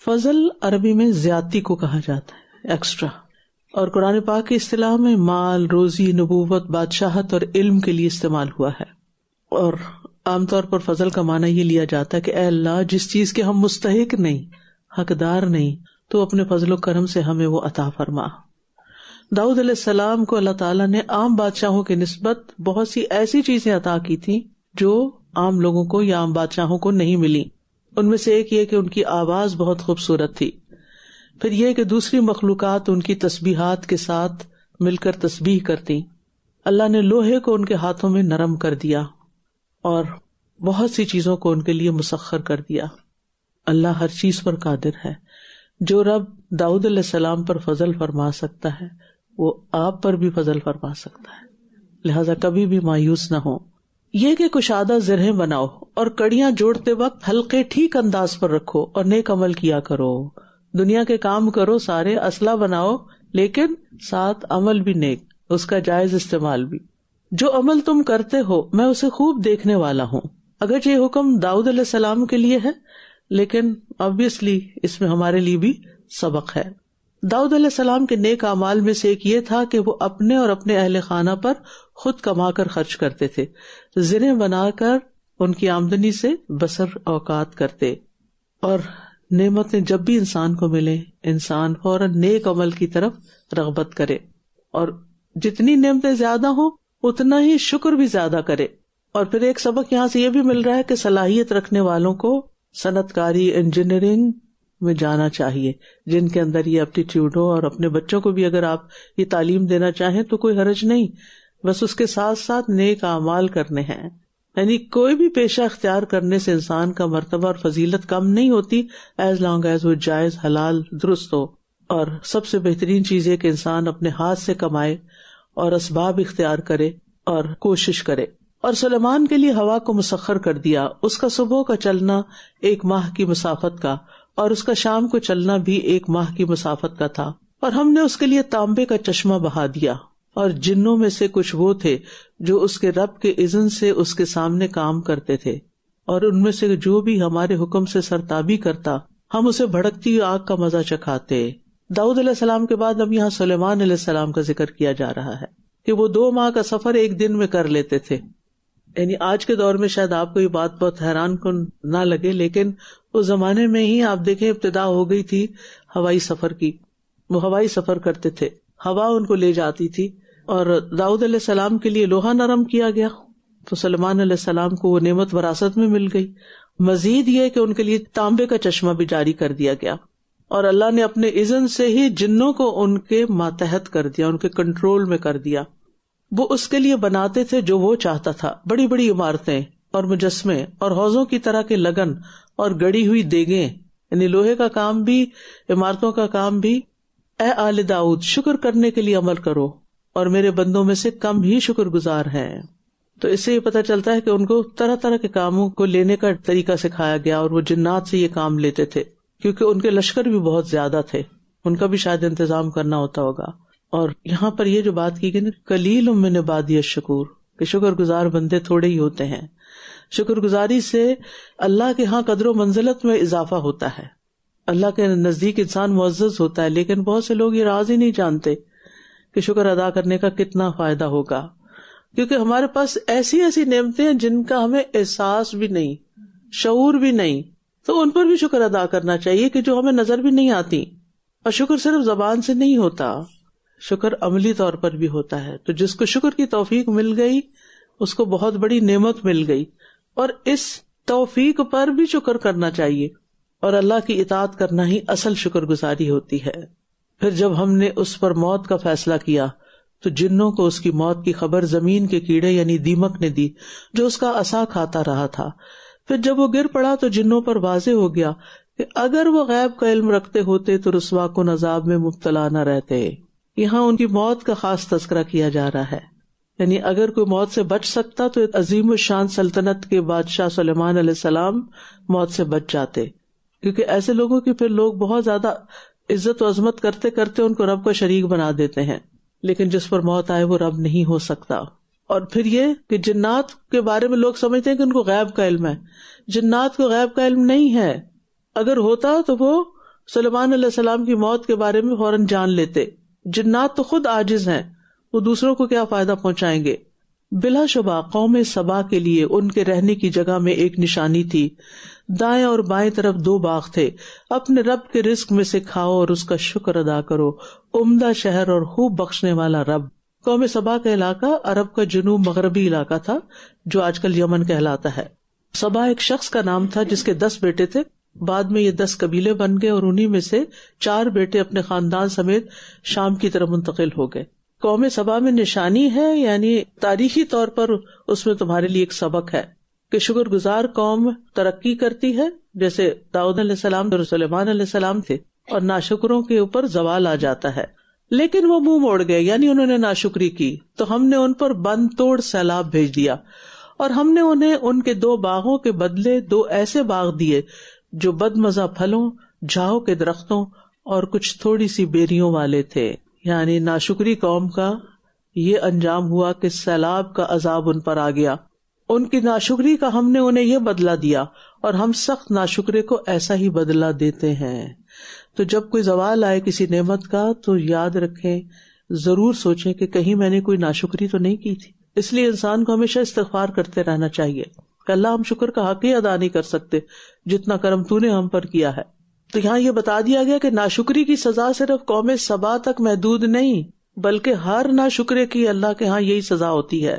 فضل عربی میں زیادتی کو کہا جاتا ہے، ایکسٹرا، اور قرآن پاک کی اصطلاح میں مال، روزی، نبوت، بادشاہت اور علم کے لیے استعمال ہوا ہے. اور عام طور پر فضل کا معنی یہ لیا جاتا ہے کہ اے اللہ جس چیز کے ہم مستحق نہیں، حقدار نہیں، تو اپنے فضل و کرم سے ہمیں وہ عطا فرما. داؤد علیہ السلام کو اللہ تعالیٰ نے عام بادشاہوں کی نسبت بہت سی ایسی چیزیں عطا کی تھیں جو عام لوگوں کو یا عام بادشاہوں کو نہیں ملی. ان میں سے ایک یہ کہ ان کی آواز بہت خوبصورت تھی. پھر یہ کہ دوسری مخلوقات ان کی تسبیحات کے ساتھ مل کر تسبیح کرتی. اللہ نے لوہے کو ان کے ہاتھوں میں نرم کر دیا اور بہت سی چیزوں کو ان کے لیے مسخر کر دیا. اللہ ہر چیز پر قادر ہے. جو رب داؤد علیہ السلام پر فضل فرما سکتا ہے وہ آپ پر بھی فضل فرما سکتا ہے. لہذا کبھی بھی مایوس نہ ہو. یہ کہ کشادہ زرہیں بناؤ اور کڑیاں جوڑتے وقت حلقے ٹھیک انداز پر رکھو اور نیک عمل کیا کرو. دنیا کے کام کرو سارے، اسلحہ بناؤ، لیکن ساتھ عمل بھی نیک، اس کا جائز استعمال بھی. جو عمل تم کرتے ہو میں اسے خوب دیکھنے والا ہوں. اگرچہ یہ حکم داؤد علیہ السلام کے لیے ہے لیکن obviously اس میں ہمارے لیے بھی سبق ہے. داؤد علیہ السلام کے نیک اعمال میں سے ایک یہ تھا کہ وہ اپنے اور اپنے اہل خانہ پر خود کما کر خرچ کرتے تھے. زریں بنا کر ان کی آمدنی سے بسر اوقات کرتے. اور نعمتیں جب بھی انسان کو ملے انسان فوراً نیک عمل کی طرف رغبت کرے، اور جتنی نعمتیں زیادہ ہوں اتنا ہی شکر بھی زیادہ کرے. اور پھر ایک سبق یہاں سے یہ بھی مل رہا ہے کہ صلاحیت رکھنے والوں کو صنعت کاری، انجینئرنگ میں جانا چاہیے، جن کے اندر یہ ایپٹیٹیوڈ ہو. اور اپنے بچوں کو بھی اگر آپ یہ تعلیم دینا چاہیں تو کوئی حرج نہیں، بس اس کے ساتھ ساتھ نیک اعمال کرنے ہیں. یعنی کوئی بھی پیشہ اختیار کرنے سے انسان کا مرتبہ اور فضیلت کم نہیں ہوتی ایز لانگ ایز وہ جائز، حلال، درست ہو. اور سب سے بہترین چیز ہے کہ انسان اپنے ہاتھ سے کمائے اور اسباب اختیار کرے اور کوشش کرے. اور سلیمان کے لیے ہوا کو مسخر کر دیا. اس کا صبح کا چلنا 1 ماہ کی مسافت کا اور اس کا شام کو چلنا بھی 1 ماہ کی مسافت کا تھا. اور ہم نے اس کے لیے تانبے کا چشمہ بہا دیا. اور جنوں میں سے کچھ وہ تھے جو اس کے رب کے اذن سے اس کے سامنے کام کرتے تھے، اور ان میں سے جو بھی ہمارے حکم سے سرتابی کرتا ہم اسے بھڑکتی آگ کا مزہ چکھاتے. داؤد علیہ السلام کے بعد اب یہاں سلیمان علیہ السلام کا ذکر کیا جا رہا ہے کہ وہ 2 ماہ کا سفر 1 دن میں کر لیتے تھے. یعنی آج کے دور میں شاید آپ کو یہ بات بہت حیران کن نہ لگے، لیکن اس زمانے میں ہی آپ دیکھیں ابتدا ہو گئی تھی ہوائی سفر کی. وہ ہوائی سفر کرتے تھے، ہوا ان کو لے جاتی تھی. اور داؤد علیہ السلام کے لیے لوہا نرم کیا گیا تو سلیمان علیہ السلام کو وہ نعمت وراثت میں مل گئی. مزید یہ کہ ان کے لیے تانبے کا چشمہ بھی جاری کر دیا گیا، اور اللہ نے اپنے اذن سے ہی جنوں کو ان کے ماتحت کر دیا، ان کے کنٹرول میں کر دیا. وہ اس کے لیے بناتے تھے جو وہ چاہتا تھا، بڑی بڑی عمارتیں اور مجسمے اور حوضوں کی طرح کے لگن اور گڑی ہوئی دیگیں، یعنی لوہے کا کام بھی، عمارتوں کا کام بھی. اے آل داؤد، شکر کرنے کے لیے عمل کرو اور میرے بندوں میں سے کم ہی شکر گزار ہیں. تو اس سے یہ پتہ چلتا ہے کہ ان کو طرح طرح کے کاموں کو لینے کا طریقہ سکھایا گیا، اور وہ جنات سے یہ کام لیتے تھے کیونکہ ان کے لشکر بھی بہت زیادہ تھے، ان کا بھی شاید انتظام کرنا ہوتا ہوگا. اور یہاں پر یہ جو بات کی گئی نا، قلیل من عبادی الشکور، کہ شکر گزار بندے تھوڑے ہی ہوتے ہیں. شکر گزاری سے اللہ کے ہاں قدر و منزلت میں اضافہ ہوتا ہے، اللہ کے نزدیک انسان معزز ہوتا ہے. لیکن بہت سے لوگ یہ راز ہی نہیں جانتے کہ شکر ادا کرنے کا کتنا فائدہ ہوگا، کیونکہ ہمارے پاس ایسی ایسی نعمتیں ہیں جن کا ہمیں احساس بھی نہیں، شعور بھی نہیں، تو ان پر بھی شکر ادا کرنا چاہیے کہ جو ہمیں نظر بھی نہیں آتی. اور شکر صرف زبان سے نہیں ہوتا، شکر عملی طور پر بھی ہوتا ہے. تو جس کو شکر کی توفیق مل گئی اس کو بہت بڑی نعمت مل گئی، اور اس توفیق پر بھی شکر کرنا چاہیے، اور اللہ کی اطاعت کرنا ہی اصل شکر گزاری ہوتی ہے. پھر جب ہم نے اس پر موت کا فیصلہ کیا تو جنوں کو اس کی موت کی خبر زمین کے کیڑے یعنی دیمک نے دی جو اس کا عصا کھاتا رہا تھا. پھر جب وہ گر پڑا تو جنوں پر واضح ہو گیا کہ اگر وہ غیب کا علم رکھتے ہوتے تو رسوا کن عذاب میں مبتلا نہ رہتے. یہاں ان کی موت کا خاص تذکرہ کیا جا رہا ہے، یعنی اگر کوئی موت سے بچ سکتا تو عظیم الشان سلطنت کے بادشاہ سلیمان علیہ السلام موت سے بچ جاتے، کیونکہ ایسے لوگوں کی پھر لوگ بہت زیادہ عزت و عظمت کرتے کرتے ان کو رب کا شریک بنا دیتے ہیں. لیکن جس پر موت آئے وہ رب نہیں ہو سکتا. اور پھر یہ کہ جنات کے بارے میں لوگ سمجھتے ہیں کہ ان کو غیب کا علم ہے. جنات کو غیب کا علم نہیں ہے. اگر ہوتا تو وہ سلیمان علیہ السلام کی موت کے بارے میں فوراً جان لیتے. جنات تو خود عاجز ہیں، وہ دوسروں کو کیا فائدہ پہنچائیں گے. بلا شبہ قوم سبا کے لیے ان کے رہنے کی جگہ میں ایک نشانی تھی. دائیں اور بائیں طرف 2 باغ تھے. اپنے رب کے رزق میں سے کھاؤ اور اس کا شکر ادا کرو. عمدہ شہر اور خوب بخشنے والا رب. قوم سبا کا علاقہ عرب کا جنوب مغربی علاقہ تھا جو آج کل یمن کہلاتا ہے. سبا ایک شخص کا نام تھا جس کے 10 بیٹے تھے. بعد میں یہ 10 قبیلے بن گئے اور انہی میں سے 4 بیٹے اپنے خاندان سمیت شام کی طرف منتقل ہو گئے. قوم سبا میں نشانی ہے، یعنی تاریخی طور پر اس میں تمہارے لیے ایک سبق ہے کہ شکر گزار قوم ترقی کرتی ہے، جیسے داؤد علیہ السلام اور سلیمان علیہ السلام تھے، اور ناشکروں کے اوپر زوال آ جاتا ہے. لیکن وہ منہ موڑ گئے، یعنی انہوں نے ناشکری کی تو ہم نے ان پر بند توڑ سیلاب بھیج دیا، اور ہم نے انہیں ان کے 2 باغوں کے بدلے 2 ایسے باغ دیے جو بد مزہ پھلوں، جھاؤ کے درختوں اور کچھ تھوڑی سی بیریوں والے تھے. یعنی ناشکری قوم کا یہ انجام ہوا کہ سیلاب کا عذاب ان پر آ گیا. ان کی ناشکری کا ہم نے انہیں یہ بدلہ دیا، اور ہم سخت ناشکرے کو ایسا ہی بدلہ دیتے ہیں. تو جب کوئی زوال آئے کسی نعمت کا تو یاد رکھیں، ضرور سوچیں کہ کہیں میں نے کوئی ناشکری تو نہیں کی تھی. اس لیے انسان کو ہمیشہ استغفار کرتے رہنا چاہیے کہ اللہ ہم شکر کا حق ہی ادا نہیں کر سکتے جتنا کرم تو نے ہم پر کیا ہے. تو یہاں یہ بتا دیا گیا کہ ناشکری کی سزا صرف قوم سبا تک محدود نہیں، بلکہ ہر ناشکرے کی اللہ کے ہاں یہی سزا ہوتی ہے.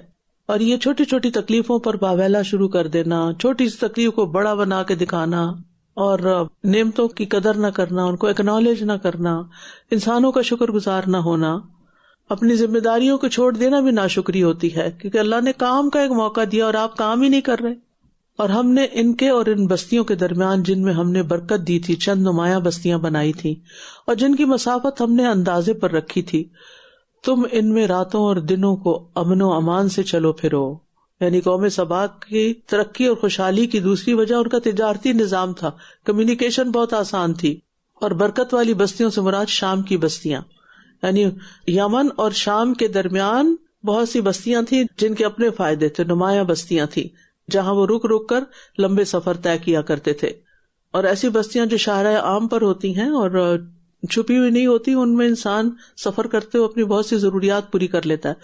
اور یہ چھوٹی چھوٹی تکلیفوں پر باویلا شروع کر دینا، چھوٹی سی تکلیف کو بڑا بنا کے دکھانا، اور نعمتوں کی قدر نہ کرنا، ان کو ایکنالج نہ کرنا، انسانوں کا شکر گزار نہ ہونا، اپنی ذمہ داریوں کو چھوڑ دینا بھی ناشکری ہوتی ہے، کیونکہ اللہ نے کام کا ایک موقع دیا اور آپ کام ہی نہیں کر رہے. اور ہم نے ان کے اور ان بستیوں کے درمیان جن میں ہم نے برکت دی تھی چند نمایاں بستیاں بنائی تھی، اور جن کی مسافت ہم نے اندازے پر رکھی تھی. تم ان میں راتوں اور دنوں کو امن و امان سے چلو پھرو. یعنی قوم سبا کی ترقی اور خوشحالی کی دوسری وجہ ان کا تجارتی نظام تھا، کمیونیکیشن بہت آسان تھی. اور برکت والی بستیوں سے مراد شام کی بستیاں، یعنی یمن اور شام کے درمیان بہت سی بستیاں تھیں جن کے اپنے فائدے تھے، نمایاں بستیاں تھیں جہاں وہ رک رک کر لمبے سفر طے کیا کرتے تھے. اور ایسی بستیاں جو شاہراہ عام پر ہوتی ہیں اور چھپی ہوئی نہیں ہوتی، ان میں انسان سفر کرتے ہوئے اپنی بہت سی ضروریات پوری کر لیتا ہے.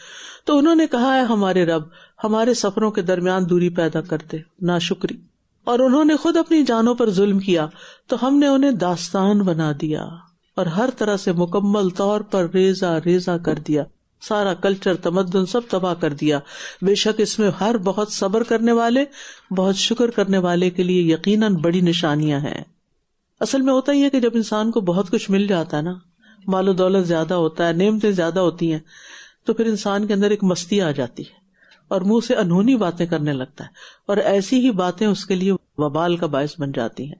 تو انہوں نے کہا ہے ہمارے رب ہمارے سفروں کے درمیان دوری پیدا کر دے، ناشکری. اور انہوں نے خود اپنی جانوں پر ظلم کیا تو ہم نے انہیں داستان بنا دیا اور ہر طرح سے مکمل طور پر ریزہ ریزہ کر دیا، سارا کلچر تمدن سب تباہ کر دیا. بے شک اس میں ہر بہت صبر کرنے والے، بہت شکر کرنے والے کے لیے یقیناً بڑی نشانیاں ہیں. اصل میں ہوتا ہی ہے کہ جب انسان کو بہت کچھ مل جاتا ہے نا، مال و دولت زیادہ ہوتا ہے، نعمتیں زیادہ ہوتی ہیں، تو پھر انسان کے اندر ایک مستی آ جاتی ہے اور منہ سے انہونی باتیں کرنے لگتا ہے، اور ایسی ہی باتیں اس کے لیے وبال کا باعث بن جاتی ہیں.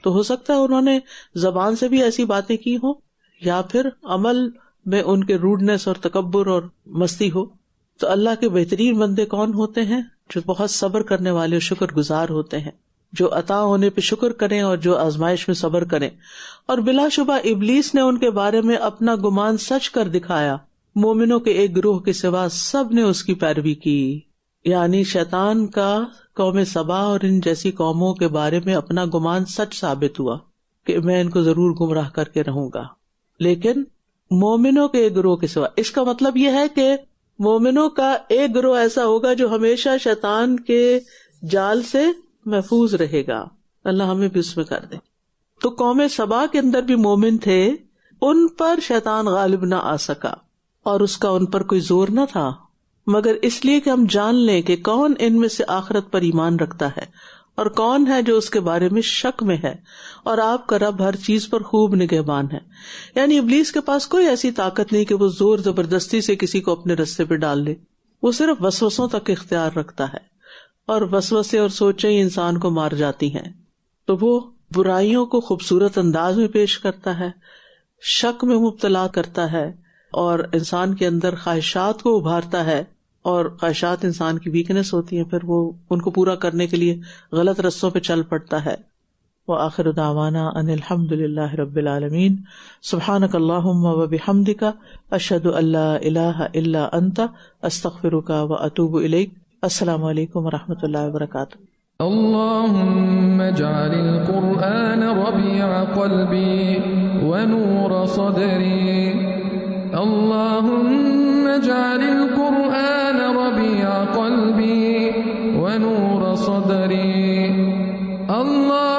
تو ہو سکتا ہے انہوں نے زبان سے بھی ایسی باتیں کی ہوں، یا پھر عمل میں ان کے روڈنس اور تکبر اور مستی ہو. تو اللہ کے بہترین بندے کون ہوتے ہیں؟ جو بہت صبر کرنے والے اور شکر گزار ہوتے ہیں، جو عطا ہونے پہ شکر کریں اور جو آزمائش میں صبر کریں. اور بلا شبہ ابلیس نے ان کے بارے میں اپنا گمان سچ کر دکھایا. مومنوں کے ایک گروہ کے سوا سب نے اس کی پیروی کی. یعنی شیطان کا قوم سبا اور ان جیسی قوموں کے بارے میں اپنا گمان سچ ثابت ہوا کہ میں ان کو ضرور گمراہ کر کے رہوں گا. لیکن مومنوں کے ایک گروہ کے سوا، اس کا مطلب یہ ہے کہ مومنوں کا ایک گروہ ایسا ہوگا جو ہمیشہ شیطان کے جال سے محفوظ رہے گا. اللہ ہمیں بھی اس میں کر دے. تو قوم سبا کے اندر بھی مومن تھے، ان پر شیطان غالب نہ آ سکا اور اس کا ان پر کوئی زور نہ تھا، مگر اس لیے کہ ہم جان لیں کہ کون ان میں سے آخرت پر ایمان رکھتا ہے اور کون ہے جو اس کے بارے میں شک میں ہے. اور آپ کا رب ہر چیز پر خوب نگہبان ہے. یعنی ابلیس کے پاس کوئی ایسی طاقت نہیں کہ وہ زور زبردستی سے کسی کو اپنے رستے پہ ڈال لے. وہ صرف وسوسوں تک اختیار رکھتا ہے، اور وسوسے اور سوچیں ہی انسان کو مار جاتی ہیں. تو وہ برائیوں کو خوبصورت انداز میں پیش کرتا ہے، شک میں مبتلا کرتا ہے، اور انسان کے اندر خواہشات کو ابھارتا ہے. اور خواہشات انسان کی ویکنس ہوتی ہیں، پھر وہ ان کو پورا کرنے کے لیے غلط رستوں پہ چل پڑتا ہے. وآخر دعوانا ان الحمد للہ رب العالمین. سبحانک اللہم وبحمدک، اشہد ان لا الہ الا انت، استغفرک واتوب الیک. السلام علیکم ورحمۃ اللہ وبرکاتہ. اللهم اجعل القرآن ربيع قلبي ونور صدري. اللهم اجعل القرآن ربيع قلبي ونور صدري. الله